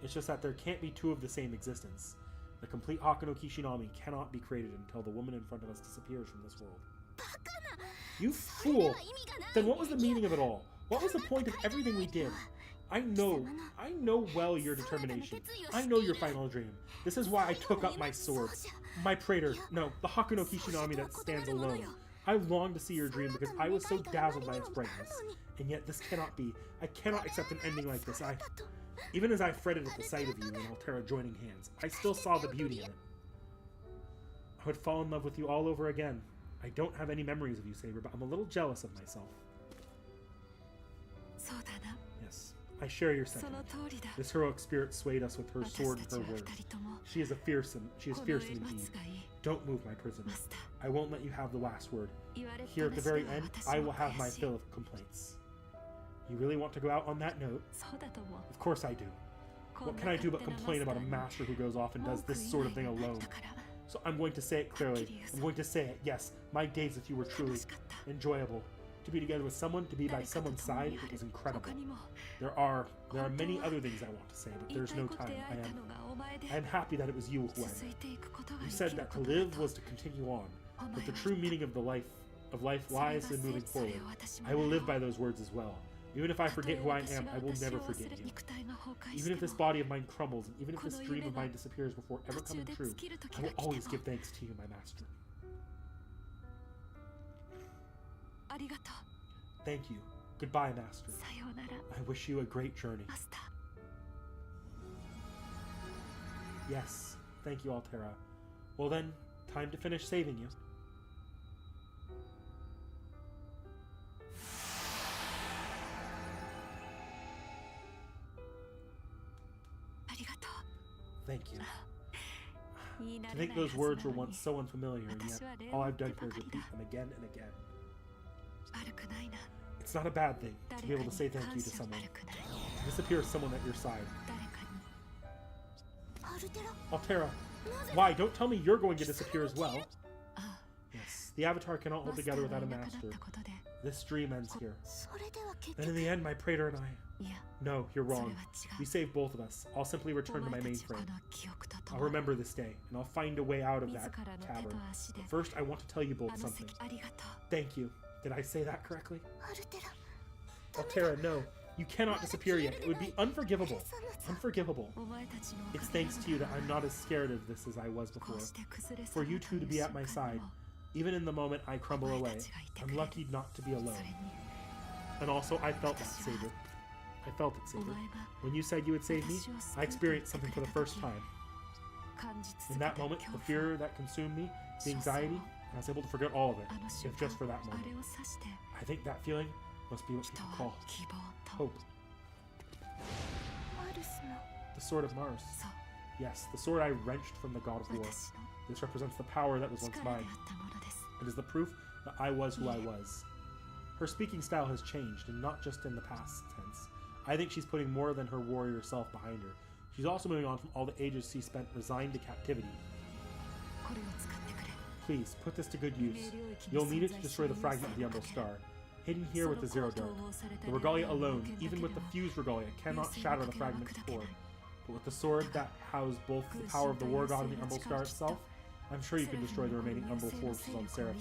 It's just that there can't be two of the same existence. The complete Hakuno Kishinami cannot be created until the woman in front of us disappears from this world. You fool! Then what was the meaning of it all? What was the point of everything we did? I know well your determination. I know your final dream. This is why I took up my sword. My praetor, no, the Hakuno Kishinami that stands alone. I long to see your dream because I was so dazzled by its brightness. And yet this cannot be. I cannot accept an ending like this. Even as I fretted at the sight of you and Altera joining hands, I still saw the beauty in it. I would fall in love with you all over again. I don't have any memories of you, Saber, but I'm a little jealous of myself. そうだな Yes, I share your その sentiment. 通りだ This heroic spirit swayed us with her 私 sword た and ち her は words. 二人とも She is fierce この indeed. 世松がいい Don't move, my prisoner. マスター I won't let you have the last word. 言われっ Here ぱ at the なし very では end, 私 I も will have my 悔しい fill of complaints. You really want to go out on that note? そうだと思う Of course I do. こ What ん can な I do but 勝手な complain about a マスター master who goes off and に does 文句 this 言 sort い of thing ないがあっ alone? たから So I'm going to say it clearly. I'm going to say it. Yes, my days with you were 楽 truly しかった enjoyable. To be together with someone, to be by 誰かと someone's 共 side, に it あ was る incredible. 他にも There are many 本当は other things I want to say, but 言い there's たい no こと time. で会えたのがお前で I am happy that it was you who 続 went. いていくことが You 生 said きる that こ to とだ live と was to continue on, お前 but the は true 言った meaning of life それ lies が in moving それ forward. を私も I will live by those words as well. Even if I forget who I am, I will never forget you. Even if this body of mine crumbles, and even if this dream of mine disappears before ever coming true, I will always give thanks to you, my master. Thank you. Goodbye, master. I wish you a great journey. Yes, thank you, Altera. Well then, time to finish saving you. Thank you. To think those words were once so unfamiliar, and yet all I've done here is repeat them again and again. It's not a bad thing to be able to say thank you to someone. To disappear as someone at your side. Altera, why? Don't tell me you're going to disappear as well. Yes, the Avatar cannot hold together without a master. This dream ends here. Then in the end, my praetor and I... No, you're wrong. You saved both of us. I'll simply return to my mainframe. I'll remember this day, and I'll find a way out of that cavern. But first, I want to tell you both something. Thank you. Did I say that correctly? Altera, no. You cannot disappear yet. It would be unforgivable. Unforgivable. It's thanks to you that I'm not as scared of this as I was before. For you two to be at my side, even in the moment I crumble away, I'm lucky not to be alone. And also, I felt that, Saber. I felt it, Saber. When you said you would save me, I experienced something for the first time. In that moment, the fear that consumed me, the anxiety, I was able to forget all of it, if just for that moment. I think that feeling must be what people call hope. The Sword of Mars. Yes, the sword I wrenched from the god of war. This represents the power that was once mine. It is the proof that I was who I was. Her speaking style has changed, and not just in the past tense. I think she's putting more than her warrior self behind her. She's also moving on from all the ages she spent resigned to captivity. Please, put this to good use. You'll need it to destroy the fragment of the Emerald Star, hidden here with the Zero Dark. The Regalia alone, even with the fused Regalia, cannot shatter the fragment's core. But with the sword that housed both the power of the War God and the Emerald Star itself, I'm sure you can destroy the remaining Emerald forces on Seraph.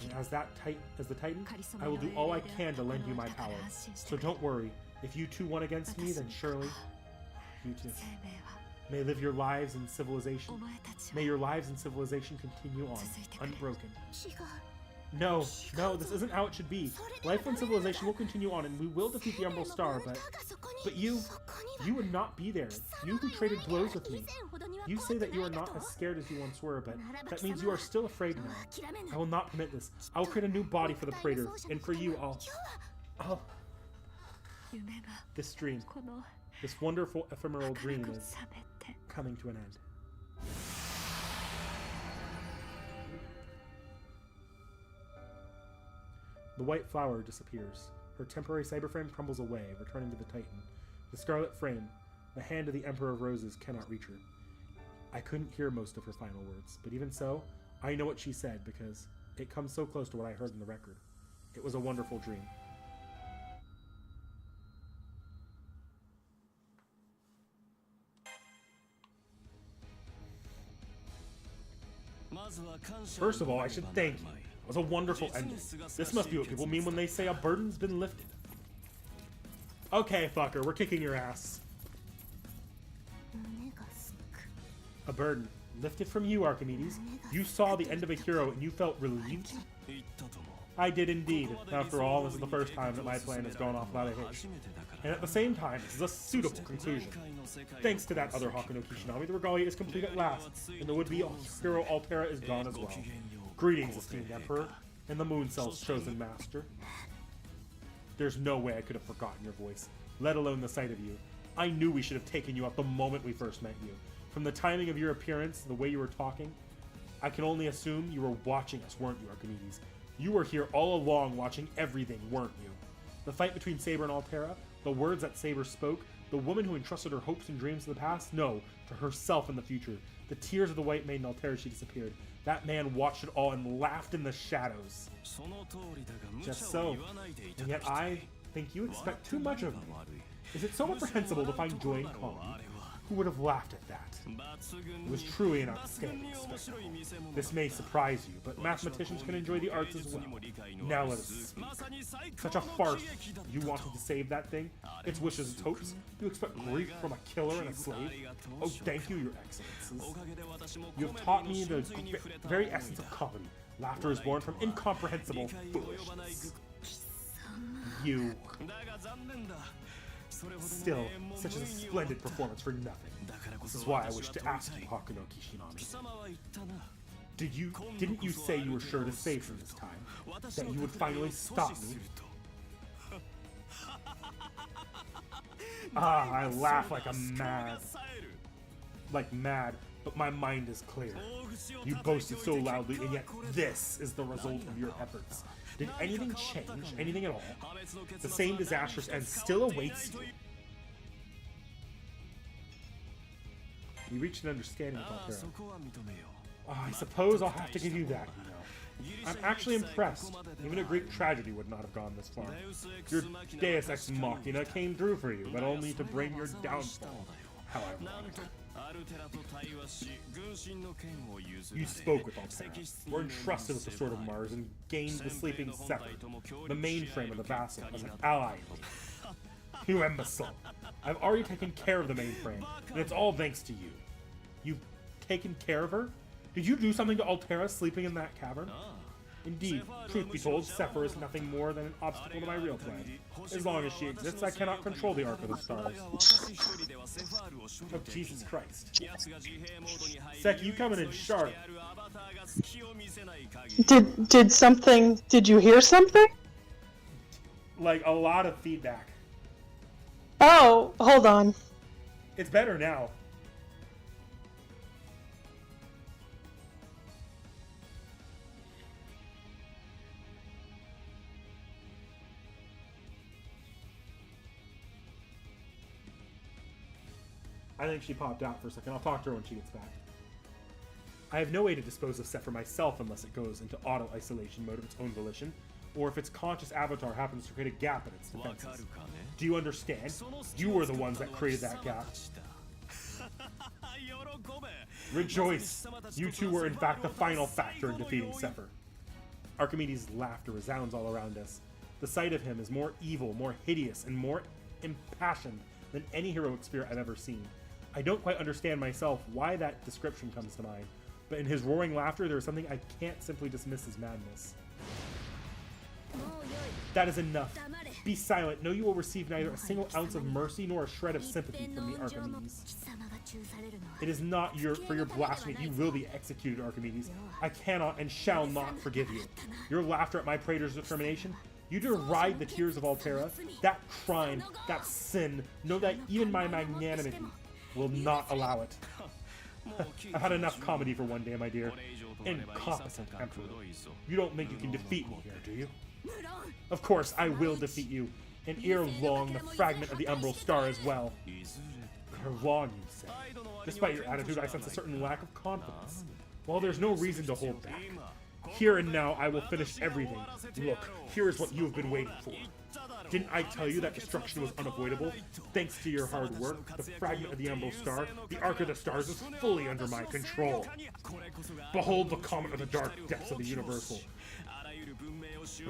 And as the Titan, I will do all I can to lend you my power. So don't worry. If you two won against me, then surely you too may live your lives in civilization. May your lives in civilization continue on, unbroken. No, this isn't how it should be. Life and civilization will continue on, and we will defeat the Emerald Star, but you would not be there. You who traded blows with me. You say that you are not as scared as you once were, but that means you are still afraid now. I will not permit this. I will create a new body for the Praetor, and for you, I'll... This dream, this wonderful ephemeral dream is coming to an end. The white flower disappears. Her temporary cyberframe crumbles away, returning to the Titan. The scarlet frame, the hand of the Emperor of Roses, cannot reach her. I couldn't hear most of her final words, but even so, I know what she said because it comes so close to what I heard in the record. It was a wonderful dream. First of all, I should thank you. It was a wonderful ending. This must be what people mean when they say a burden's been lifted. Okay, fucker, we're kicking your ass. A burden. Lifted from you, Archimedes. You saw the end of a hero and you felt relieved? I did indeed. After all, this is the first time that my plan has gone off without a hitch. And at the same time, this is a suitable conclusion. Thanks to that other Hakuno Kishinami, the Regalia is complete at last, and the would-be hero Altera is gone as well. Greetings, esteemed Emperor, and the Moon Cell's chosen master. There's no way I could have forgotten your voice, let alone the sight of you. I knew we should have taken you out the moment we first met you. From the timing of your appearance, the way you were talking, I can only assume you were watching us, weren't you, Archimedes? You were here all along watching everything, weren't you? The fight between Saber and Altera, the words that Saber spoke, the woman who entrusted her hopes and dreams to the past, no, to herself in the future. The tears of the white maiden Altera as she disappeared. That man watched it all and laughed in the shadows. Just so. And yet I think you expect too much of me. Is it so reprehensible to find joy in calm? Who would have laughed at that? It was truly an outstanding spectacle. This may surprise you, but mathematicians can enjoy the arts as well. Now let us speak. Such a farce. You wanted to save that thing? Its wishes, its hopes? You expect grief from a killer and a slave? Oh, thank you, your excellencies. You have taught me the very essence of comedy. Laughter is born from incomprehensible foolishness. You. Still, such a splendid performance for nothing. This is why I wish to ask you, Hakuno Kishinami. Didn't you say you were sure to save her this time? That you would finally stop me? Ah, I laugh like mad, but my mind is clear. You boasted so loudly, and yet this is the result of your efforts. Did anything change? Anything at all? The same disastrous end still awaits you. You reached an understanding with Altera. Oh, I suppose I'll have to give you that, you know. I'm actually impressed. Even a Greek tragedy would not have gone this far. Your Deus Ex Machina came through for you, but only to bring your downfall. How ironic. You spoke with Altera, were entrusted with the Sword of Mars, and gained the sleeping Sephir, the mainframe of the vassal, as an ally in me. You imbecile! I've already taken care of the mainframe, and it's all thanks to you. You've taken care of her? Did you do something to Altera sleeping in that cavern? Indeed, truth be told, Sephir is nothing more than an obstacle to my real plan. As long as she exists, I cannot control the Arc of the Stars. Oh, Jesus Christ. Sek, you coming in sharp. Did you hear something? Like, a lot of feedback. Oh, hold on. It's better now. I think she popped out for a second. I'll talk to her when she gets back. I have no way to dispose of Sephir myself unless it goes into auto-isolation mode of its own volition, or if its conscious avatar happens to create a gap in its defenses. Do you understand? You were the ones that created that gap. Rejoice! You two were in fact the final factor in defeating Sephir. Archimedes' laughter resounds all around us. The sight of him is more evil, more hideous, and more impassioned than any heroic spirit I've ever seen. I don't quite understand myself why that description comes to mind, but in his roaring laughter there is something I can't simply dismiss as madness. That is enough. Be silent. Know you will receive neither a single ounce of mercy nor a shred of sympathy from me, Archimedes. It is not for your blasphemy. You will be executed, Archimedes. I cannot and shall not forgive you. Your laughter at my praetor's determination? You deride the tears of Altera? That crime, that sin, know that even my magnanimity will not allow it. I've had enough comedy for one day, my dear. Incompetent Emperor. You don't think you can defeat me here, do you? Of course, I will defeat you. And ere long, the fragment of the Umbral Star as well. Ere long, you say. Despite your attitude, I sense a certain lack of confidence. Well, there's no reason to hold back. Here and now, I will finish everything. Look, here is what you have been waiting for. Didn't I tell you that destruction was unavoidable? Thanks to your hard work, the fragment of the Umbral Star, the Arc of the Stars is fully under my control. Behold the comet of the dark depths of the universe.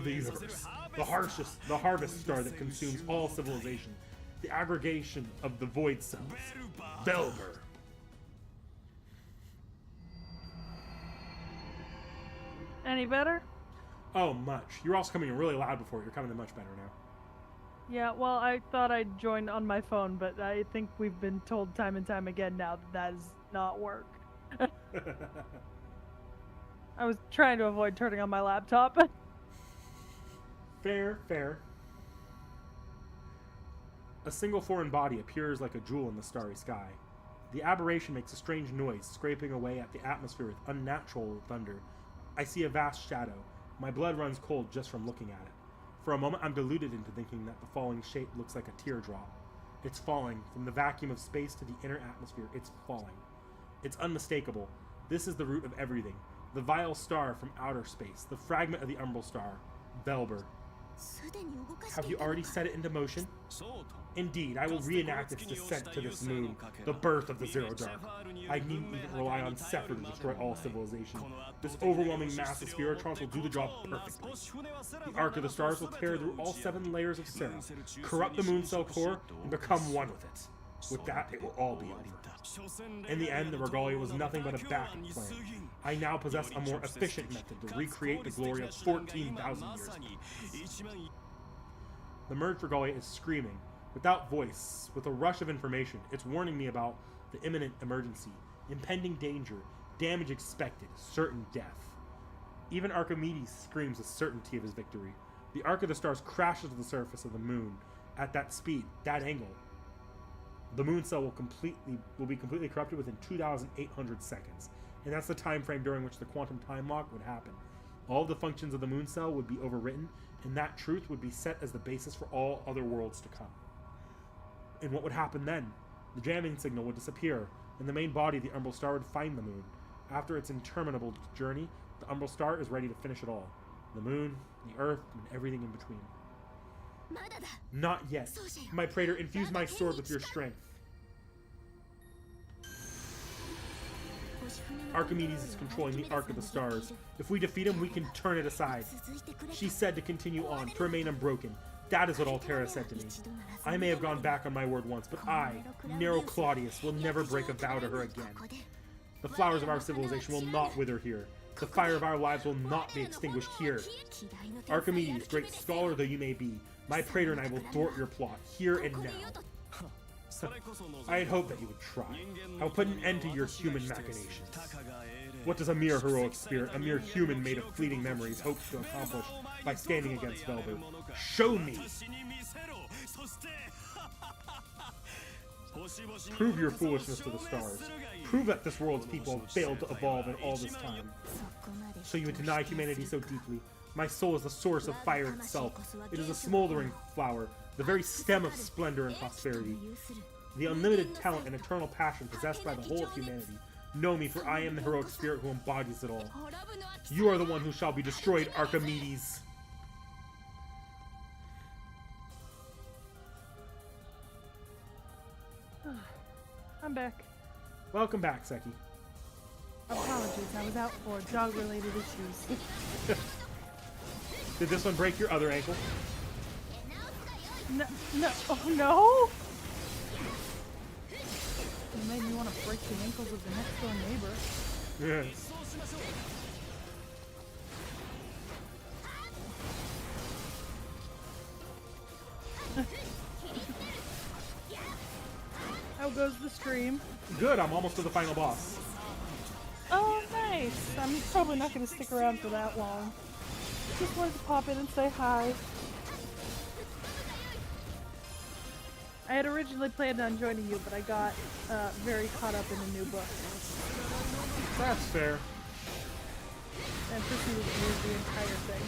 The harvest star that consumes all civilization. The aggregation of the void cells. Velber. Any better? Oh, much. You're also coming in really loud before. You're coming in much better now. Yeah, well, I thought I'd join on my phone, but I think we've been told time and time again now that does not work. I was trying to avoid turning on my laptop. Fair, fair. A single foreign body appears like a jewel in the starry sky. The aberration makes a strange noise, scraping away at the atmosphere with unnatural thunder. I see a vast shadow. My blood runs cold just from looking at it. For a moment, I'm deluded into thinking that the falling shape looks like a teardrop. It's falling. From the vacuum of space to the inner atmosphere, it's falling. It's unmistakable. This is the root of everything. The vile star from outer space. The fragment of the Umbral Star. Velber. Have you already set it into motion? そうと Indeed, I will reenact its descent to this moon, the birth of the Zero Dark. I needn't even rely on Sephiroth to destroy all civilization. This overwhelming mass of Spiritrons will do the job perfectly. The Arc of the Stars will tear through all 7 layers of Serra, corrupt the Moon Cell core, and become one with it. With that, it will all be over. In the end, the Regalia was nothing but a backup plan. I now possess a more efficient method to recreate the glory of 14,000 years ago. The merged Regalia is screaming, without voice, with a rush of information. It's warning me about the imminent emergency, impending danger, damage expected, certain death. Even Archimedes screams the certainty of his victory. The Arc of the Stars crashes to the surface of the moon at that speed, that angle. The moon cell will be completely corrupted within 2,800 seconds, and that's the time frame during which the quantum time lock would happen. All of the functions of the moon cell would be overwritten, and that truth would be set as the basis for all other worlds to come. And what would happen then? The jamming signal would disappear, and the main body of the Umbral Star would find the moon. After its interminable journey, the Umbral Star is ready to finish it all. The moon, the earth, and everything in between. Not yet. My Praetor, infuse my sword with your strength. Archimedes is controlling the Arc of the Stars. If we defeat him, we can turn it aside. She said to continue on, to remain unbroken. That is what Altera said to me. I may have gone back on my word once, but I, Nero Claudius, will never break a vow to her again. The flowers of our civilization will not wither here. The fire of our lives will not be extinguished here. Archimedes, great scholar though you may be, my Praetor and I will thwart your plot, here and now. I had hoped that you would try. I will put an end to your human machinations. What does a mere heroic spirit, a mere human made of fleeting memories, hope to accomplish by standing against Velver? Show me! Prove your foolishness to the stars. Prove that this world's people have failed to evolve in all this time. So you would deny humanity so deeply. My soul is the source of fire itself. It is a smoldering flower, the very stem of splendor and prosperity. The unlimited talent and eternal passion possessed by the whole of humanity. Know me, for I am the heroic spirit who embodies it all. You are the one who shall be destroyed, Archimedes. I'm back. Welcome back, Seki. Apologies, I was out for dog-related issues. Did this one break your other ankle? No, oh no! It made me want to break the ankles of the next door neighbor. Yeah. How goes the stream? Good, I'm almost to the final boss. Oh, nice! I'm probably not going to stick around for that long. Just wanted to pop in and say hi. I had originally planned on joining you, but I got very caught up in a new book. That's fair. And proceeded to read the entire thing.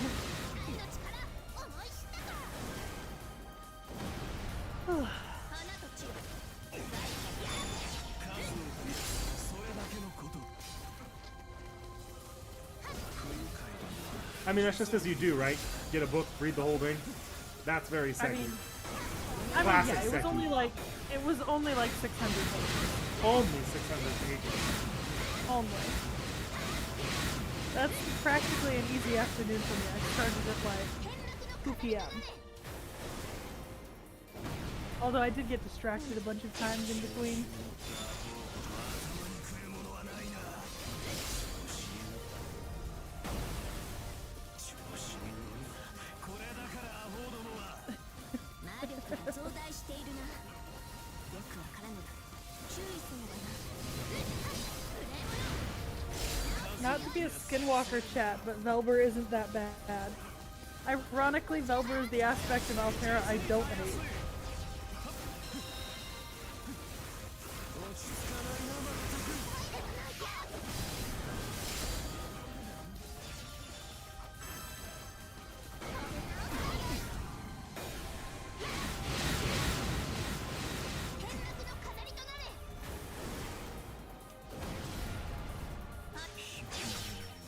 I mean, that's just as you do, right? Get a book, read the whole thing. That's very Seki. I mean, Classic yeah, it was Seki. only like 600 pages. Only 600 pages. Only. That's practically an easy afternoon for me. I started at like 2 p.m. Although I did get distracted a bunch of times in between. Not to be a Skinwalker chat, but Velber isn't that bad. Ironically, Velber is the aspect of Altera I don't hate.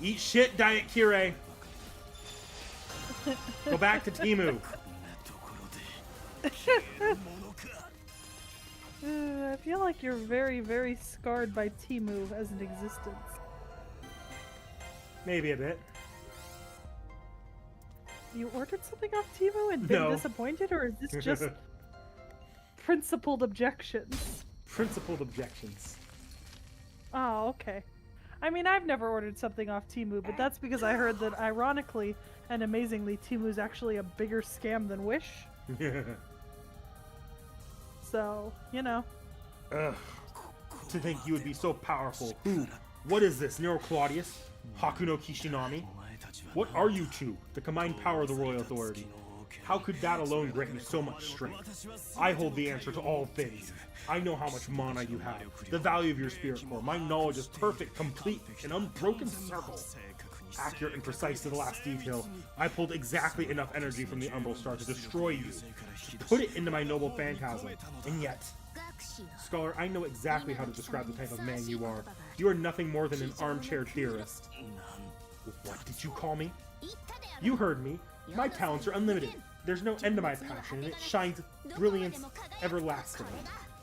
Eat shit, Diet Kirei. Go back to Timu. I feel like you're very, very scarred by T.E as an existence. Maybe a bit. You ordered something off T.E and been disappointed, or is this just principled objections? Principled objections. Oh, okay. I mean, I've never ordered something off T.E, but that's because I heard that, ironically and amazingly, T.E is actually a bigger scam than Wish. So, you know. Ugh. To think you would be so powerful. Who? What is this, Nero Claudius? Haku no Kishinami? What are you two? The combined power of the royal authority. How could that alone grant you so much strength? I hold the answer to all things. I know how much mana you have, the value of your spirit core. My knowledge is perfect, complete, an unbroken circle. Accurate and precise to the last detail. I pulled exactly enough energy from the Umbral Star to destroy you, to put it into my noble phantasm. And yet, Scholar, I know exactly how to describe the type of man you are. You are nothing more than an armchair theorist. What did you call me? You heard me. My talents are unlimited. There's no end to my passion, and it shines brilliance everlastingly.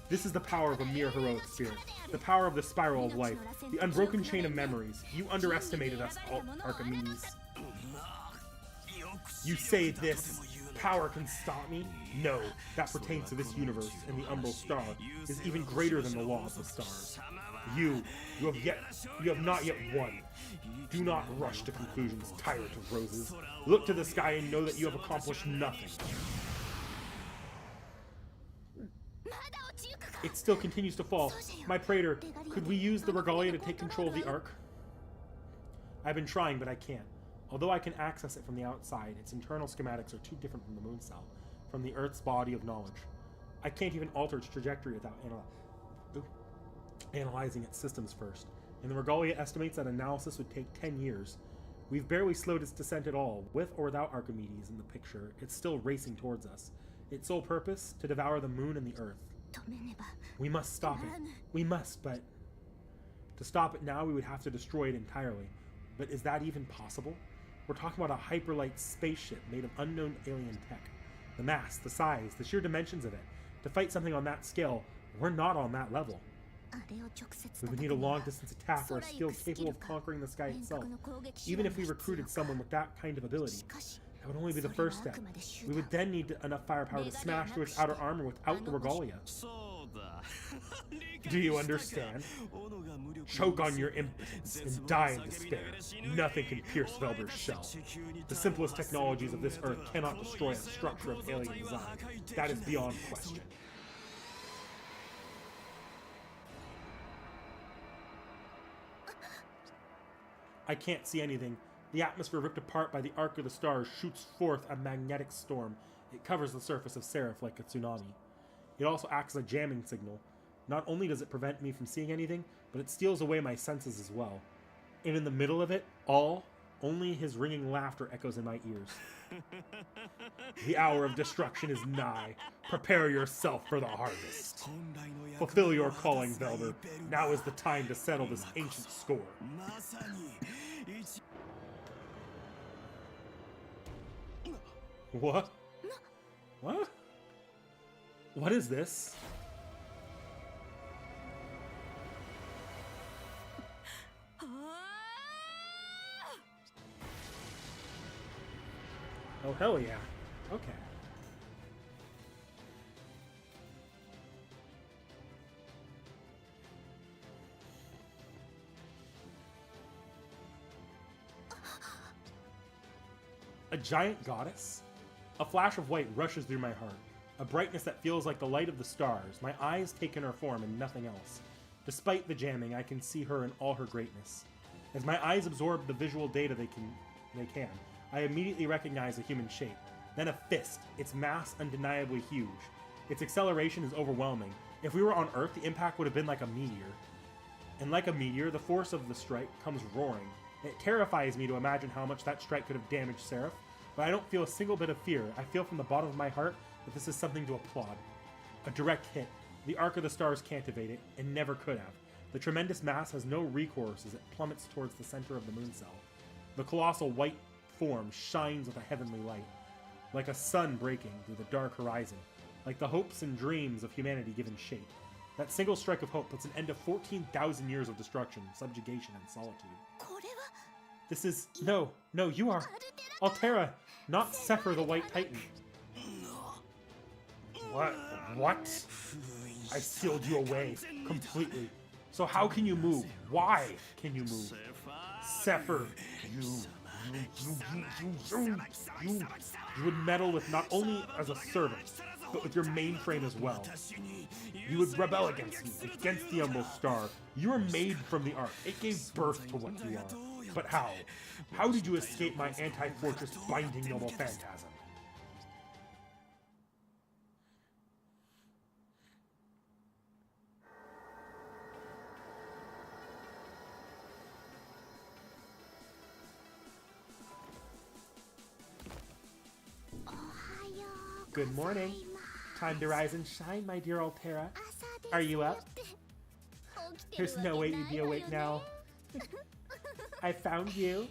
This is the power of a mere heroic spirit, the power of the spiral of life, the unbroken chain of memories. You underestimated us, Archimedes. You say this power can stop me? No, that pertains to this universe, and the Umbral Star is even greater than the law of the stars. You have not yet won. Do not rush to conclusions, tyrant of roses. Look to the sky and know that you have accomplished nothing. It still continues to fall. My praetor, could we use the Regalia to take control of the Ark? I've been trying, but I can't. Although I can access it from the outside, its internal schematics are too different from the moon cell, from the Earth's body of knowledge. I can't even alter its trajectory without analyzing its systems first. And the Regalia estimates that analysis would take 10 years. We've barely slowed its descent at all. With or without Archimedes in the picture, it's still racing towards us. Its sole purpose? To devour the moon and the Earth. We must stop it. We must, but... To stop it now, we would have to destroy it entirely. But is that even possible? We're talking about a hyperlight spaceship made of unknown alien tech. The mass, the size, the sheer dimensions of it. To fight something on that scale, we're not on that level. We would need a long-distance attack or a skill capable of conquering the sky itself. Even if we recruited someone with that kind of ability, that would only be the first step. We would then need enough firepower to smash through its outer armor without the Regalia. Do you understand? Choke on your impotence and die in despair. Nothing can pierce Velber's shell. The simplest technologies of this Earth cannot destroy a structure of alien design. That is beyond question. I can't see anything. The atmosphere ripped apart by the arc of the stars shoots forth a magnetic storm. It covers the surface of Seraph like a tsunami. It also acts as a jamming signal. Not only does it prevent me from seeing anything, but it steals away my senses as well. And in the middle of it all, only his ringing laughter echoes in my ears. The hour of destruction is nigh. Prepare yourself for the harvest. Fulfill your calling, Velber. Now is the time to settle this ancient score. What? What? What is this? Oh, hell yeah. Okay. A giant goddess? A flash of white rushes through my heart. A brightness that feels like the light of the stars. My eyes take in her form and nothing else. Despite the jamming, I can see her in all her greatness. As my eyes absorb the visual data they can, I immediately recognize a human shape. Then a fist, its mass undeniably huge. Its acceleration is overwhelming. If we were on Earth, the impact would have been like a meteor. And like a meteor, the force of the strike comes roaring. It terrifies me to imagine how much that strike could have damaged Seraph, but I don't feel a single bit of fear. I feel from the bottom of my heart that this is something to applaud. A direct hit. The arc of the stars can't evade it, and never could have. The tremendous mass has no recourse as it plummets towards the center of the moon cell. The colossal white form shines with a heavenly light. like a sun breaking through the dark horizon, like the hopes and dreams of humanity given shape. That single strike of hope puts an end to 14,000 years of destruction, subjugation, and solitude. これは This is... No, you are. Altera, not Sepher the White Titan. What? I sealed you away completely. So how can you move? Why can you move? Sepher, you would meddle with not only as a servant, but with your mainframe as well. You would rebel against me, against the Umbral Star. You were made from the Ark. It gave birth to what you are. But how? How did you escape my anti-fortress binding noble phantasm? Good morning. Time to rise and shine, my dear Altera. Are you up? There's no way you'd be awake now. I found you.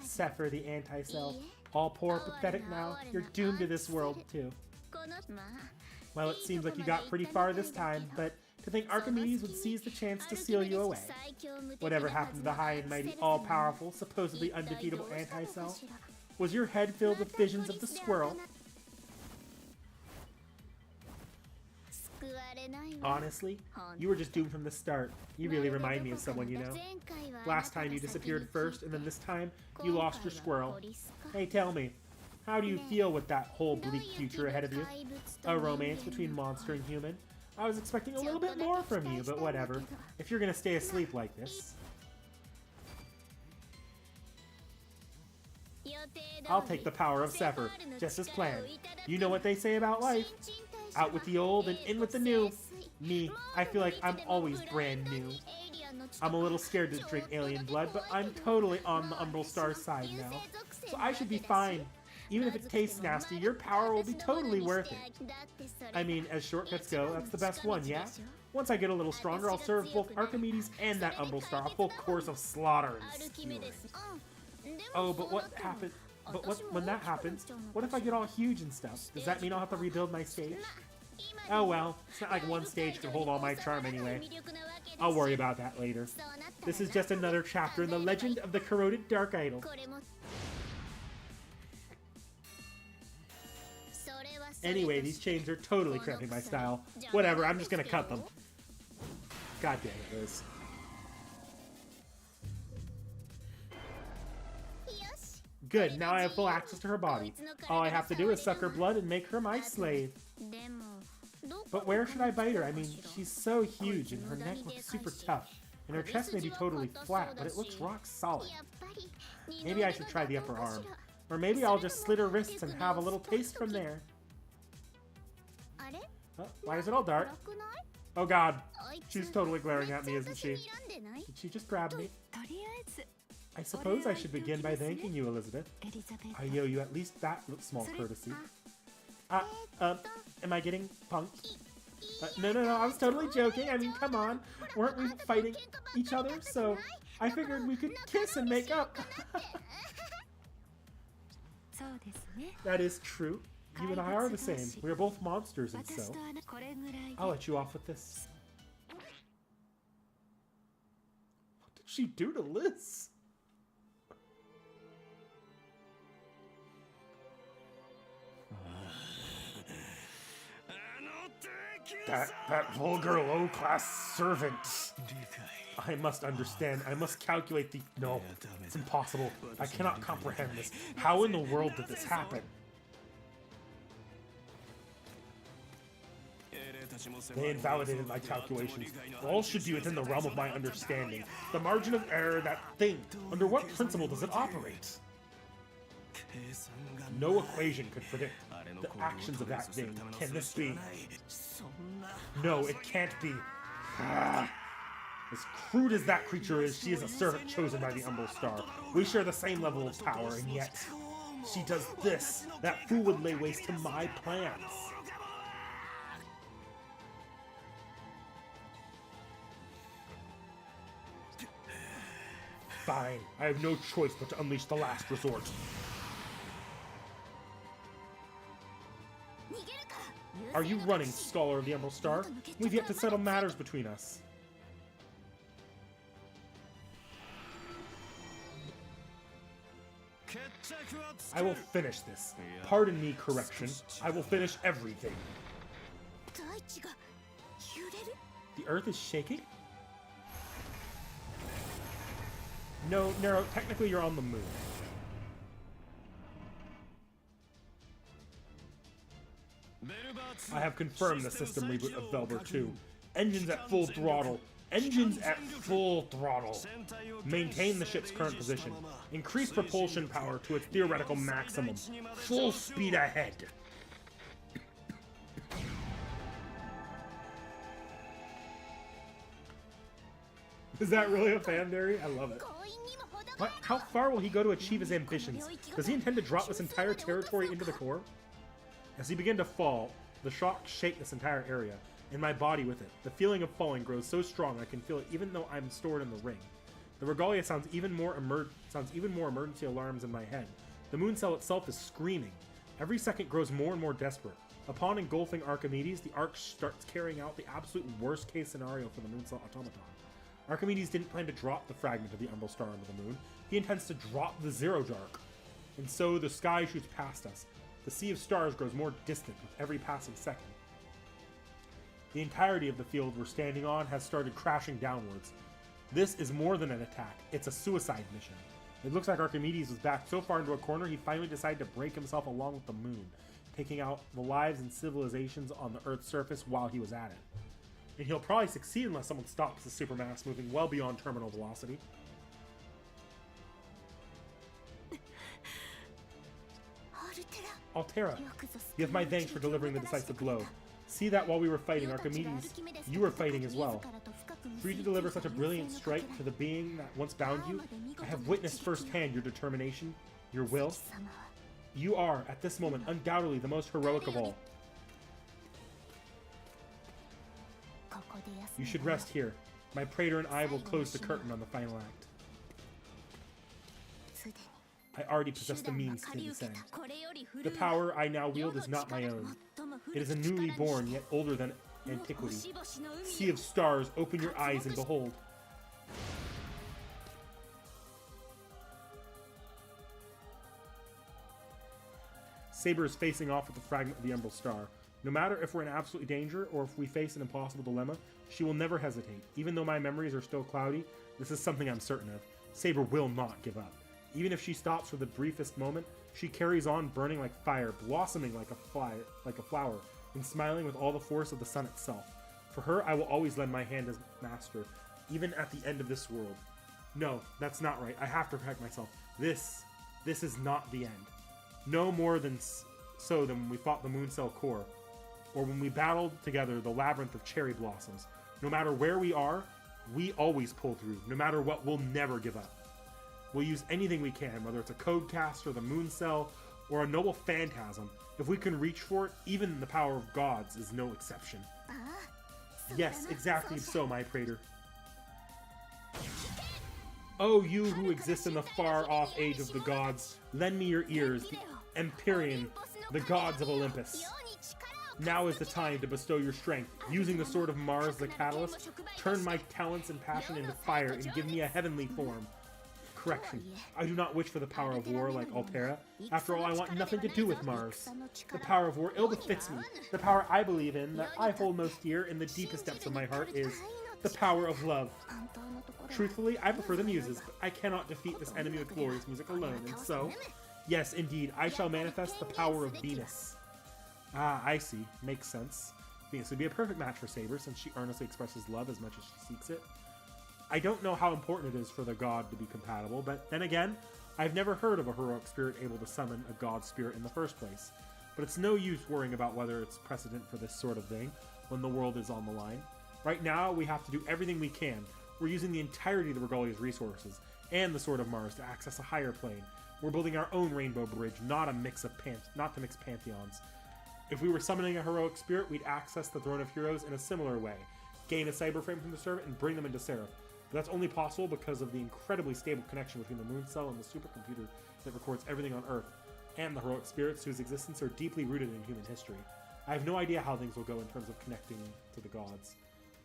Sepher the anti-self. All poor, pathetic now. You're doomed to this world, too. Well, it seems like you got pretty far this time, but to think Archimedes would seize the chance to seal you away. Whatever happened to the high and mighty, all-powerful, supposedly undefeatable anti-self? Was your head filled with visions of the squirrel? Honestly, you were just doomed from the start. You really remind me of someone you know. Last time you disappeared first, and then this time, you lost your squirrel. Hey, tell me, how do you feel with that whole bleak future ahead of you? A romance between monster and human? I was expecting a little bit more from you, but whatever. If you're gonna stay asleep like this. I'll take the power of Sepher, just as planned. You know what they say about life. Out with the old and in with the new. Me, I feel like I'm always brand new. I'm a little scared to drink alien blood, but I'm totally on the Umbral Star's side now. So I should be fine. Even if it tastes nasty, your power will be totally worth it. I mean, as shortcuts go, that's the best one, yeah? Once I get a little stronger, I'll serve both Archimedes and that Umbral Star a full course of slaughter and skewering. Oh, but what happened? But when that happens, what if I get all huge and stuff? Does that mean I'll have to rebuild my stage? Oh well, it's not like one stage could hold all my charm anyway. I'll worry about that later. This is just another chapter in the legend of the corroded Dark Idol. Anyway, these chains are totally cramping my style. Whatever, I'm just gonna cut them. God damn it, Liz. Good, now I have full access to her body. All I have to do is suck her blood and make her my slave. But where should I bite her? I mean, she's so huge and her neck looks super tough. And her chest may be totally flat, but it looks rock solid. Maybe I should try the upper arm. Or maybe I'll just slit her wrists and have a little taste from there. Oh, why is it all dark? Oh god, she's totally glaring at me, isn't she? Did she just grab me? I suppose I should begin by thanking you, Elizabeth. I owe you at least that small courtesy. Am I getting punked? No, I was totally joking. I mean, come on. Weren't we fighting each other? So I figured we could kiss and make up. That is true. You and I are the same. We are both monsters, and so I'll let you off with this. What did she do to Liz? That vulgar low-class servant. I must understand. I must calculate the... No, it's impossible. I cannot comprehend this. How in the world did this happen? They invalidated my calculations. All should be within the realm of my understanding. The margin of error, that thing. Under what principle does it operate? No equation could predict the actions of that thing. Can this be? No, it can't be. As crude as that creature is, she is a servant chosen by the Umbral Star. We share the same level of power, and yet she does this. That fool would lay waste to my plans. Fine. I have no choice but to unleash the last resort. Are you running, Scholar of the Emerald Star? We've yet to settle matters between us. I will finish this. Pardon me, correction. I will finish everything. The Earth is shaking? No, Nero, technically you're on the moon. I have confirmed the system reboot of Velber 2. Engines at full throttle. Engines at full throttle. Maintain the ship's current position. Increase propulsion power to its theoretical maximum. Full speed ahead. Is that really a fan theory? I love it. What? How far will he go to achieve his ambitions? Does he intend to drop this entire territory into the core? As he begin to fall, the shocks shake this entire area, and my body with it. The feeling of falling grows so strong I can feel it even though I'm stored in the ring. The regalia sounds even more emergency alarms in my head. The moon cell itself is screaming. Every second grows more and more desperate. Upon engulfing Archimedes, the Ark starts carrying out the absolute worst case scenario for the moon cell automaton. Archimedes didn't plan to drop the fragment of the Emerald Star into the moon. He intends to drop the Zero Dark. And so the sky shoots past us. The sea of stars grows more distant with every passing second. The entirety of the field we're standing on has started crashing downwards. This is more than an attack, it's a suicide mission. It looks like Archimedes was backed so far into a corner he finally decided to break himself along with the moon, taking out the lives and civilizations on the Earth's surface while he was at it. And he'll probably succeed unless someone stops the supermass moving well beyond terminal velocity. Altera, you have my thanks for delivering the decisive blow. See that while we were fighting Archimedes, you were fighting as well. For you to deliver such a brilliant strike to the being that once bound you, I have witnessed firsthand your determination, your will. You are, at this moment, undoubtedly the most heroic of all. You should rest here. My praetor and I will close the curtain on the final act. I already possess the means to descend. The power I now wield is not my own. It is a newly born, yet older than antiquity. Sea of stars, open your eyes and behold. Saber is facing off with the fragment of the Emerald Star. No matter if we're in absolute danger or if we face an impossible dilemma, she will never hesitate. Even though my memories are still cloudy, this is something I'm certain of. Saber will not give up. Even if she stops for the briefest moment, she carries on burning like fire, blossoming like a flower, and smiling with all the force of the sun itself. For her, I will always lend my hand as master, even at the end of this world. No, that's not right. I have to protect myself. This is not the end. No more than so than when we fought the moon cell core, or when we battled together the labyrinth of cherry blossoms. No matter where we are, we always pull through. No matter what, we'll never give up. We'll use anything we can, whether it's a code cast or the moon cell or a noble phantasm. If we can reach for it, even the power of gods is no exception. Yes, exactly so, my praetor. Oh, you who exist in the far-off age of the gods, lend me your ears, the Empyrean, the gods of Olympus. Now is the time to bestow your strength. Using the sword of Mars, the catalyst, turn my talents and passion into fire and give me a heavenly form. Correction, I do not wish for the power of war like Altera. After all, I want nothing to do with Mars. The power of war ill befits me. The power I believe in, that I hold most dear in the deepest depths of my heart, is the power of love. Truthfully, I prefer the muses, but I cannot defeat this enemy with glorious music alone, and so, yes, indeed, I shall manifest the power of Venus. Ah, I see. Makes sense. Venus would be a perfect match for Saber, since she earnestly expresses love as much as she seeks it. I don't know how important it is for the god to be compatible, but then again, I've never heard of a heroic spirit able to summon a god spirit in the first place. But it's no use worrying about whether it's precedent for this sort of thing when the world is on the line. Right now, we have to do everything we can. We're using the entirety of the Regalia's resources and the Sword of Mars to access a higher plane. We're building our own rainbow bridge, not to mix pantheons. If we were summoning a heroic spirit, we'd access the Throne of Heroes in a similar way, gain a cyber frame from the servant, and bring them into Seraph. But that's only possible because of the incredibly stable connection between the moon cell and the supercomputer that records everything on Earth, and the heroic spirits whose existence are deeply rooted in human history. I have no idea how things will go in terms of connecting to the gods.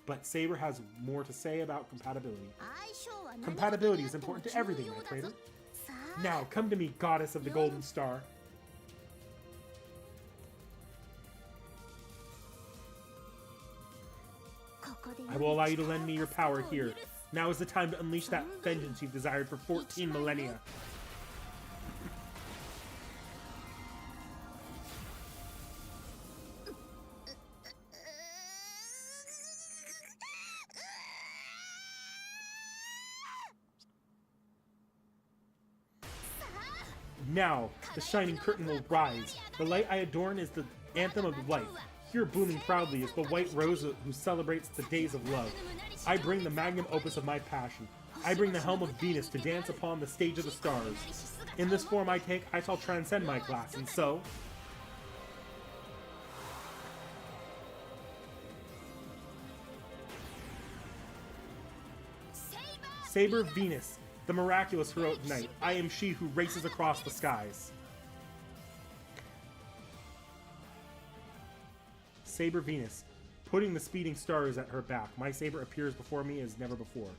But Saber has more to say about compatibility. Compatibility is important to everything, my trader. Now, come to me, goddess of the Golden Star. I will allow you to lend me your power here. Now is the time to unleash that vengeance you've desired for 14 millennia. Now, the shining curtain will rise. The light I adorn is the anthem of life. Here blooming proudly is the white rose who celebrates the days of love. I bring the magnum opus of my passion. I bring the helm of Venus to dance upon the stage of the stars. In this form I take, I shall transcend my class, and so... Saber Venus, the miraculous heroic knight. I am she who races across the skies. Saber Venus, putting the speeding stars at her back. My saber appears before me as never before.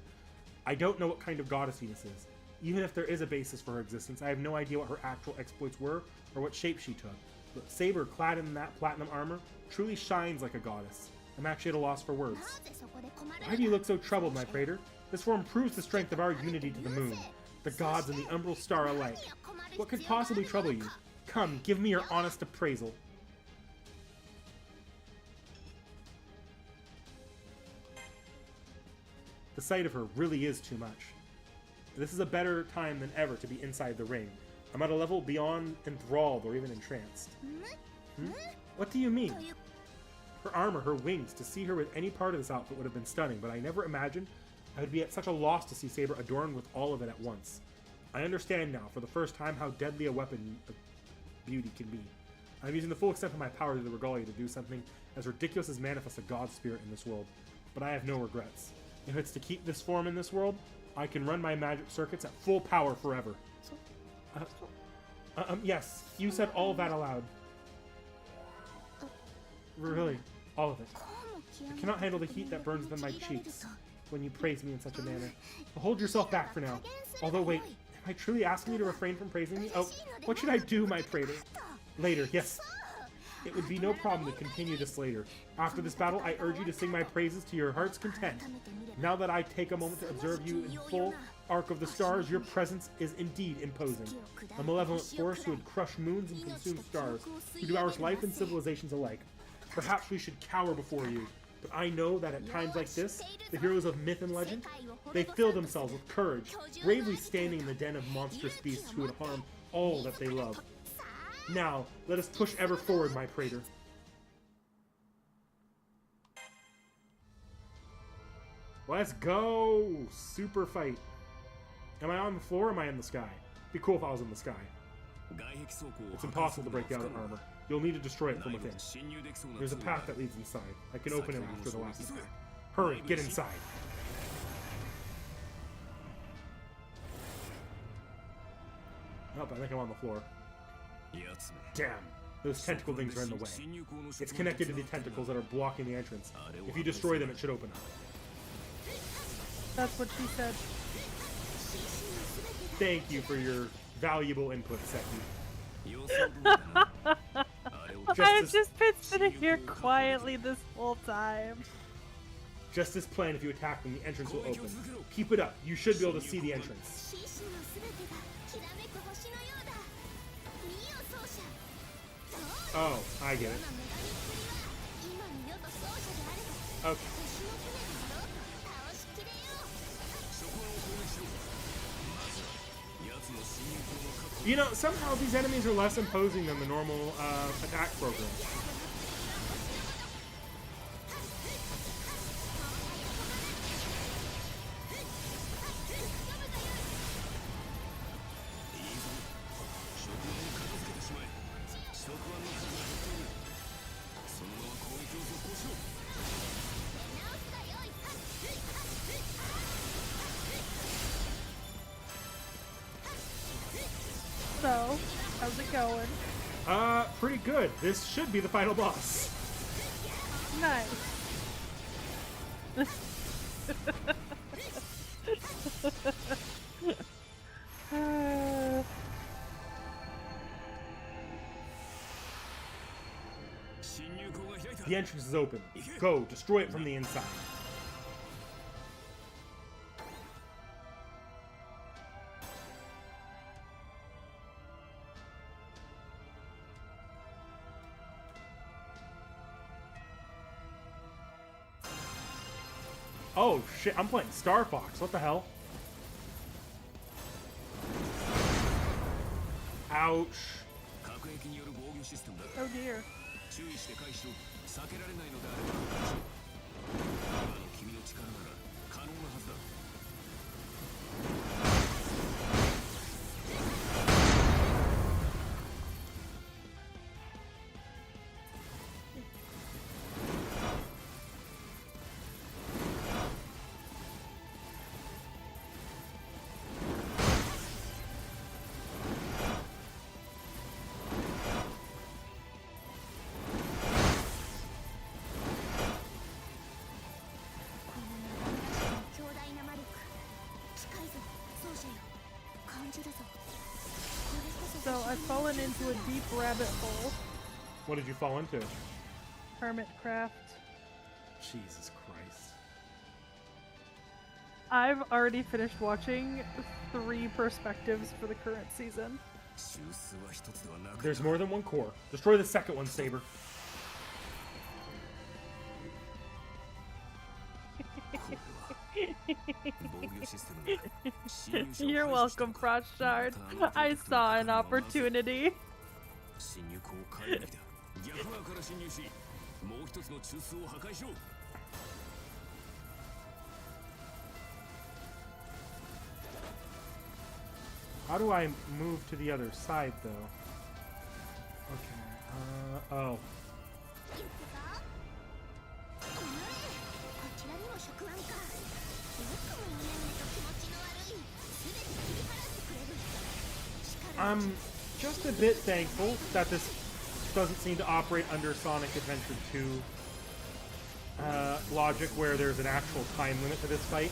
I don't know what kind of goddess Venus is. Even if there is a basis for her existence, I have no idea what her actual exploits were or what shape she took. But Saber, clad in that platinum armor, truly shines like a goddess. I'm actually at a loss for words. Why do you look so troubled, my praetor? This form proves the strength of our unity to the moon, the gods and the umbral star alike. What could possibly trouble you? Come, give me your honest appraisal. The sight of her really is too much. This is a better time than ever to be inside the ring. I'm at a level beyond enthralled or even entranced. What do you mean? Her armor, her wings, to see her with any part of this outfit would have been stunning, but I never imagined I would be at such a loss to see Saber adorned with all of it at once. I understand now, for the first time, how deadly a weapon of beauty can be. I'm using the full extent of my power to the regalia to do something as ridiculous as manifest a god spirit in this world, but I have no regrets. If it's to keep this form in this world, I can run my magic circuits at full power forever. Yes, you said all of that aloud. Really, all of it. I cannot handle the heat that burns within my cheeks when you praise me in such a manner. But hold yourself back for now. Although wait, am I truly asking you to refrain from praising me? Oh, what should I do, my praetor? Later, yes. It would be no problem to continue this later. After this battle, I urge you to sing my praises to your heart's content. Now that I take a moment to observe you in full arc of the stars, your presence is indeed imposing. A malevolent force who would crush moons and consume stars, who devours life and civilizations alike. Perhaps we should cower before you, but I know that at times like this, the heroes of myth and legend, they fill themselves with courage, bravely standing in the den of monstrous beasts who would harm all that they love. Now, let us push ever forward, my praetor. Let's go! Super fight. Am I on the floor or am I in the sky? It'd be cool if I was in the sky. It's impossible to break down the armor. You'll need to destroy it from within. There's a path that leads inside. I can open it after the last attack. Hurry, get inside. Oh, I think I'm on the floor. Damn, those tentacle things are in the way. It's connected to the tentacles that are blocking the entrance. If you destroy them, it should open up. That's what she said. Thank you for your valuable input, Seki. I've just been sitting here quietly this whole time. Just as planned, if you attack them, the entrance will open. Keep it up. You should be able to see the entrance. Oh, I get it. Okay. You know, somehow these enemies are less imposing than the normal attack program. So, how's it going? Pretty good. This should be the final boss. Nice. The entrance is open. Go, destroy it from the inside. Oh shit, I'm playing Star Fox. What the hell? Ouch. Oh dear. So I've fallen into a deep rabbit hole. What did you fall into? Hermitcraft. Jesus Christ. I've already finished watching 3 perspectives for the current season. There's more than one core. Destroy the second one, Saber. You're welcome, Frostshard. I saw an opportunity. How do I move to the other side, though? Okay, oh. I'm just a bit thankful that this doesn't seem to operate under Sonic Adventure 2 logic, where there's an actual time limit to this fight.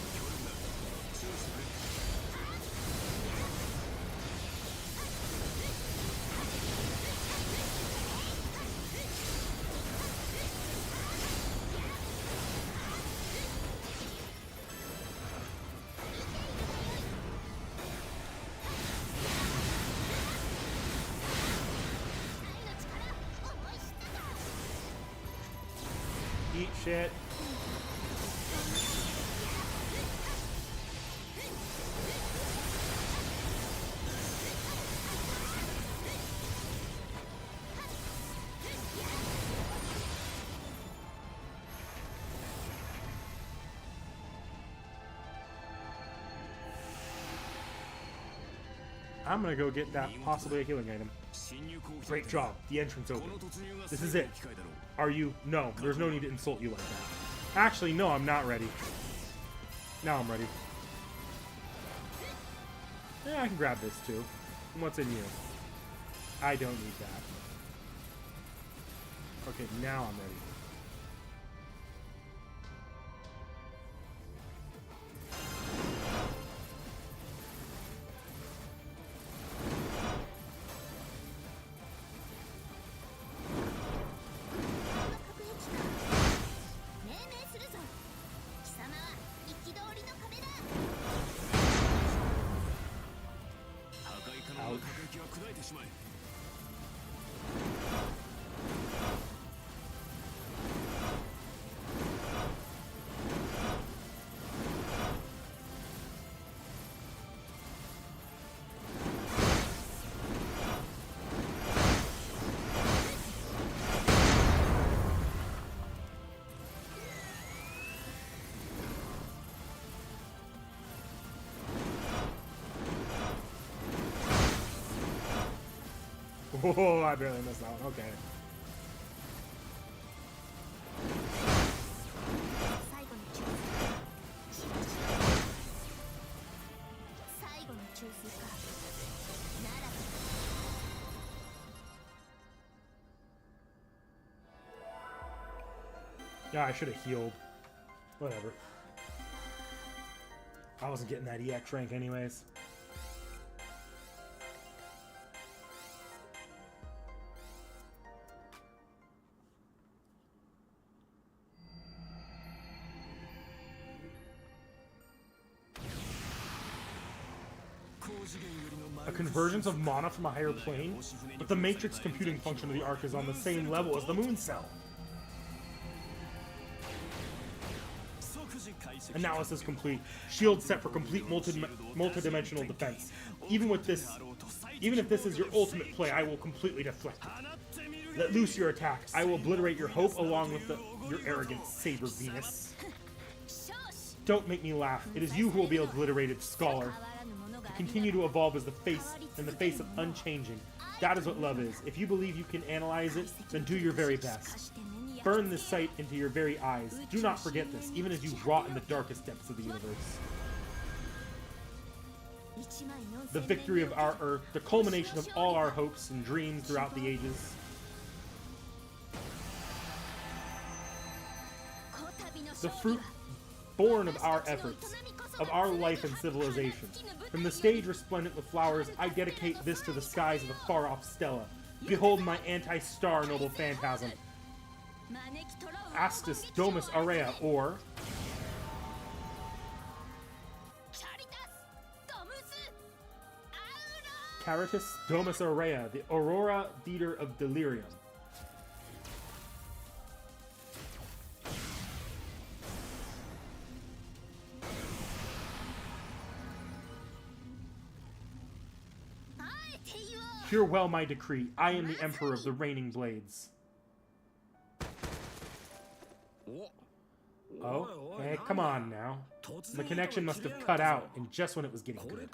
Eat shit. I'm gonna go get that possibly a healing item. Great job. The entrance open. This is it. Are you? No, there's no need to insult you like that. Actually, no, I'm not ready. Now I'm ready. Yeah, I can grab this too. And what's in you? I don't need that. Okay, now I'm ready. Oh, I barely missed that one. Okay. Yeah, I should have healed. Whatever. I wasn't getting that EX rank anyways. A convergence of mana from a higher plane, but the matrix computing function of the arc is on the same level as the moon cell. Analysis complete. Shield set for complete multi-dimensional defense. Even if this is your ultimate play, I will completely deflect it. Let loose your attack. I will obliterate your hope along with your arrogant Saber Venus. Don't make me laugh. It is you who will be obliterated, scholar. To continue to evolve as the face of unchanging. That is what love is. If you believe you can analyze it, then do your very best. Burn this sight into your very eyes. Do not forget this, even as you rot in the darkest depths of the universe. The victory of our Earth, the culmination of all our hopes and dreams throughout the ages. The fruit born of our efforts, of our life and civilization. From the stage resplendent with flowers, I dedicate this to the skies of the far-off Stella. Behold my anti-star noble phantasm. Astus Domus Aurea, or... Caritas Domus Aurea, the Aurora Theater of Delirium. Hear well my decree. I am the Emperor of the Raining Blades. Oh? Hey, come on now. The connection must have cut out, and just when it was getting good.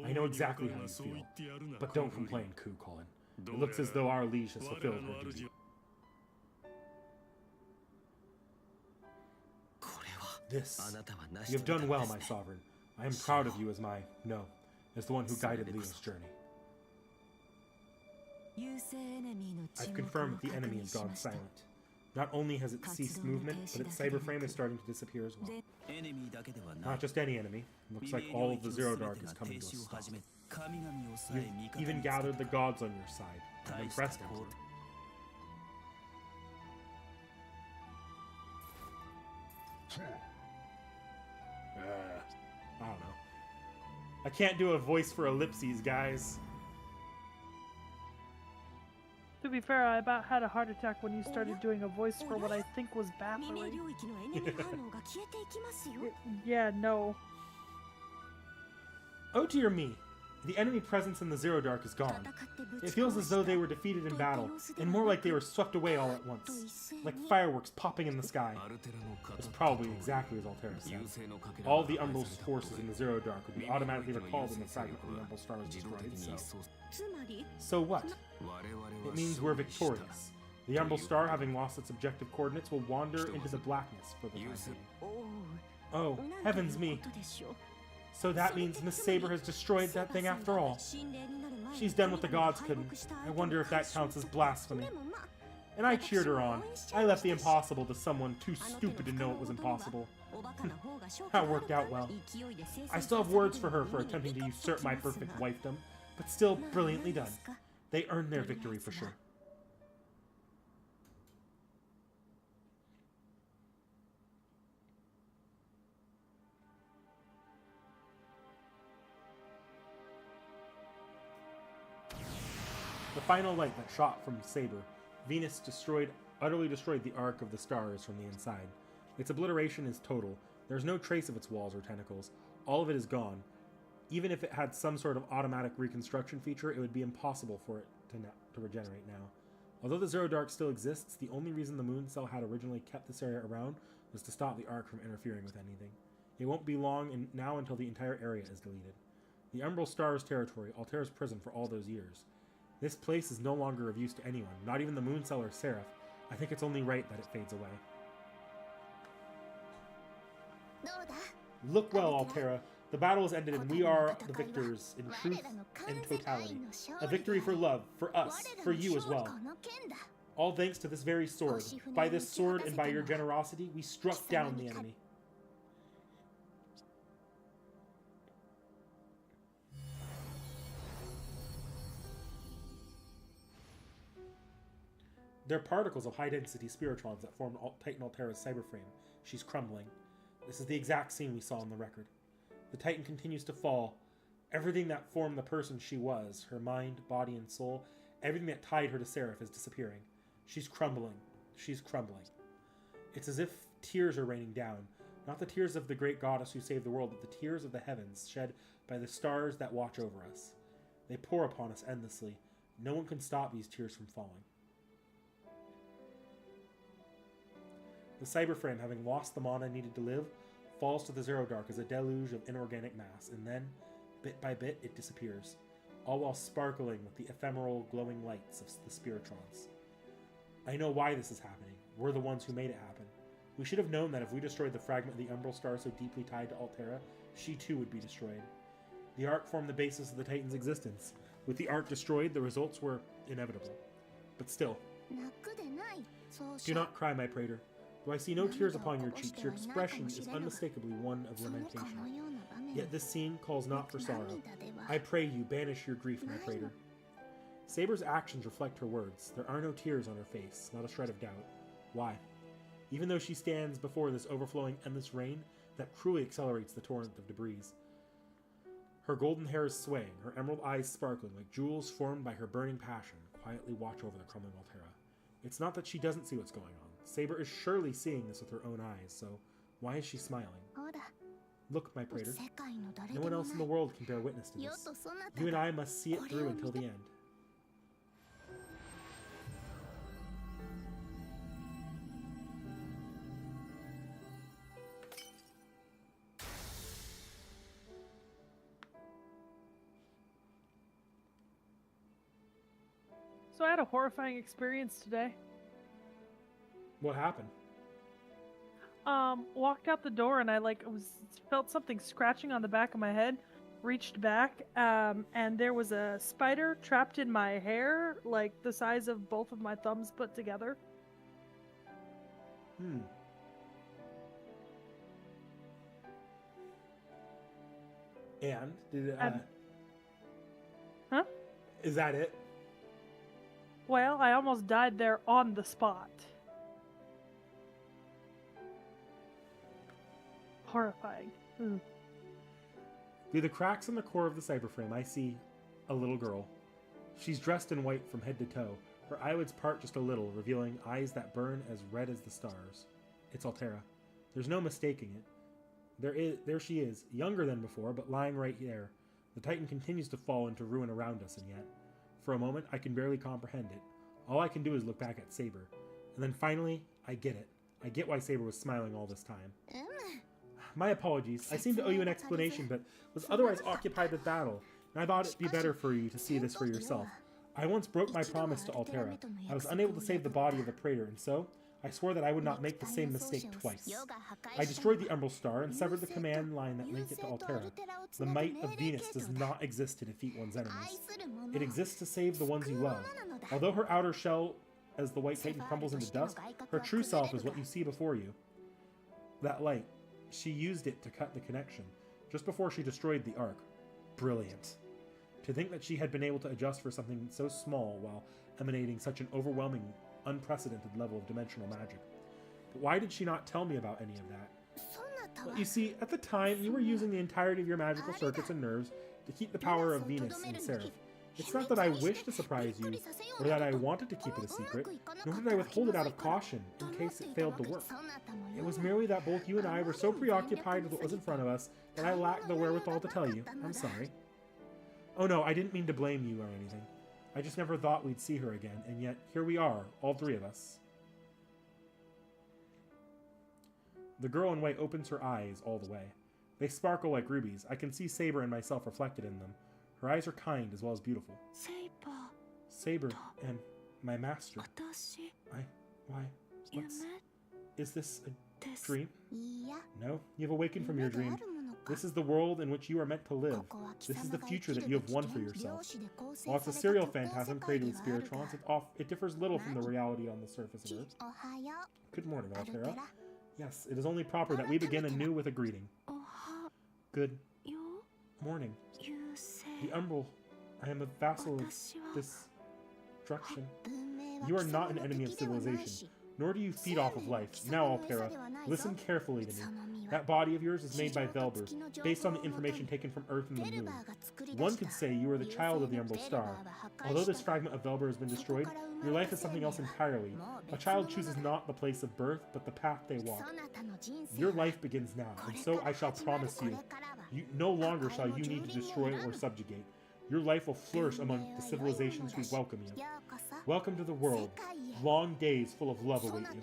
I know exactly how you feel, but don't complain, Ku Colin. It looks as though our liege has fulfilled her duty. This. You have done well, my sovereign. I am proud of you as as the one who guided Leo's journey. I've confirmed that the enemy has gone silent. Not only has it ceased movement, but its cyberframe is starting to disappear as well. Not just any enemy. Looks like all of the Zero Dark is coming to a stop. You've even gathered the gods on your side. I'm impressed, Emperor. I don't know. I can't do a voice for ellipses, guys. To be fair, I about had a heart attack when you started doing a voice for what I think was baffling. Yeah, no. Oh dear me. The enemy presence in the Zero Dark is gone. It feels as though they were defeated in battle, and more like they were swept away all at once, like fireworks popping in the sky. It's probably exactly as Altera said. All the Umbral's forces in the Zero Dark would be automatically recalled in the fragment when the Umbral Star was destroyed, so what? It means we're victorious. The Umbral Star, having lost its objective coordinates, will wander into the blackness for the time being. Oh, heavens me. So that means Miss Saber has destroyed that thing after all. She's done what the gods couldn't. I wonder if that counts as blasphemy. And I cheered her on. I left the impossible to someone too stupid to know it was impossible. That worked out well. I still have words for her for attempting to usurp my perfect wifedom, but still brilliantly done. They earned their victory for sure. The final light that shot from Saber, Venus utterly destroyed the arc of the stars from the inside. Its obliteration is total. There's no trace of its walls or tentacles. All of it is gone. Even if it had some sort of automatic reconstruction feature, it would be impossible for it to regenerate now. Although the Zero Dark still exists, the only reason the Moon Cell had originally kept this area around was to stop the arc from interfering with anything. It won't be long now until the entire area is deleted. The Umbral Star's territory, Altera's prison for all those years. This place is no longer of use to anyone, not even the Moon Cell or Seraph. I think it's only right that it fades away. Look well, Altera. The battle has ended and we are the victors in truth and totality. A victory for love, for us, for you as well. All thanks to this very sword. By this sword and by your generosity, we struck down the enemy. They're particles of high-density spiritrons that formed Titan Altera's cyberframe. She's crumbling. This is the exact scene we saw on the record. The Titan continues to fall. Everything that formed the person she was, her mind, body, and soul, everything that tied her to Seraph is disappearing. She's crumbling. She's crumbling. It's as if tears are raining down. Not the tears of the great goddess who saved the world, but the tears of the heavens shed by the stars that watch over us. They pour upon us endlessly. No one can stop these tears from falling. The cyberframe, having lost the mana needed to live, falls to the Zero Dark as a deluge of inorganic mass, and then, bit by bit, it disappears, all while sparkling with the ephemeral, glowing lights of the spiritrons. I know why this is happening. We're the ones who made it happen. We should have known that if we destroyed the fragment of the Umbral Star so deeply tied to Altera, she too would be destroyed. The Ark formed the basis of the Titan's existence. With the Ark destroyed, the results were inevitable. But still, do not cry, my praetor. Though I see no tears upon your cheeks, your expression is unmistakably one of lamentation. Yet this scene calls not for sorrow. I pray you, banish your grief, my praetor. Saber's actions reflect her words. There are no tears on her face, not a shred of doubt. Why? Even though she stands before this overflowing endless rain that cruelly accelerates the torrent of debris. Her golden hair is swaying, her emerald eyes sparkling like jewels formed by her burning passion, quietly watch over the crumbling Altera. It's not that she doesn't see what's going on. Saber is surely seeing this with her own eyes, so why is she smiling? Look, my praetor. No one else in the world can bear witness to this. You and I must see it through until the end. So I had a horrifying experience today. What happened? Walked out the door and I felt something scratching on the back of my head. Reached back, and there was a spider trapped in my hair, like the size of both of my thumbs put together. And did it? Huh? Is that it? Well, I almost died there on the spot. Horrifying. Through the cracks in the core of the cyberframe, I see a little girl. She's dressed in white from head to toe. Her eyelids part just a little, revealing eyes that burn as red as the stars. It's Altera. There's no mistaking it. There she is, younger than before, but lying right there. The Titan continues to fall into ruin around us, and yet, for a moment, I can barely comprehend it. All I can do is look back at Saber. And then finally, I get it. I get why Saber was smiling all this time. My apologies. I seem to owe you an explanation, but was otherwise occupied with battle, and I thought it'd be better for you to see this for yourself. I once broke my promise to Altera. I was unable to save the body of the praetor, and so I swore that I would not make the same mistake twice. I destroyed the Umbral Star and severed the command line that linked it to Altera. The might of Venus does not exist to defeat one's enemies. It exists to save the ones you love. Although her outer shell, as the White Titan crumbles into dust, her true self is what you see before you. That light. She used it to cut the connection, just before she destroyed the Ark. Brilliant. To think that she had been able to adjust for something so small while emanating such an overwhelming, unprecedented level of dimensional magic. But why did she not tell me about any of that? Well, you see, at the time, you were using the entirety of your magical circuits and nerves to keep the power of Venus in Seraph. It's not that I wished to surprise you, or that I wanted to keep it a secret, nor did I withhold it out of caution, in case it failed to work. It was merely that both you and I were so preoccupied with what was in front of us that I lacked the wherewithal to tell you. I'm sorry. Oh no, I didn't mean to blame you or anything. I just never thought we'd see her again, and yet here we are, all three of us. The girl in white opens her eyes all the way. They sparkle like rubies. I can see Saber and myself reflected in them. Her eyes are kind as well as beautiful. Saber and my master. Why? Is this a dream? No, you've awakened from your dream. This is the world in which you are meant to live. This is the future that you have won for yourself. While it's a serial phantasm created with spiritrons, it differs little from the reality on the surface of Earth. Good morning, Altera. Yes, it is only proper that we begin anew with a greeting. Good morning. The Umbral. I am a vassal of this destruction. You are not an enemy of civilization, nor do you feed off of life. Now, Altera, listen carefully to me. That body of yours is made by Velber, based on the information taken from Earth and the Moon. One could say you are the child of the Umbral Star. Although this fragment of Velber has been destroyed, your life is something else entirely. A child chooses not the place of birth, but the path they walk. Your life begins now, and so I shall promise you, no longer shall you need to destroy or subjugate. Your life will flourish among the civilizations who welcome you. Welcome to the world. Long days full of love await you.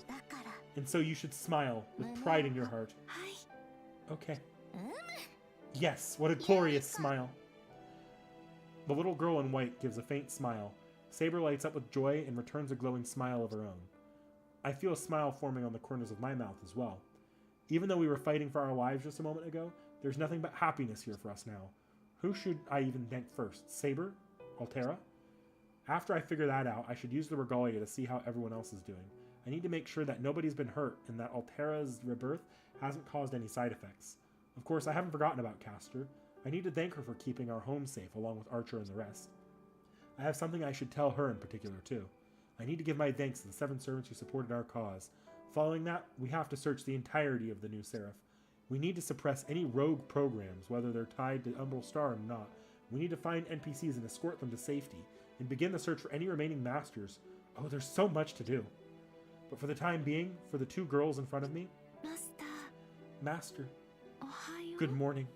And so you should smile with pride in your heart. Okay. Yes, what a glorious smile. The little girl in white gives a faint smile. Saber lights up with joy and returns a glowing smile of her own. I feel a smile forming on the corners of my mouth as well. Even though we were fighting for our lives just a moment ago, there's nothing but happiness here for us now. Who should I even thank first? Saber? Altera? After I figure that out, I should use the regalia to see how everyone else is doing. I need to make sure that nobody's been hurt and that Altera's rebirth hasn't caused any side effects. Of course, I haven't forgotten about Castor. I need to thank her for keeping our home safe along with Archer and the rest. I have something I should tell her in particular too. I need to give my thanks to the 7 servants who supported our cause. Following that, we have to search the entirety of the new Seraph. We need to suppress any rogue programs, whether they're tied to Umbral Star or not. We need to find NPCs and escort them to safety, and begin the search for any remaining masters. Oh, there's so much to do. But for the time being, for the 2 girls in front of me... Master. Good morning.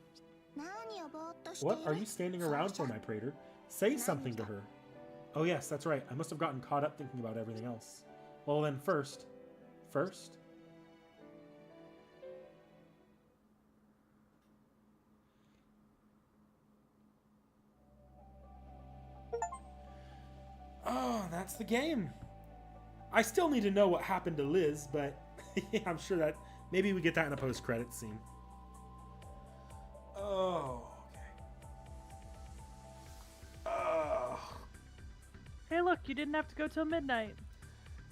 What are you standing around for, my praetor? Say something to her. Oh yes, that's right. I must have gotten caught up thinking about everything else. Well then, first... Oh, that's the game. I still need to know what happened to Liz, but I'm sure that maybe we get that in a post-credits scene. Oh, okay. Hey, look, you didn't have to go till midnight.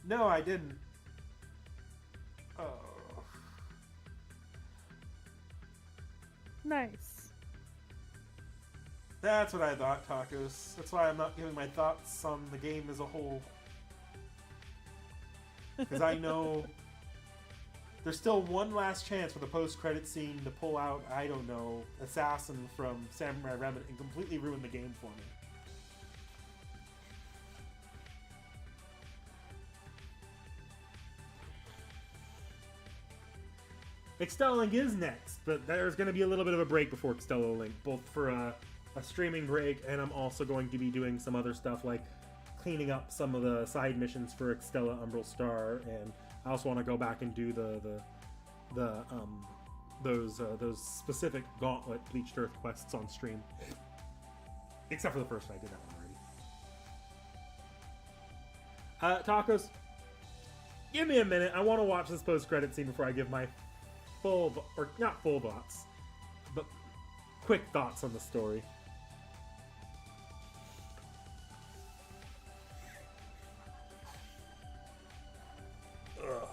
No, I didn't. Oh. Nice. That's what I thought, Tacos. That's why I'm not giving my thoughts on the game as a whole. Because I know there's still one last chance for the post-credit scene to pull out, I don't know, Assassin from Samurai Remnant and completely ruin the game for me. Extella Link is next, but there's going to be a little bit of a break before Extella Link, both for a streaming break, and I'm also going to be doing some other stuff like cleaning up some of the side missions for Extella Umbral Star, and I also want to go back and do those specific Gauntlet Bleached Earth quests on stream. Except for the first one, I did that one already. Tacos, give me a minute. I want to watch this post-credit scene before I give my not full thoughts, but quick thoughts on the story. Ugh.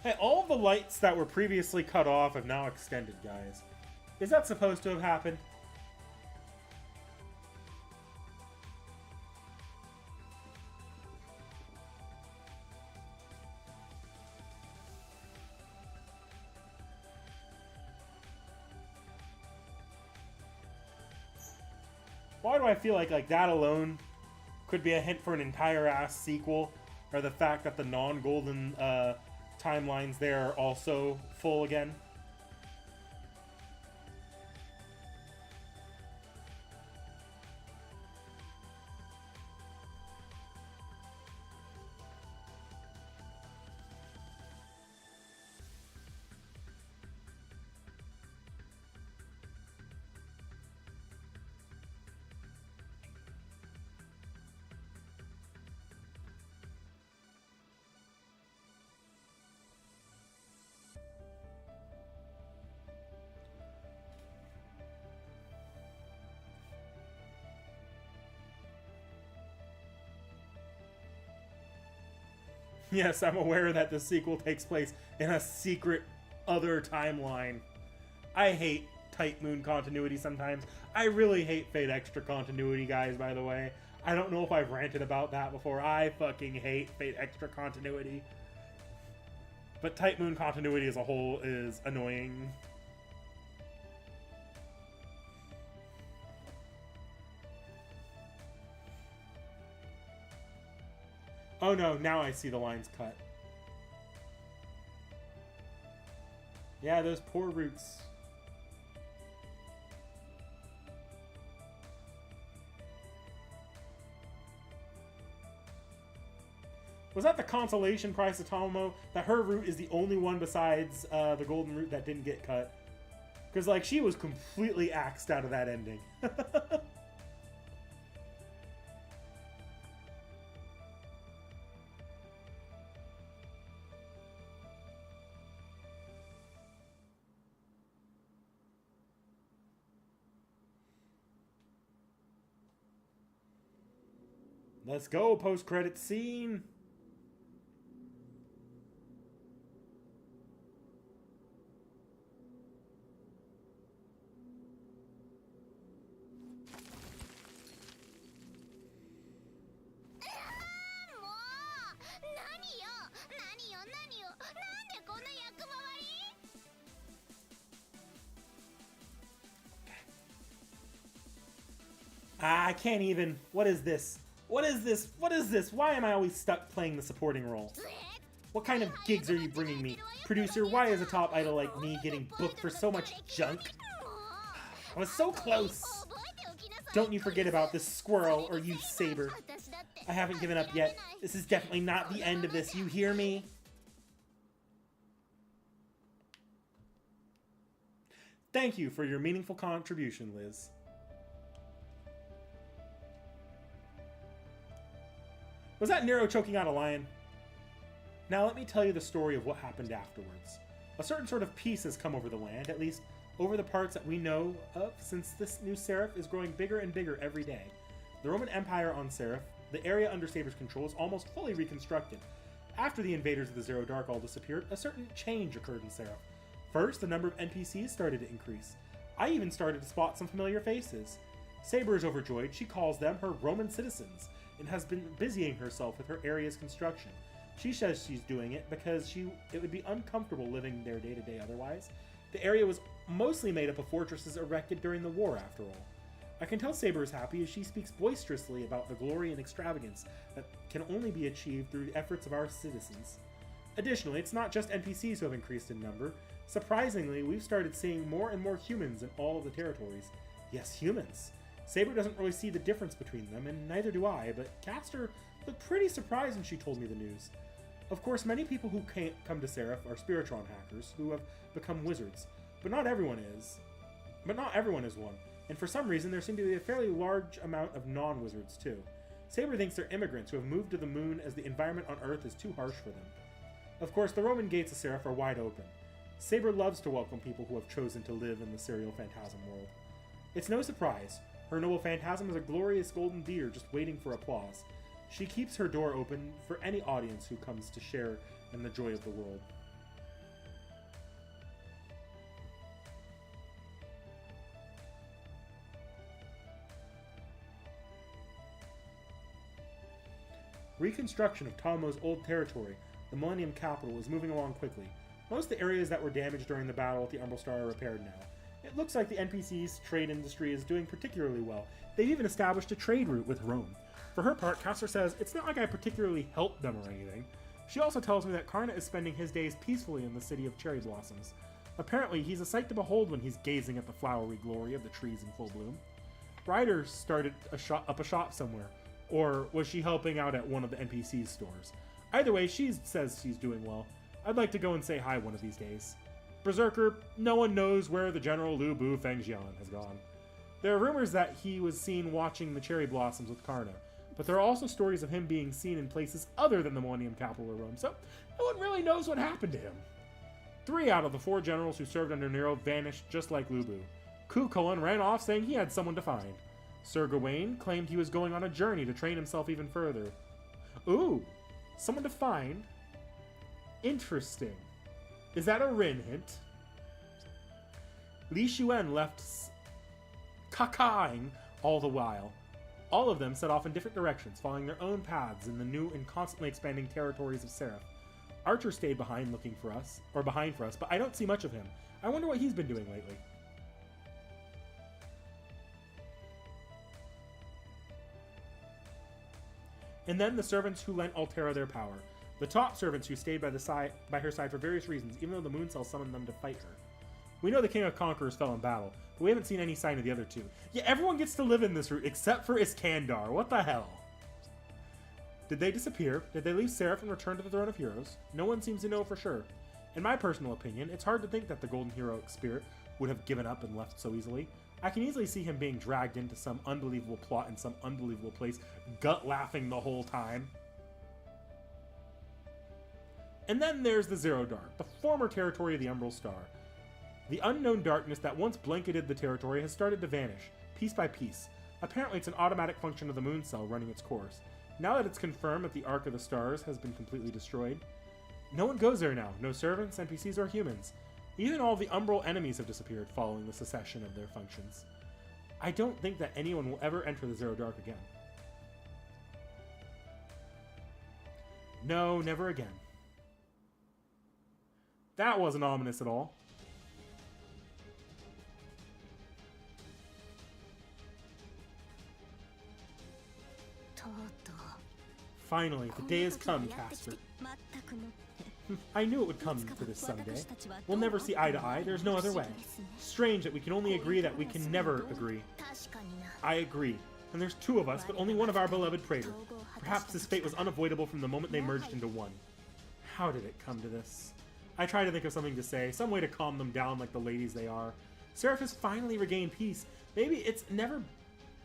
Hey, all the lights that were previously cut off have now extended, guys. Is that supposed to have happened? Why do I feel like that alone could be a hint for an entire-ass sequel? Or the fact that the non-golden timelines there are also full again? Yes, I'm aware that the sequel takes place in a secret other timeline. I hate Type Moon continuity sometimes. I really hate Fate Extra continuity, guys, by the way. I don't know if I've ranted about that before. I fucking hate Fate Extra continuity. But Type Moon continuity as a whole is annoying. Oh no, now I see the lines cut. Yeah, those poor roots. Was that the consolation prize of Tomo? That her root is the only one besides the golden root that didn't get cut? Because, like, she was completely axed out of that ending. Let's go, post-credit scene. I can't even. What is this? What is this? What is this? Why am I always stuck playing the supporting role? What kind of gigs are you bringing me? Producer, why is a top idol like me getting booked for so much junk? I was so close. Don't you forget about this squirrel or you Saber. I haven't given up yet. This is definitely not the end of this. You hear me? Thank you for your meaningful contribution, Liz. Was that Nero choking out a lion? Now let me tell you the story of what happened afterwards. A certain sort of peace has come over the land, at least over the parts that we know of, since this new Seraph is growing bigger and bigger every day. The Roman Empire on Seraph, the area under Saber's control, is almost fully reconstructed. After the invaders of the Zero Dark all disappeared, a certain change occurred in Seraph. First, the number of NPCs started to increase. I even started to spot some familiar faces. Saber is overjoyed. She calls them her Roman citizens, and has been busying herself with her area's construction. She says she's doing it because it would be uncomfortable living there day to day otherwise. The area was mostly made up of fortresses erected during the war, after all. I can tell Saber is happy as she speaks boisterously about the glory and extravagance that can only be achieved through the efforts of our citizens. Additionally, it's not just NPCs who have increased in number. Surprisingly, we've started seeing more and more humans in all of the territories. Yes, humans. Saber doesn't really see the difference between them, and neither do I, but Caster looked pretty surprised when she told me the news. Of course, many people who come to Seraph are Spiritron hackers who have become wizards, but not everyone is. But not everyone is one, and for some reason there seem to be a fairly large amount of non-wizards too. Saber thinks they're immigrants who have moved to the moon as the environment on Earth is too harsh for them. Of course, the Roman gates of Seraph are wide open. Saber loves to welcome people who have chosen to live in the Serial Phantasm world. It's no surprise. Her noble phantasm is a glorious golden deer just waiting for applause. She keeps her door open for any audience who comes to share in the joy of the world. Reconstruction of Tomo's old territory, the Millennium Capital, is moving along quickly. Most of the areas that were damaged during the battle at the Umbral Star are repaired now. It looks like the NPC's trade industry is doing particularly well. They've even established a trade route with Rome. For her part, Caster says, it's not like I particularly helped them or anything. She also tells me that Karna is spending his days peacefully in the city of cherry blossoms. Apparently, he's a sight to behold when he's gazing at the flowery glory of the trees in full bloom. Ryder started up a shop somewhere, or was she helping out at one of the NPC's stores? Either way, she says she's doing well. I'd like to go and say hi one of these days. Berserker, no one knows where the General Lu Bu Fengjian has gone. There are rumors that he was seen watching the cherry blossoms with Karna, but there are also stories of him being seen in places other than the Millennium Capital of Rome, so no one really knows what happened to him. 3 out of the 4 generals who served under Nero vanished just like Lu Bu. Ku Kulin ran off saying he had someone to find. Sir Gawain claimed he was going on a journey to train himself even further. Ooh, someone to find? Interesting. Is that a Rin hint? Li Xuan left cacaing all the while. All of them set off in different directions, following their own paths in the new and constantly expanding territories of Seraph. Archer stayed behind looking for us, but I don't see much of him. I wonder what he's been doing lately. And then the servants who lent Altera their power. The top servants who stayed by her side for various reasons, even though the Moon Cell summoned them to fight her. We know the King of Conquerors fell in battle, but we haven't seen any sign of the other two. Yeah, everyone gets to live in this route except for Iskandar. What the hell? Did they disappear? Did they leave Seraph and return to the Throne of Heroes? No one seems to know for sure. In my personal opinion, it's hard to think that the Golden Heroic Spirit would have given up and left so easily. I can easily see him being dragged into some unbelievable plot in some unbelievable place, gut-laughing the whole time. And then there's the Zero Dark, the former territory of the Umbral Star. The unknown darkness that once blanketed the territory has started to vanish, piece by piece. Apparently it's an automatic function of the Moon Cell running its course. Now that it's confirmed that the Ark of the Stars has been completely destroyed, no one goes there now, no servants, NPCs, or humans. Even all the Umbral enemies have disappeared following the cessation of their functions. I don't think that anyone will ever enter the Zero Dark again. No, never again. That wasn't ominous at all. Finally, the day has come, Castor. I knew it would come to this someday. We'll never see eye to eye, there's no other way. Strange that we can only agree that we can never agree. I agree. And there's two of us, but only one of our beloved Praetor. Perhaps this fate was unavoidable from the moment they merged into one. How did it come to this? I try to think of something to say, some way to calm them down like the ladies they are. Seraph has finally regained peace. Maybe it's never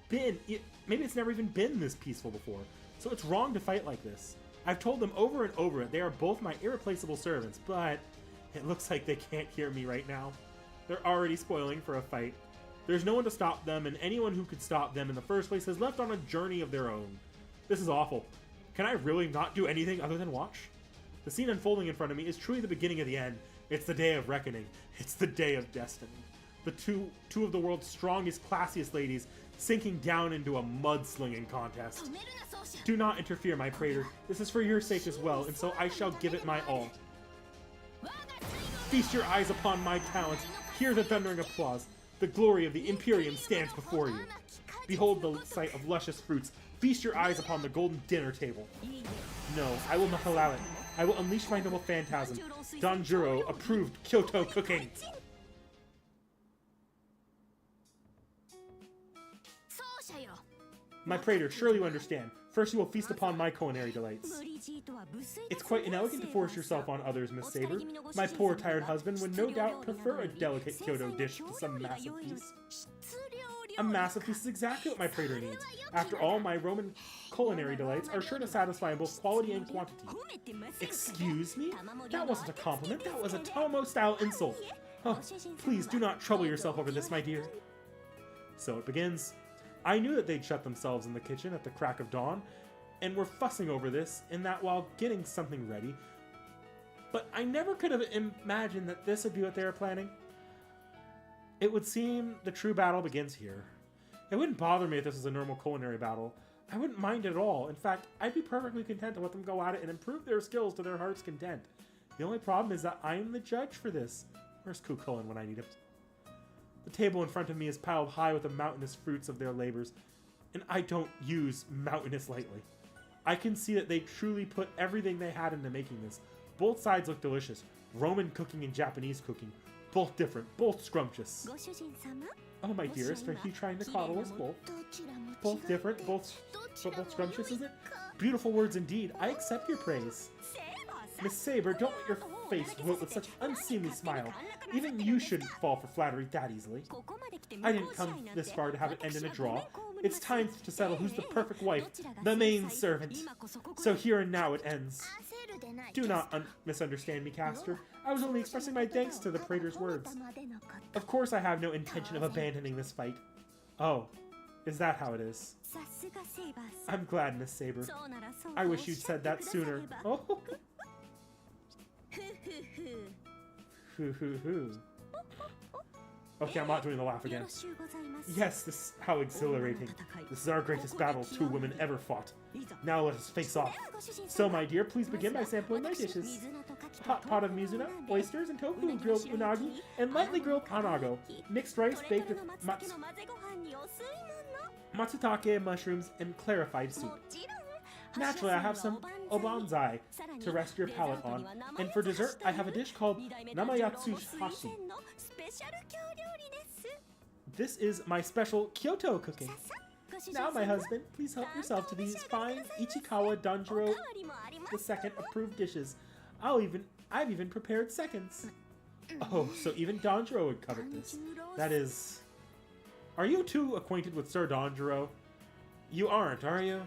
even been this peaceful before. So it's wrong to fight like this. I've told them over and over they are both my irreplaceable servants, but it looks like they can't hear me right now. They're already spoiling for a fight. There's no one to stop them, and anyone who could stop them in the first place has left on a journey of their own. This is awful. Can I really not do anything other than watch? The scene unfolding in front of me is truly the beginning of the end. It's the day of reckoning. It's the day of destiny. The two of the world's strongest, classiest ladies sinking down into a mudslinging contest. Do not interfere, my Praetor. This is for your sake as well, and so I shall give it my all. Feast your eyes upon my talents. Hear the thundering applause. The glory of the Imperium stands before you. Behold the sight of luscious fruits. Feast your eyes upon the golden dinner table. No, I will not allow it. I will unleash my noble phantasm. Danjuro approved Kyoto cooking. My Praetor, surely you understand. First you will feast upon my culinary delights. It's quite inelegant to force yourself on others, Miss Saber. My poor tired husband would no doubt prefer a delicate Kyoto dish to some massive feast. A massive feast is exactly what my Praetor needs. After all, my Roman culinary delights are sure to satisfy in both quality and quantity. Excuse me? That wasn't a compliment, that was a Tomo-style insult. Oh, please do not trouble yourself over this, my dear. So it begins. I knew that they'd shut themselves in the kitchen at the crack of dawn, and were fussing over this and that while getting something ready, but I never could have imagined that this would be what they were planning. It would seem the true battle begins here. It wouldn't bother me if this was a normal culinary battle. I wouldn't mind it at all. In fact, I'd be perfectly content to let them go at it and improve their skills to their heart's content. The only problem is that I'm the judge for this. Where's Cuchulainn when I need him? The table in front of me is piled high with the mountainous fruits of their labors, and I don't use mountainous lightly. I can see that they truly put everything they had into making this. Both sides look delicious. Roman cooking and Japanese cooking. Both different, both scrumptious. Oh, my dearest, are you trying to coddle us both? Both different, both scrumptious, is it? Beautiful words indeed. I accept your praise. Miss Saber, don't let your face gloat with such unseemly smile. Even you shouldn't fall for flattery that easily. I didn't come this far to have it end in a draw. It's time to settle who's the perfect wife, the main servant. So here and now it ends. Do not misunderstand me, Castor. I was only expressing my thanks to the Praetor's words. Of course I have no intention of abandoning this fight. Oh, is that how it is? I'm glad, Miss Saber. I wish you'd said that sooner. Oh. Hoo hoo hoo. Okay, I'm not doing the laugh よ again. ろしゅうございます。 Yes, this how exhilarating. This is our greatest battle two women ever fought. Now let us face off. ではご主人様 So, my dear, please begin by sampling my 私 dishes. 水菜と牡蠣と Hot pot of mizuna, oysters, and tofu, grilled unagi, and lightly grilled anago. Mixed rice とれ baked と with れの松茸の混ぜご飯にお吸い物。 matsutake mushrooms and clarified も soup. ちろん。 Naturally, I have some obanzai to rest your palate on. And for dessert, I have a dish called namayatsu hashi. This is my special Kyoto cooking. Now, my husband, please help yourself to these fine Ichikawa Danjiro II approved dishes. I've even prepared seconds. Oh, so even Danjiro would covet this. That is... Are you too acquainted with Sir Danjiro? You aren't, are you?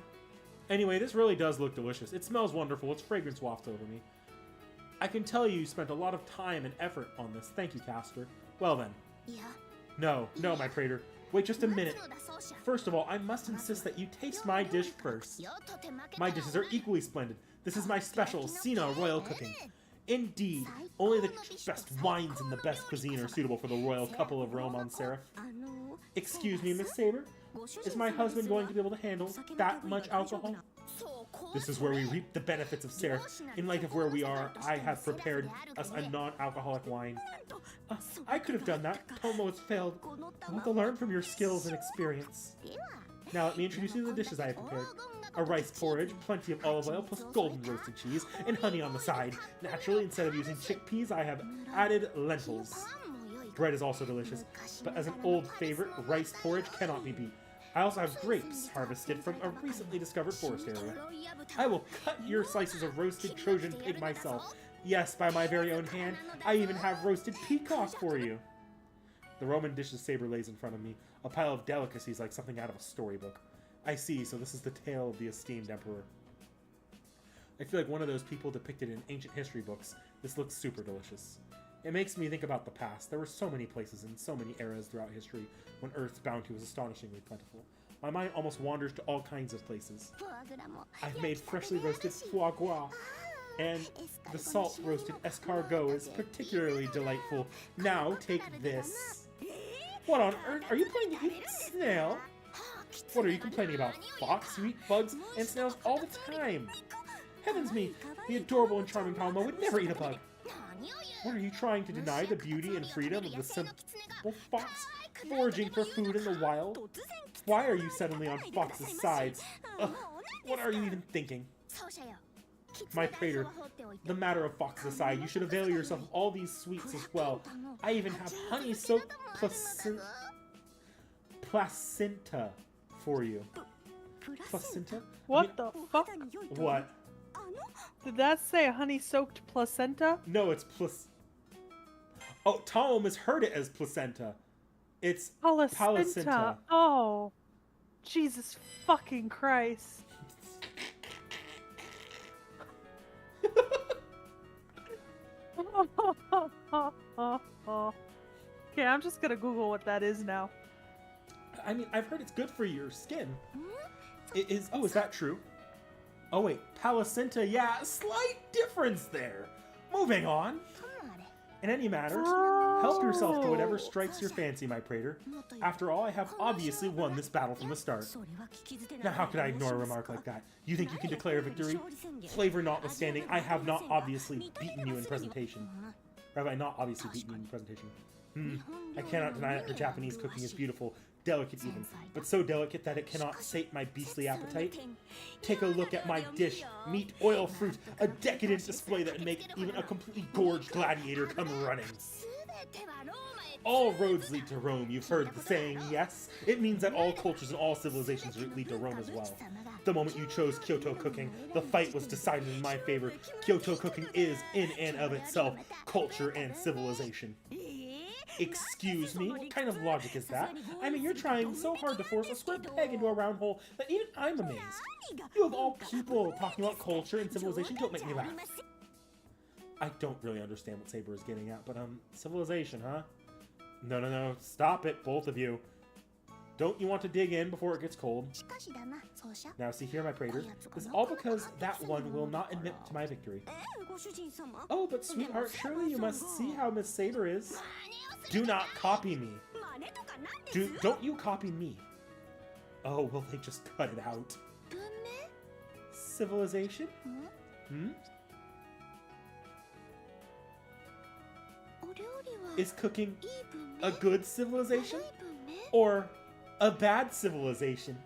Anyway, this really does look delicious. It smells wonderful. Its fragrance wafts over me. I can tell you spent a lot of time and effort on this. Thank you, Castor. Well then. No, my praetor. Wait just a minute. First of all, I must insist that you taste my dish first. My dishes are equally splendid. This is my special Sina royal cooking. Indeed, only the best wines and the best cuisine are suitable for the royal couple of Rome on Seraph. Excuse me, Miss Saber? Is my husband going to be able to handle that much alcohol? This is where we reap the benefits of Seraph. In light of where we are, I have prepared us a non-alcoholic wine. I could have done that. Tomo has failed. I want to learn from your skills and experience. Now let me introduce you to the dishes I have prepared. A rice porridge, plenty of olive oil, plus golden roasted cheese, and honey on the side. Naturally, instead of using chickpeas, I have added lentils. Bread is also delicious, but as an old favorite, rice porridge cannot be beat. I also have grapes, harvested from a recently discovered forest area. I will cut your slices of roasted Trojan pig myself. Yes, by my very own hand. I even have roasted peacock for you. The Roman dishes Saber lays in front of me, a pile of delicacies like something out of a storybook. I see, so this is the tale of the esteemed emperor. I feel like one of those people depicted in ancient history books. This looks super delicious. It makes me think about the past. There were so many places and so many eras throughout history when Earth's bounty was astonishingly plentiful. My mind almost wanders to all kinds of places. I've made freshly roasted foie gras, and the salt roasted escargot is particularly delightful. Now take this. What on earth? Are you planning to eat snail? What are you complaining about? Fox? You eat bugs and snails all the time. Heavens me, the adorable and charming Palma would never eat a bug. What are you trying to deny the beauty and freedom of the simple fox foraging for food in the wild? Why are you suddenly on Fox's sides? Ugh, what are you even thinking? My praetor, the matter of Fox aside, you should avail yourself of all these sweets as well. I even have honey-soaked placenta for you. Placenta? What the fuck? What? Did that say honey-soaked placenta? No, it's Oh, Tom misheard it as placenta. It's placenta. Oh, Jesus fucking Christ. Okay, I'm just gonna Google what that is now. I mean, I've heard it's good for your skin. It is. Oh, is that true? Oh wait, placenta. Yeah, a slight difference there. Moving on. In any matter, help yourself to whatever strikes your fancy, my praetor. After all, I have obviously won this battle from the start. Now, how could I ignore a remark like that? You think you can declare victory? Flavor notwithstanding, I have not obviously beaten you in presentation. Or have I not obviously beaten you in presentation? I cannot deny that her Japanese cooking is beautiful, delicate even, but so delicate that it cannot sate my beastly appetite. Take a look at my dish, meat, oil, fruit, a decadent display that would make even a completely gorged gladiator come running. All roads lead to Rome, you've heard the saying, yes? It means that all cultures and all civilizations lead to Rome as well. The moment you chose Kyoto cooking, the fight was decided in my favor. Kyoto cooking is, in and of itself, culture and civilization. Excuse me? What kind of logic is that? I mean, you're trying so hard to force a square peg into a round hole that even I'm amazed. You of all people talking about culture and civilization don't make me laugh. I don't really understand what Saber is getting at, but civilization, huh? No, stop it, both of you. Don't you want to dig in before it gets cold? しかしだな、そうしゃ。 Now see here, my praetor. This is all because that one will not admit to my victory. ご主人様。 Oh, but sweetheart, surely you must see how Miss Saber is. Do not copy me. 真似とかなんです。 Don't you copy me. Oh, will they just cut it out? 文明？ Civilization? Hmm? お料理は Is cooking いい文明？ a good civilization? 悪い文明？ Or a bad civilization?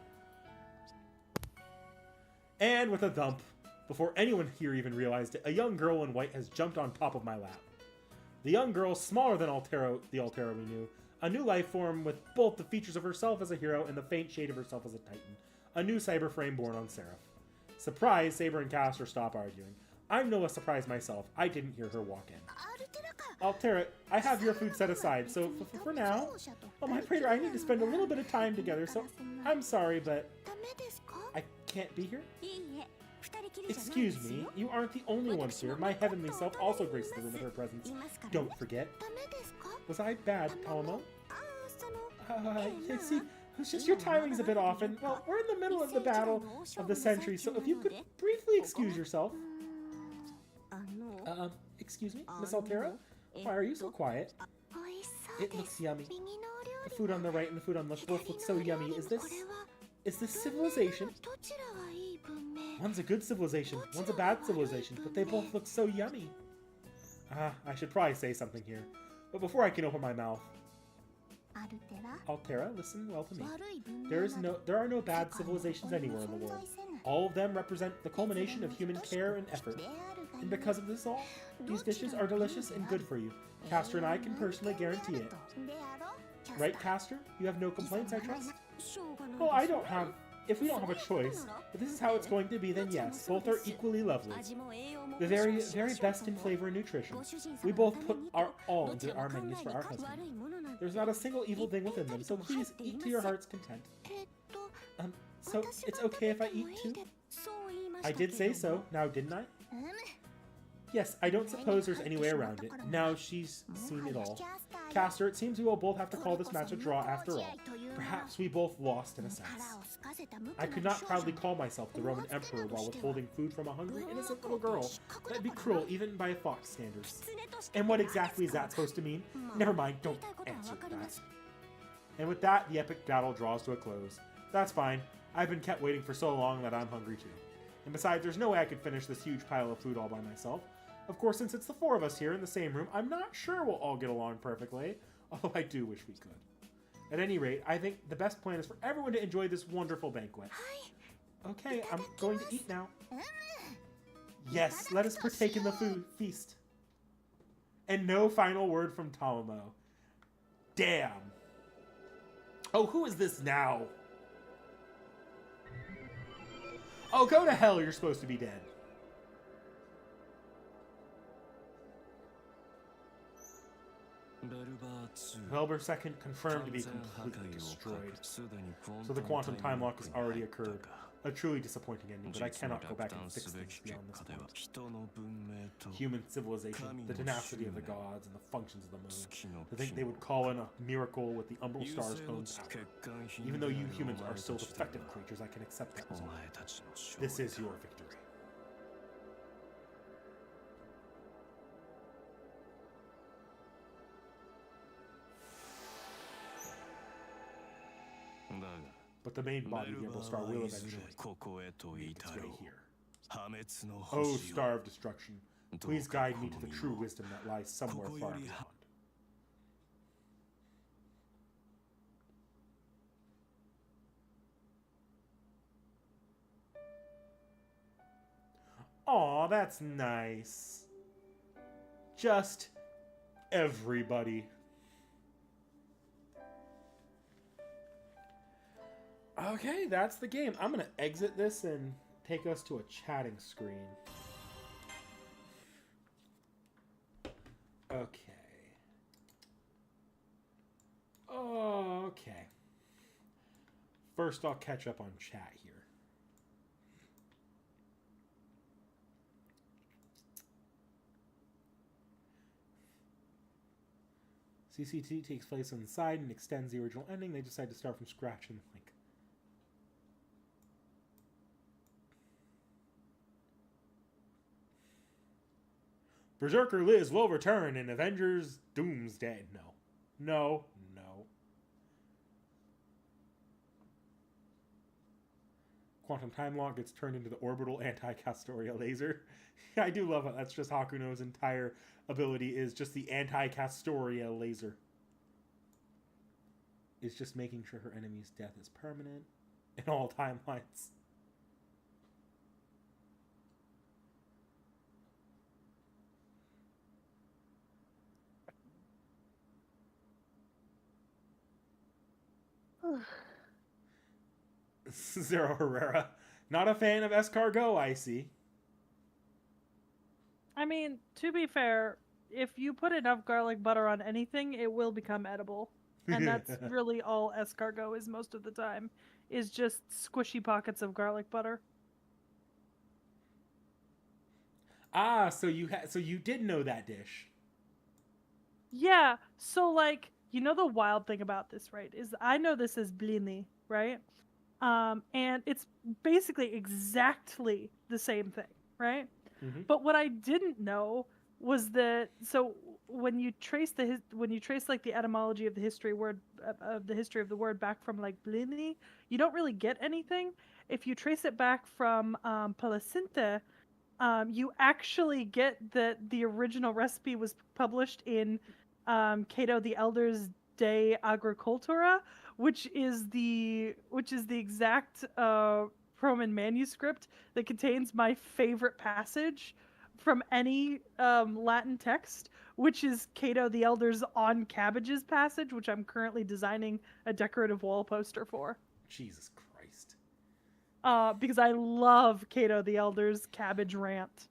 And with a thump, before anyone here even realized it, a young girl in white has jumped on top of my lap. The young girl, smaller than the Altera we knew, a new life form with both the features of herself as a hero and the faint shade of herself as a titan. A new cyber frame born on Seraph. Surprised, Saber and Castor stop arguing. I'm no less surprised myself. I didn't hear her walk in. アルテラか。 Altera, I have your food set aside, so for now, well, my praetor, I need to spend a little bit of time together, so I'm sorry, but ダメですか？ I can't be here. いいえ、二人きりじゃないで Excuse す me, よ。 you aren't the only ones here. My heavenly self also graced the room with her presence. いますからね。 Don't forget. ダメですか？ Was I bad, Palamo? ああ、その。 See, it's just your timing's a bit off, and well, we're in the middle of the battle of the century, so if you could briefly excuse yourself. あの、 Excuse me, Miss Altera? Why are you so quiet? 美味しそう It で looks す。 yummy. 右のお料 The 理。 food on the right and the food on the left both look so 左のお料 yummy. 理 Is こ this れは this 文明の civilization? どちらがいい文明？ One's a good civilization, one's a bad civilization, but they both look so yummy. I should probably say something here. But before I can open my mouth, アルテラ。 Altera, listen well to me. 悪い文明 There are no bad civilizations anywhere in the world. All of them represent the culmination of human care and effort. And because of this all, these dishes are delicious and good for you. Castor and I can personally guarantee it. Right, Castor? You have no complaints, I trust? Well, I don't have... If we don't have a choice, if this is how it's going to be, then yes, both are equally lovely. The very, very best in flavor and nutrition. We both put our all into our menus for our husband. There's not a single evil thing within them, so please eat to your heart's content. So it's okay if I eat too? I did say so, now didn't I? Yes, I don't suppose there's any way around it. Now she's seen it all. Castor, it seems we will both have to call this match a draw after all. Perhaps we both lost in a sense. I could not proudly call myself the Roman Emperor while withholding food from a hungry, innocent little girl. That'd be cruel, even by Fox standards. And what exactly is that supposed to mean? Never mind, don't answer that. And with that, the epic battle draws to a close. That's fine. I've been kept waiting for so long that I'm hungry too. And besides, there's no way I could finish this huge pile of food all by myself. Of course, since it's the four of us here in the same room, I'm not sure we'll all get along perfectly, although I do wish we could. At any rate, I think the best plan is for everyone to enjoy this wonderful banquet. Okay, I'm going to eat now. Yes, let us partake in the feast. And no final word from Talamo. Damn. Oh, who is this now? Oh, go to hell, you're supposed to be dead. Velber II confirmed to be completely destroyed. So the quantum time lock has already occurred. A truly disappointing ending, but I cannot go back and fix things beyond this point. Human civilization, the tenacity of the gods, and the functions of the moon. To think they would call in a miracle with the umbral star's own power. Even though you humans are still defective creatures, I can accept that result. This is your victory. But the main body of the Umbral Star will eventually make its way here. Oh, Star of Destruction, please guide me to the true wisdom that lies somewhere far beyond. Aw, that's nice. Just everybody. Okay, that's the game. I'm going to exit this and take us to a chatting screen. Okay. Okay. First, I'll catch up on chat here. CCT takes place inside and extends the original ending. They decide to start from scratch and like. Berserker Liz will return in Avengers Doomsday. No. No. No. Quantum Time Lock gets turned into the orbital anti-Castoria laser. I do love it. That's just Hakuno's entire ability is just the anti-Castoria laser. It's just making sure her enemy's death is permanent in all timelines. Zero Herrera. Not a fan of escargot, I see. I mean, to be fair, if you put enough garlic butter on anything, it will become edible. And that's really all escargot is most of the time, is just squishy pockets of garlic butter. Ah, so you did know that dish. Yeah, so like, you know the wild thing about this, right, is I know this as blini, right? And it's basically exactly the same thing, right? Mm-hmm. But what I didn't know was that so when you trace like the etymology of the history of the word back from like blini, you don't really get anything. If you trace it back from Palacinte, you actually get that the original recipe was published in Cato the Elder's De Agricultura, which is the exact Roman manuscript that contains my favorite passage from any Latin text, which is Cato the Elder's On Cabbages passage, which I'm currently designing a decorative wall poster for. Jesus Christ. Because I love Cato the Elder's cabbage rant.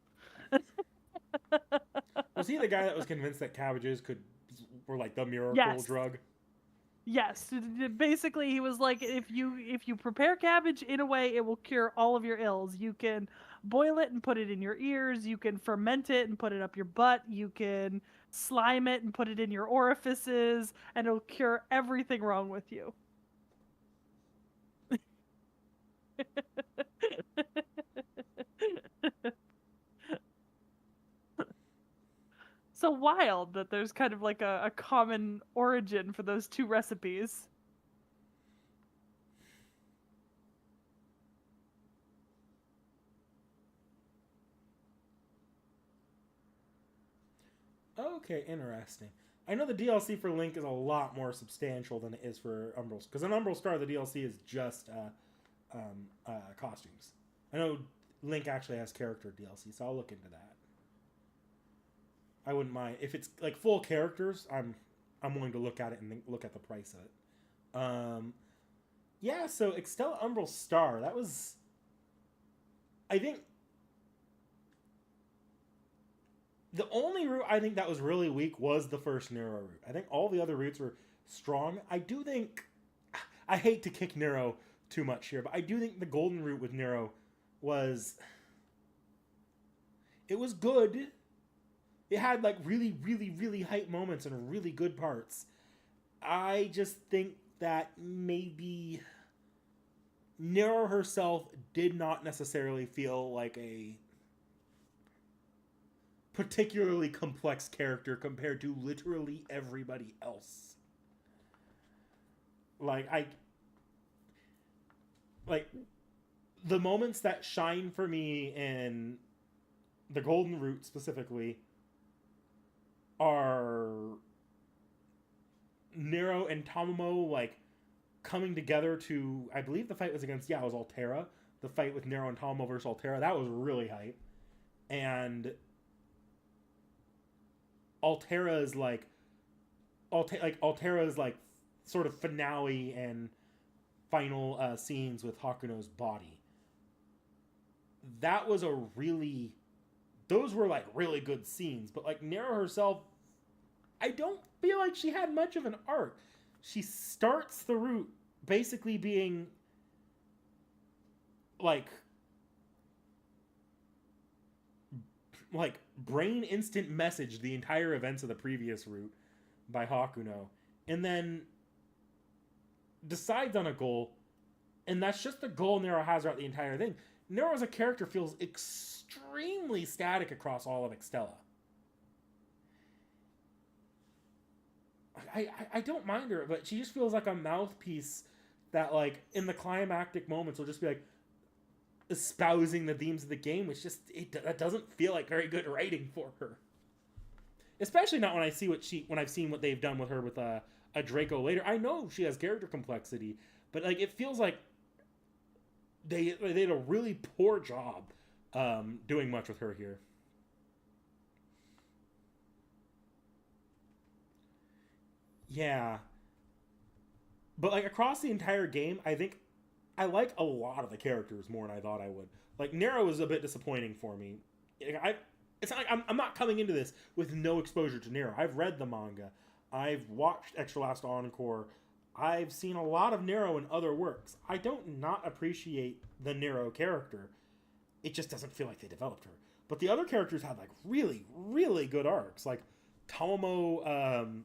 Was he the guy that was convinced that cabbages were like the miracle Yes. drug? Yes, basically he was like, if you prepare cabbage in a way, it will cure all of your ills. You can boil it and put it in your ears. You can ferment it and put it up your butt. You can slime it and put it in your orifices, and it'll cure everything wrong with you. So wild that there's kind of like a common origin for those two recipes. Okay, interesting. I know the DLC for Link is a lot more substantial than it is for Umbral, because in Umbral Star the DLC is just costumes. I know Link actually has character DLC, so I'll look into that. I wouldn't mind if it's like full characters. I'm willing to look at it and look at the price of it. Yeah. So Extella Umbral Star. That was, I think, the only route I think that was really weak was the first Nero route. I think all the other routes were strong. I do think, I hate to kick Nero too much here, but I do think the golden route with Nero was, it was good. It had like really, really, really hype moments and really good parts. I just think that maybe Nero herself did not necessarily feel like a particularly complex character compared to literally everybody else. Like the moments that shine for me in the golden route specifically are Nero and Tomomo like coming together to, I believe the fight was against, it was Altera. The fight with Nero and Tomomo versus Altera, that was really hype. And Altera's Altera's like sort of finale and final scenes with Hakuno's body. That was those were like really good scenes, but like Nero herself, I don't feel like she had much of an arc. She starts the route basically being like brain instant message the entire events of the previous route by Hakuno, and then decides on a goal, and that's just the goal Nero has throughout the entire thing. Nero as a character feels extremely static across all of Extella. I don't mind her, but she just feels like a mouthpiece that, like, in the climactic moments will just be like espousing the themes of the game, which just that doesn't feel like very good writing for her. Especially not when I've seen what they've done with her with a Draco later. I know she has character complexity, but like it feels like they did a really poor job doing much with her here. Yeah. But like across the entire game, I think I like a lot of the characters more than I thought I would. Like Nero was a bit disappointing for me. It's not like I'm not coming into this with no exposure to Nero. I've read the manga. I've watched Extra Last Encore. I've seen a lot of Nero in other works. I don't not appreciate the Nero character. It just doesn't feel like they developed her. But the other characters had like really, really good arcs. Like Tomomo's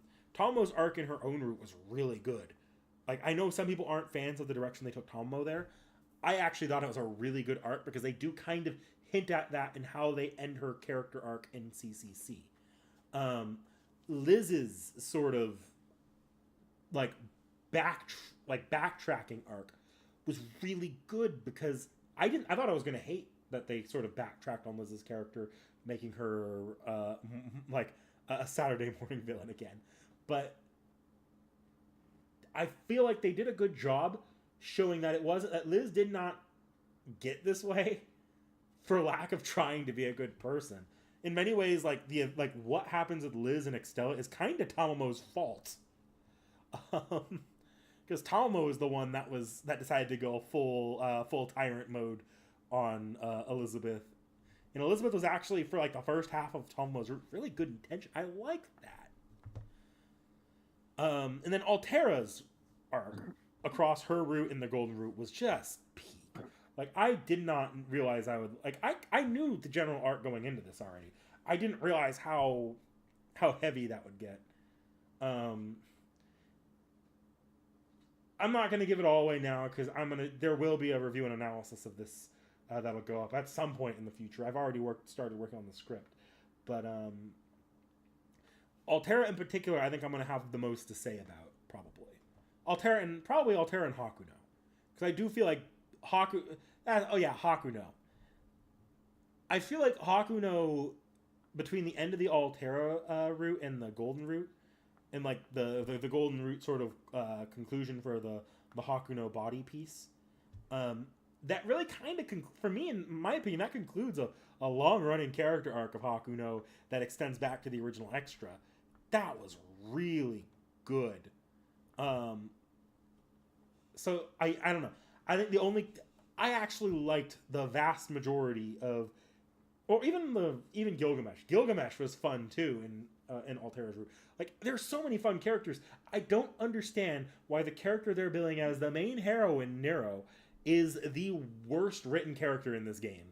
arc in her own route was really good. Like, I know some people aren't fans of the direction they took Tomomo there. I actually thought it was a really good arc because they do kind of hint at that in how they end her character arc in CCC. Liz's sort of like backtracking arc was really good because I thought I was gonna hate that they sort of backtracked on Liz's character, making her like a Saturday morning villain again. But I feel like they did a good job showing that that Liz did not get this way for lack of trying to be a good person. In many ways, like what happens with Liz and Extella is kind of Tomomo's fault, because Tomomo is the one that decided to go full tyrant mode on Elizabeth, and Elizabeth was actually for like the first half of Tomomo's really good intention. I liked that. And then Altera's arc across her route in the Golden Route was just peak. Like, I did not realize I would... Like, I knew the general arc going into this already. I didn't realize how heavy that would get. I'm not going to give it all away now, because there will be a review and analysis of this that'll go up at some point in the future. I've already started working on the script. But, Altera in particular, I think I'm going to have the most to say about, probably. Altera and Hakuno. Because I do feel like Hakuno. I feel like Hakuno, between the end of the Altera route and the Golden route, and like the Golden route sort of conclusion for the Hakuno body piece, that really kind of, for me, in my opinion, that concludes a long-running character arc of Hakuno that extends back to the original Extra. That was really good. So I don't know. I think I actually liked the vast majority of, or even Gilgamesh. Gilgamesh was fun too in Altera's route. Like, there's so many fun characters. I don't understand why the character they're billing as the main heroine, Nero, is the worst written character in this game.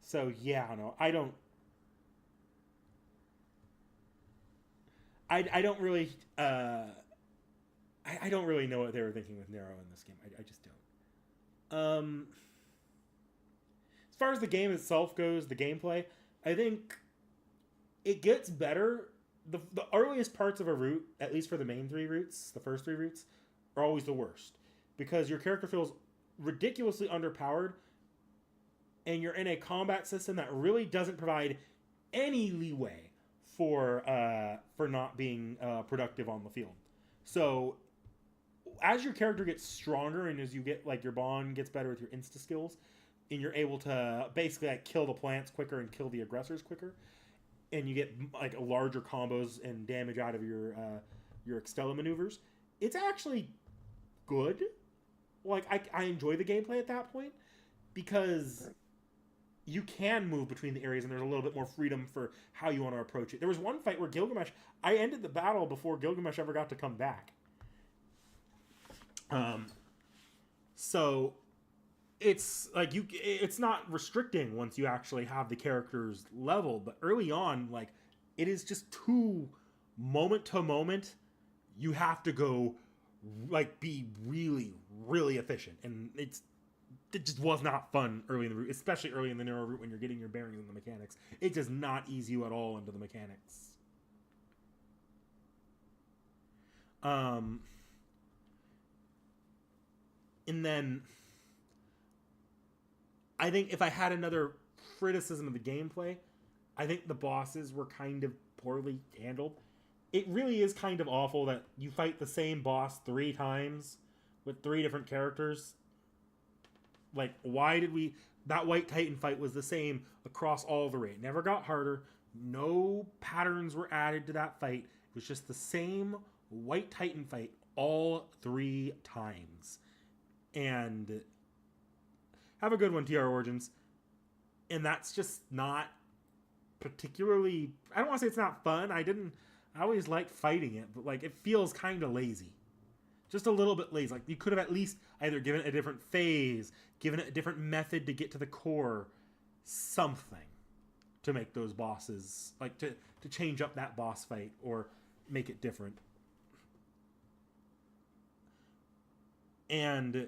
So yeah, no, I don't really I don't really know what they were thinking with Nero in this game. I just don't. As far as the game itself goes, the gameplay, I think it gets better. The earliest parts of a route, at least for the main three routes, the first three routes, are always the worst. Because your character feels ridiculously underpowered, and you're in a combat system that really doesn't provide any leeway for not being productive on the field. So as your character gets stronger and as you get, like, your bond gets better with your insta skills, and you're able to basically like kill the plants quicker and kill the aggressors quicker, and you get like larger combos and damage out of your Extella maneuvers, it's actually good. Like, I enjoy the gameplay at that point because you can move between the areas and there's a little bit more freedom for how you want to approach it. There was one fight where Gilgamesh, I ended the battle before Gilgamesh ever got to come back. So it's like it's not restricting once you actually have the characters leveled, but early on, like, it is just too moment to moment. You have to go, like, be really, really efficient, and it just was not fun early in the route, especially early in the narrow route when you're getting your bearings in the mechanics. It does not ease you at all into the mechanics. And then I think if I had another criticism of the gameplay, I think the bosses were kind of poorly handled. It really is kind of awful that you fight the same boss 3 times with 3 different characters. Like, why did we... That White Titan fight was the same across all the raid. Never got harder. No patterns were added to that fight. It was just the same White Titan fight all 3 times. And have a good one, TR Origins. And that's just not particularly... I don't want to say it's not fun. I always liked fighting it, but, like, it feels kind of lazy. Just a little bit lazy. Like, you could have at least either given it a different phase, given it a different method to get to the core, something to make those bosses, like, to change up that boss fight or make it different. And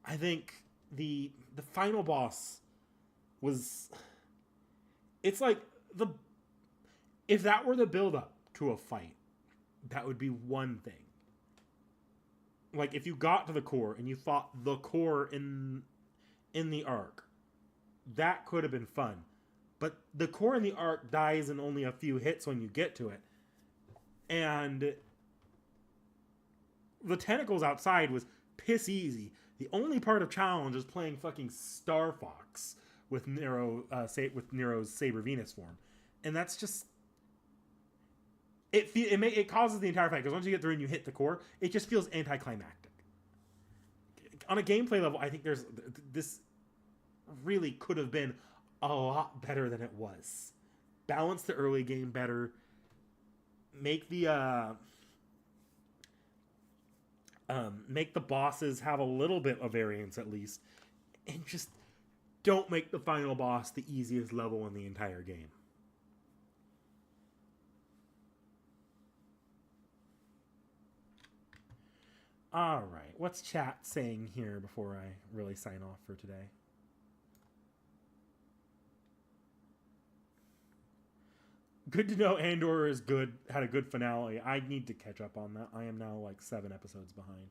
I think the final boss was... It's like if that were the build-up to a fight, that would be one thing. Like, if you got to the core and you fought the core in the arc, that could have been fun. But the core in the arc dies in only a few hits when you get to it. And the tentacles outside was piss easy. The only part of challenge is playing fucking Star Fox with Nero's Saber Venus form. And that's just... It causes the entire fight, because once you get through and you hit the core, it just feels anticlimactic. On a gameplay level, I think this really could have been a lot better than it was. Balance the early game better. Make the bosses have a little bit of variance at least, and just don't make the final boss the easiest level in the entire game. All right, what's chat saying here before I really sign off for today? Good to know Andor is good, had a good finale. I need to catch up on that. I am now like 7 episodes behind.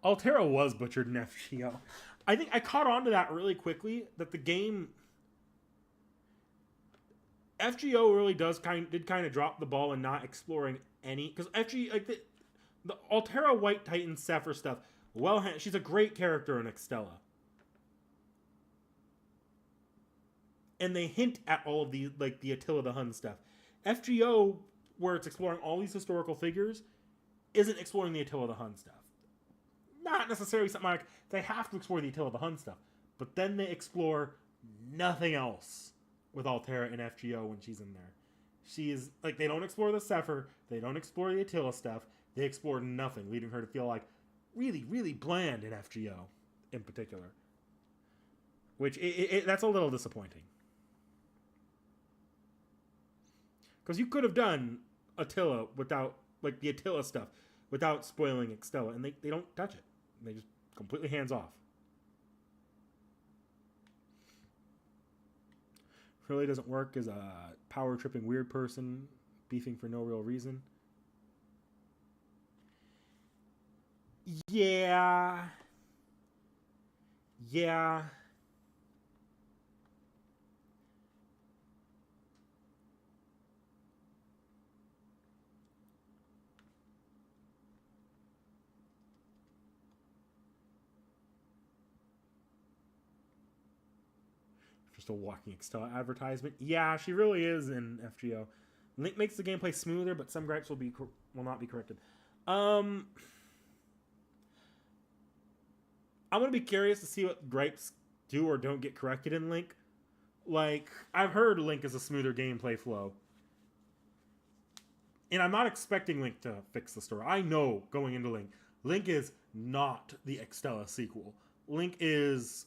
Altera was butchered in FGO. I think I caught on to that really quickly, that the game... FGO really did kind of drop the ball in not exploring any... Because FGO, like the Altera White Titan Sephiroth stuff, she's a great character in Extella. And they hint at all of the, like, the Attila the Hun stuff. FGO, where it's exploring all these historical figures, isn't exploring the Attila the Hun stuff. Not necessarily something like they have to explore the Attila the Hun stuff, but then they explore nothing else with Altera and FGO when she's in there. She is like, they don't explore the Sephiroth, they don't explore the Attila stuff, they explore nothing, leaving her to feel like really, really bland in FGO in particular. Which that's a little disappointing. Because you could have done Attila without, like, the Attila stuff without spoiling Extella, and they don't touch it. They just completely hands off. Really doesn't work as a power-tripping weird person beefing for no real reason. Yeah. Just a walking Extella advertisement. Yeah, she really is in FGO. Link makes the gameplay smoother, but some gripes will not be corrected. I'm gonna be curious to see what gripes do or don't get corrected in Link. Like, I've heard Link is a smoother gameplay flow. And I'm not expecting Link to fix the story. I know going into Link, Link is not the Extella sequel. Link is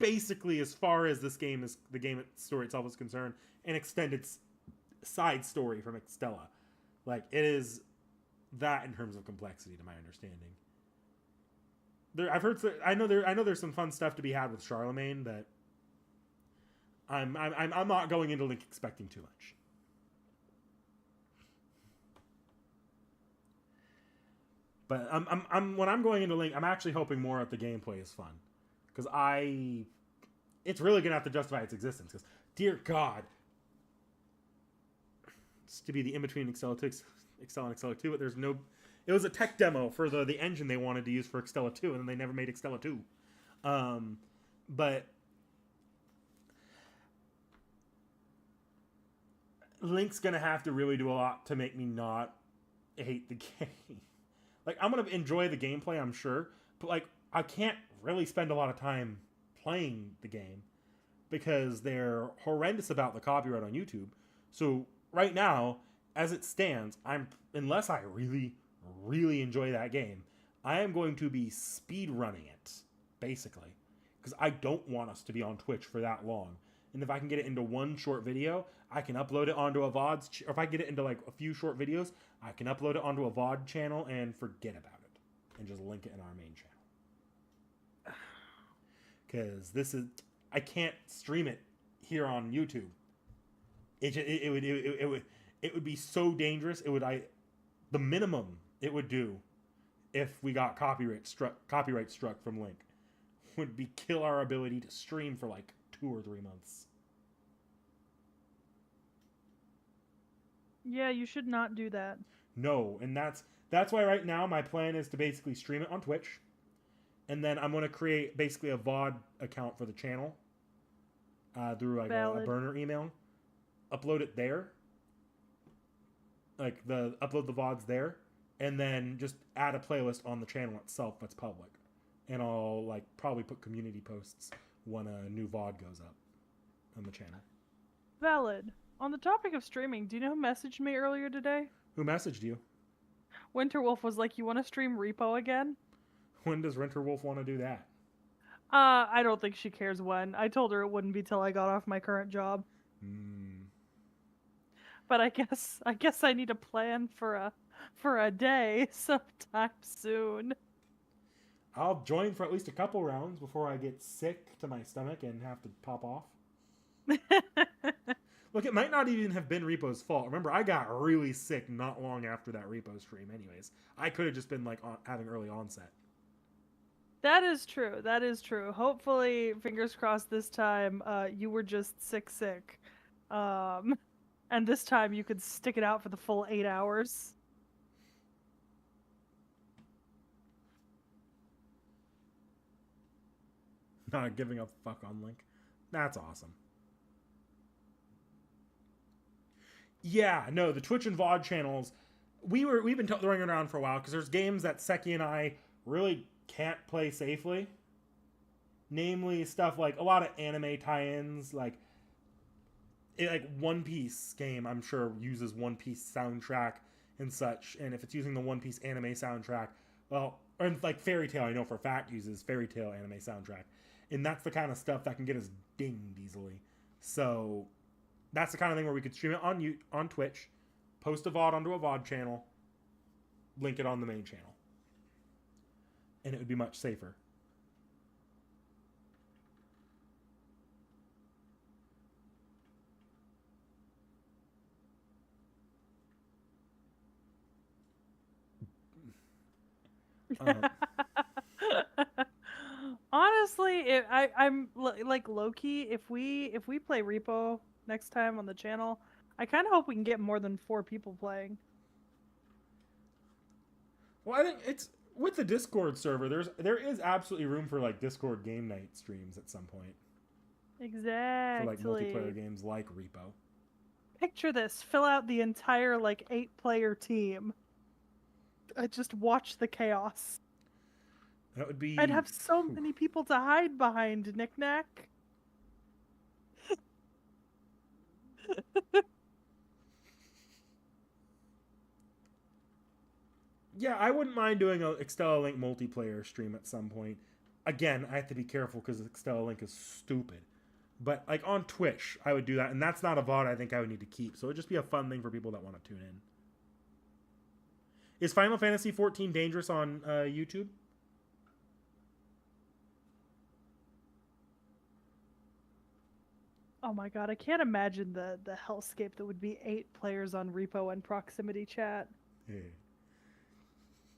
basically, as far as this game is, the game story itself is concerned, an extended side story from Extella. Like, it is that in terms of complexity, to my understanding. I've heard. I know there's some fun stuff to be had with Charlemagne that I'm not going into Link expecting too much. But when I'm going into Link, I'm actually hoping more that the gameplay is fun, because it's really gonna have to justify its existence. Because dear God, it's to be the in between Extella and Extella 2, but there's no. It was a tech demo for the engine they wanted to use for Extella 2, and then they never made Extella 2. But Link's gonna have to really do a lot to make me not hate the game. Like, I'm gonna enjoy the gameplay, I'm sure, but like, I can't really spend a lot of time playing the game because they're horrendous about the copyright on YouTube. So right now, as it stands, unless I really enjoy that game, I am going to be speed running it, basically, because I don't want us to be on Twitch for that long. And if I can get it into one short video, I can upload it onto a VOD. Or if I get it into like a few short videos, I can upload it onto a VOD channel and forget about it, and just link it in our main channel. Because I can't stream it here on YouTube. It would be so dangerous. The minimum it would do if we got copyright struck from Link would be kill our ability to stream for like 2 or 3 months. Yeah, you should not do that. No, and that's why right now my plan is to basically stream it on Twitch, and then I'm going to create basically a VOD account for the channel through like a burner email, upload it there, like upload the VODs there, and then just add a playlist on the channel itself that's public, and I'll like probably put community posts when a new VOD goes up on the channel. Valid. On the topic of streaming, do you know who messaged me earlier today? Who messaged you? Winterwolf was like, "You want to stream Repo again?" When does Winterwolf want to do that? I don't think she cares when. I told her it wouldn't be till I got off my current job. But I guess I need a plan for a day sometime soon. I'll join for at least a couple rounds before I get sick to my stomach and have to pop off. Look, it might not even have been Repo's fault. Remember, I got really sick not long after that Repo stream anyways. I could have just been like having early onset. That is true. That is true. Hopefully, fingers crossed this time, you were just sick. And this time you could stick it out for the full 8 hours. Not giving a fuck on Link. That's awesome. Yeah, no, the Twitch and VOD channels, we've been throwing it around for a while because there's games that Seki and I really can't play safely. Namely, stuff like a lot of anime tie-ins, like One Piece game, I'm sure uses One Piece soundtrack and such. And if it's using the One Piece anime soundtrack, well, or like Fairy Tail, I know for a fact uses Fairy Tail anime soundtrack. And that's the kind of stuff that can get us dinged easily. So that's the kind of thing where we could stream it on Twitch, post a VOD onto a VOD channel, link it on the main channel. And it would be much safer. Honestly, I'm like low-key, if we play Repo next time on the channel, I kind of hope we can get more than 4 people playing. Well, I think it's with the Discord server. There is absolutely room for like Discord game night streams at some point. Exactly. For like multiplayer games like Repo. Picture this: fill out the entire like 8-player team. I just watch the chaos. That would be. I'd have so many people to hide behind, Knick-Knack. Yeah, I wouldn't mind doing a Extella Link multiplayer stream at some point. Again, I have to be careful because Extella Link is stupid. But like on Twitch, I would do that, and that's not a VOD I think I would need to keep. So it'd just be a fun thing for people that want to tune in. Is Final Fantasy XIV dangerous on YouTube? Oh my god, I can't imagine the hellscape that would be 8 players on repo and proximity chat. Yeah.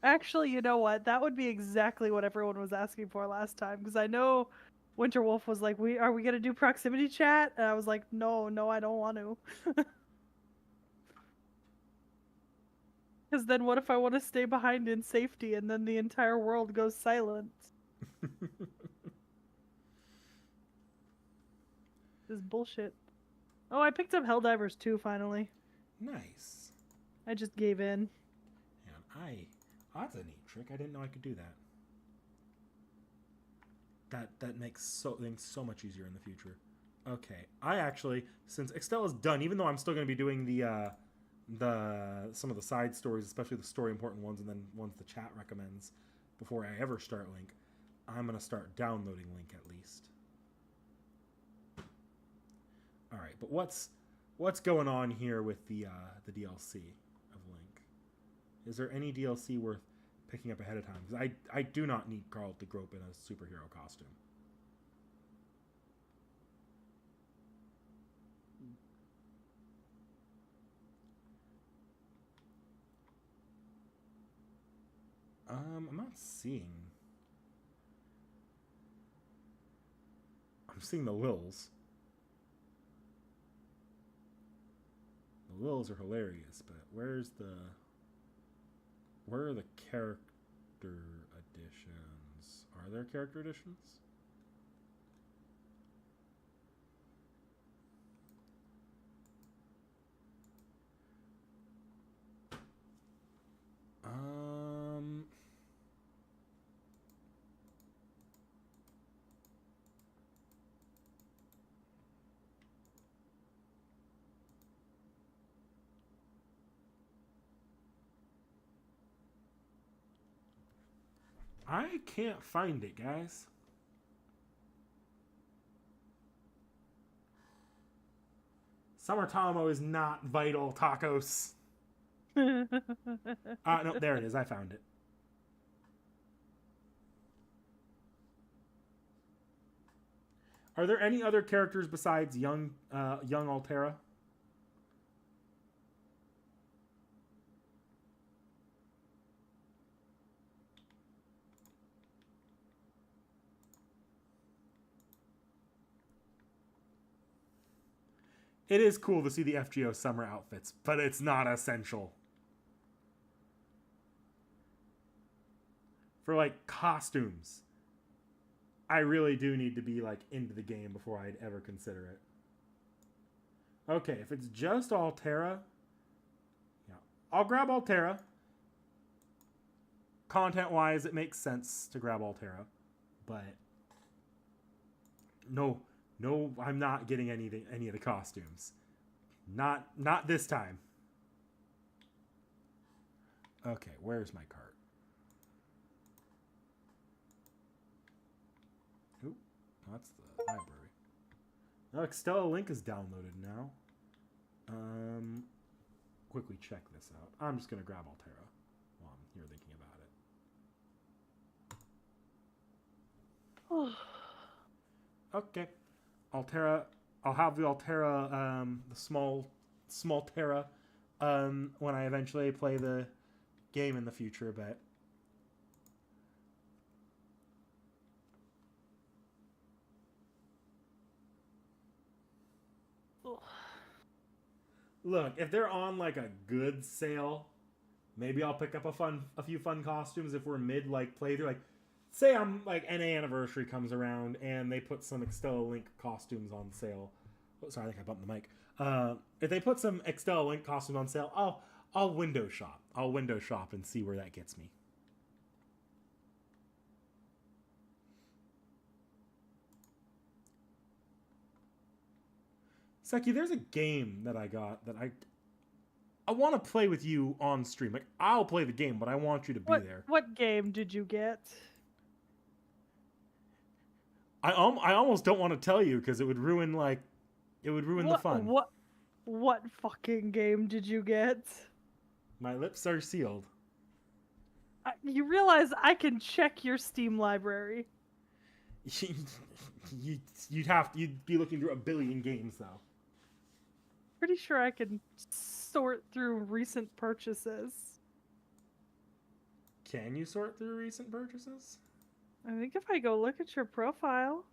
Actually, you know what? That would be exactly what everyone was asking for last time, because I know Winterwolf was like, are we gonna do proximity chat?" And I was like, no, I don't want to. Because then what if I want to stay behind in safety and then the entire world goes silent? This is bullshit. Oh, I picked up Helldivers 2 finally. Nice. I just gave in. Man, that's a neat trick. I didn't know I could do that. That makes things so much easier in the future. Okay, I actually, since Extella's done, even though I'm still going to be doing some of the side stories, especially the story important ones, and then ones the chat recommends before I ever start Link, I'm going to start downloading Link at least. All right, but what's going on here with the DLC of Link? Is there any DLC worth picking up ahead of time? Because I do not need Carl to grope in a superhero costume. I'm not seeing. I'm seeing the Lils. The Lils are hilarious, but where are the character editions? Are there character editions? I can't find it, guys. Summer Tomo is not vital tacos. No, there it is. I found it. Are there any other characters besides young Altera? It is cool to see the FGO summer outfits, but it's not essential. For like costumes, I really do need to be like into the game before I'd ever consider it. Okay, if it's just Altera, yeah, I'll grab Altera. Content-wise, it makes sense to grab Altera, but no, I'm not getting any of the costumes. Not this time. Okay, where's my cart? Oop, that's the library. Oh, Extella Link is downloaded now. Quickly check this out. I'm just gonna grab Altera while I'm here thinking about it. Okay. Altera. I'll have the Altera, the small Terra, when I eventually play the game in the future. But look, if they're on like a good sale, maybe I'll pick up a few fun costumes if we're mid like playthrough. Like, say I'm like NA Anniversary comes around and they put some Extella Link costumes on sale. Oh, sorry, I think I bumped the mic. If they put some Extella Link costumes on sale, I'll window shop. I'll window shop and see where that gets me. Seki, there's a game that I got that I want to play with you on stream. Like, I'll play the game, but I want you to be there. What game did you get? I almost don't want to tell you because it would ruin the fun. What fucking game did you get? My lips are sealed. You realize I can check your Steam library. You'd be looking through a billion games though. Pretty sure I can sort through recent purchases. Can you sort through recent purchases? I think if I go look at your profile.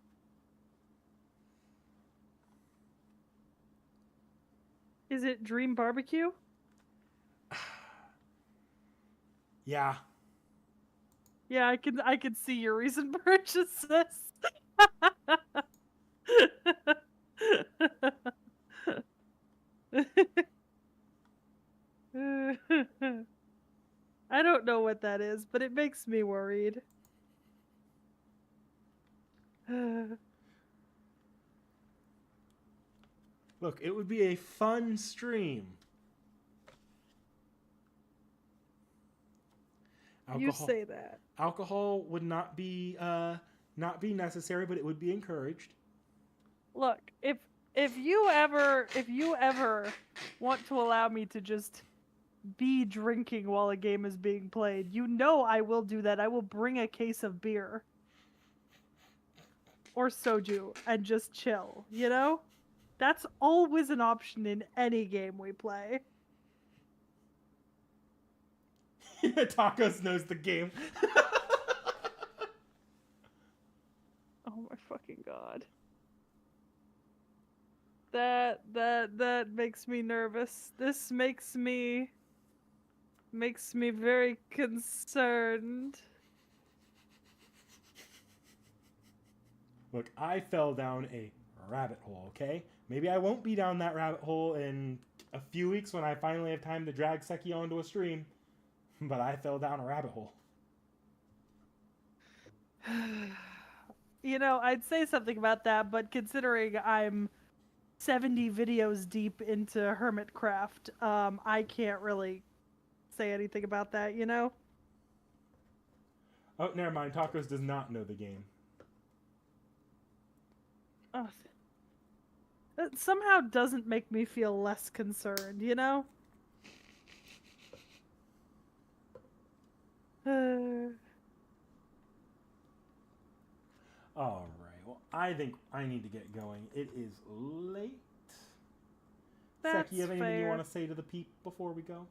Is it Dream Barbecue? Yeah. Yeah, I can see your recent purchases. I don't know what that is, but it makes me worried. Look, it would be a fun stream. You say that. Alcohol would not be necessary, but it would be encouraged. Look, if you ever want to allow me to just be drinking while a game is being played, you know I will do that. I will bring a case of beer or soju and just chill, you know? That's always an option in any game we play. Tacos knows the game. Oh my fucking god. That makes me nervous. This makes me very concerned. Look, I fell down a rabbit hole, okay? Maybe I won't be down that rabbit hole in a few weeks when I finally have time to drag Seki onto a stream. But I fell down a rabbit hole. You know, I'd say something about that, but considering I'm 70 videos deep into Hermitcraft, I can't really say anything about that, you know? Oh, never mind. Tacos does not know the game. Oh, that somehow doesn't make me feel less concerned, you know? Alright, well, I think I need to get going. It is late. That's Seki, you have anything you fair. want to say to the peep before we go?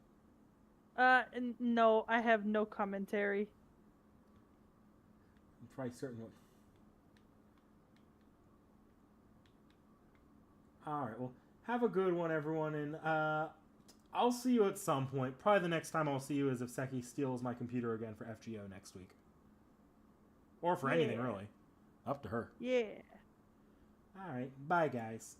No, I have no commentary. I'm probably certain what... Alright, well, have a good one, everyone, and I'll see you at some point. Probably the next time I'll see you is if Seki steals my computer again for FGO next week. Or for anything, really. Up to her. Yeah. Alright, bye, guys.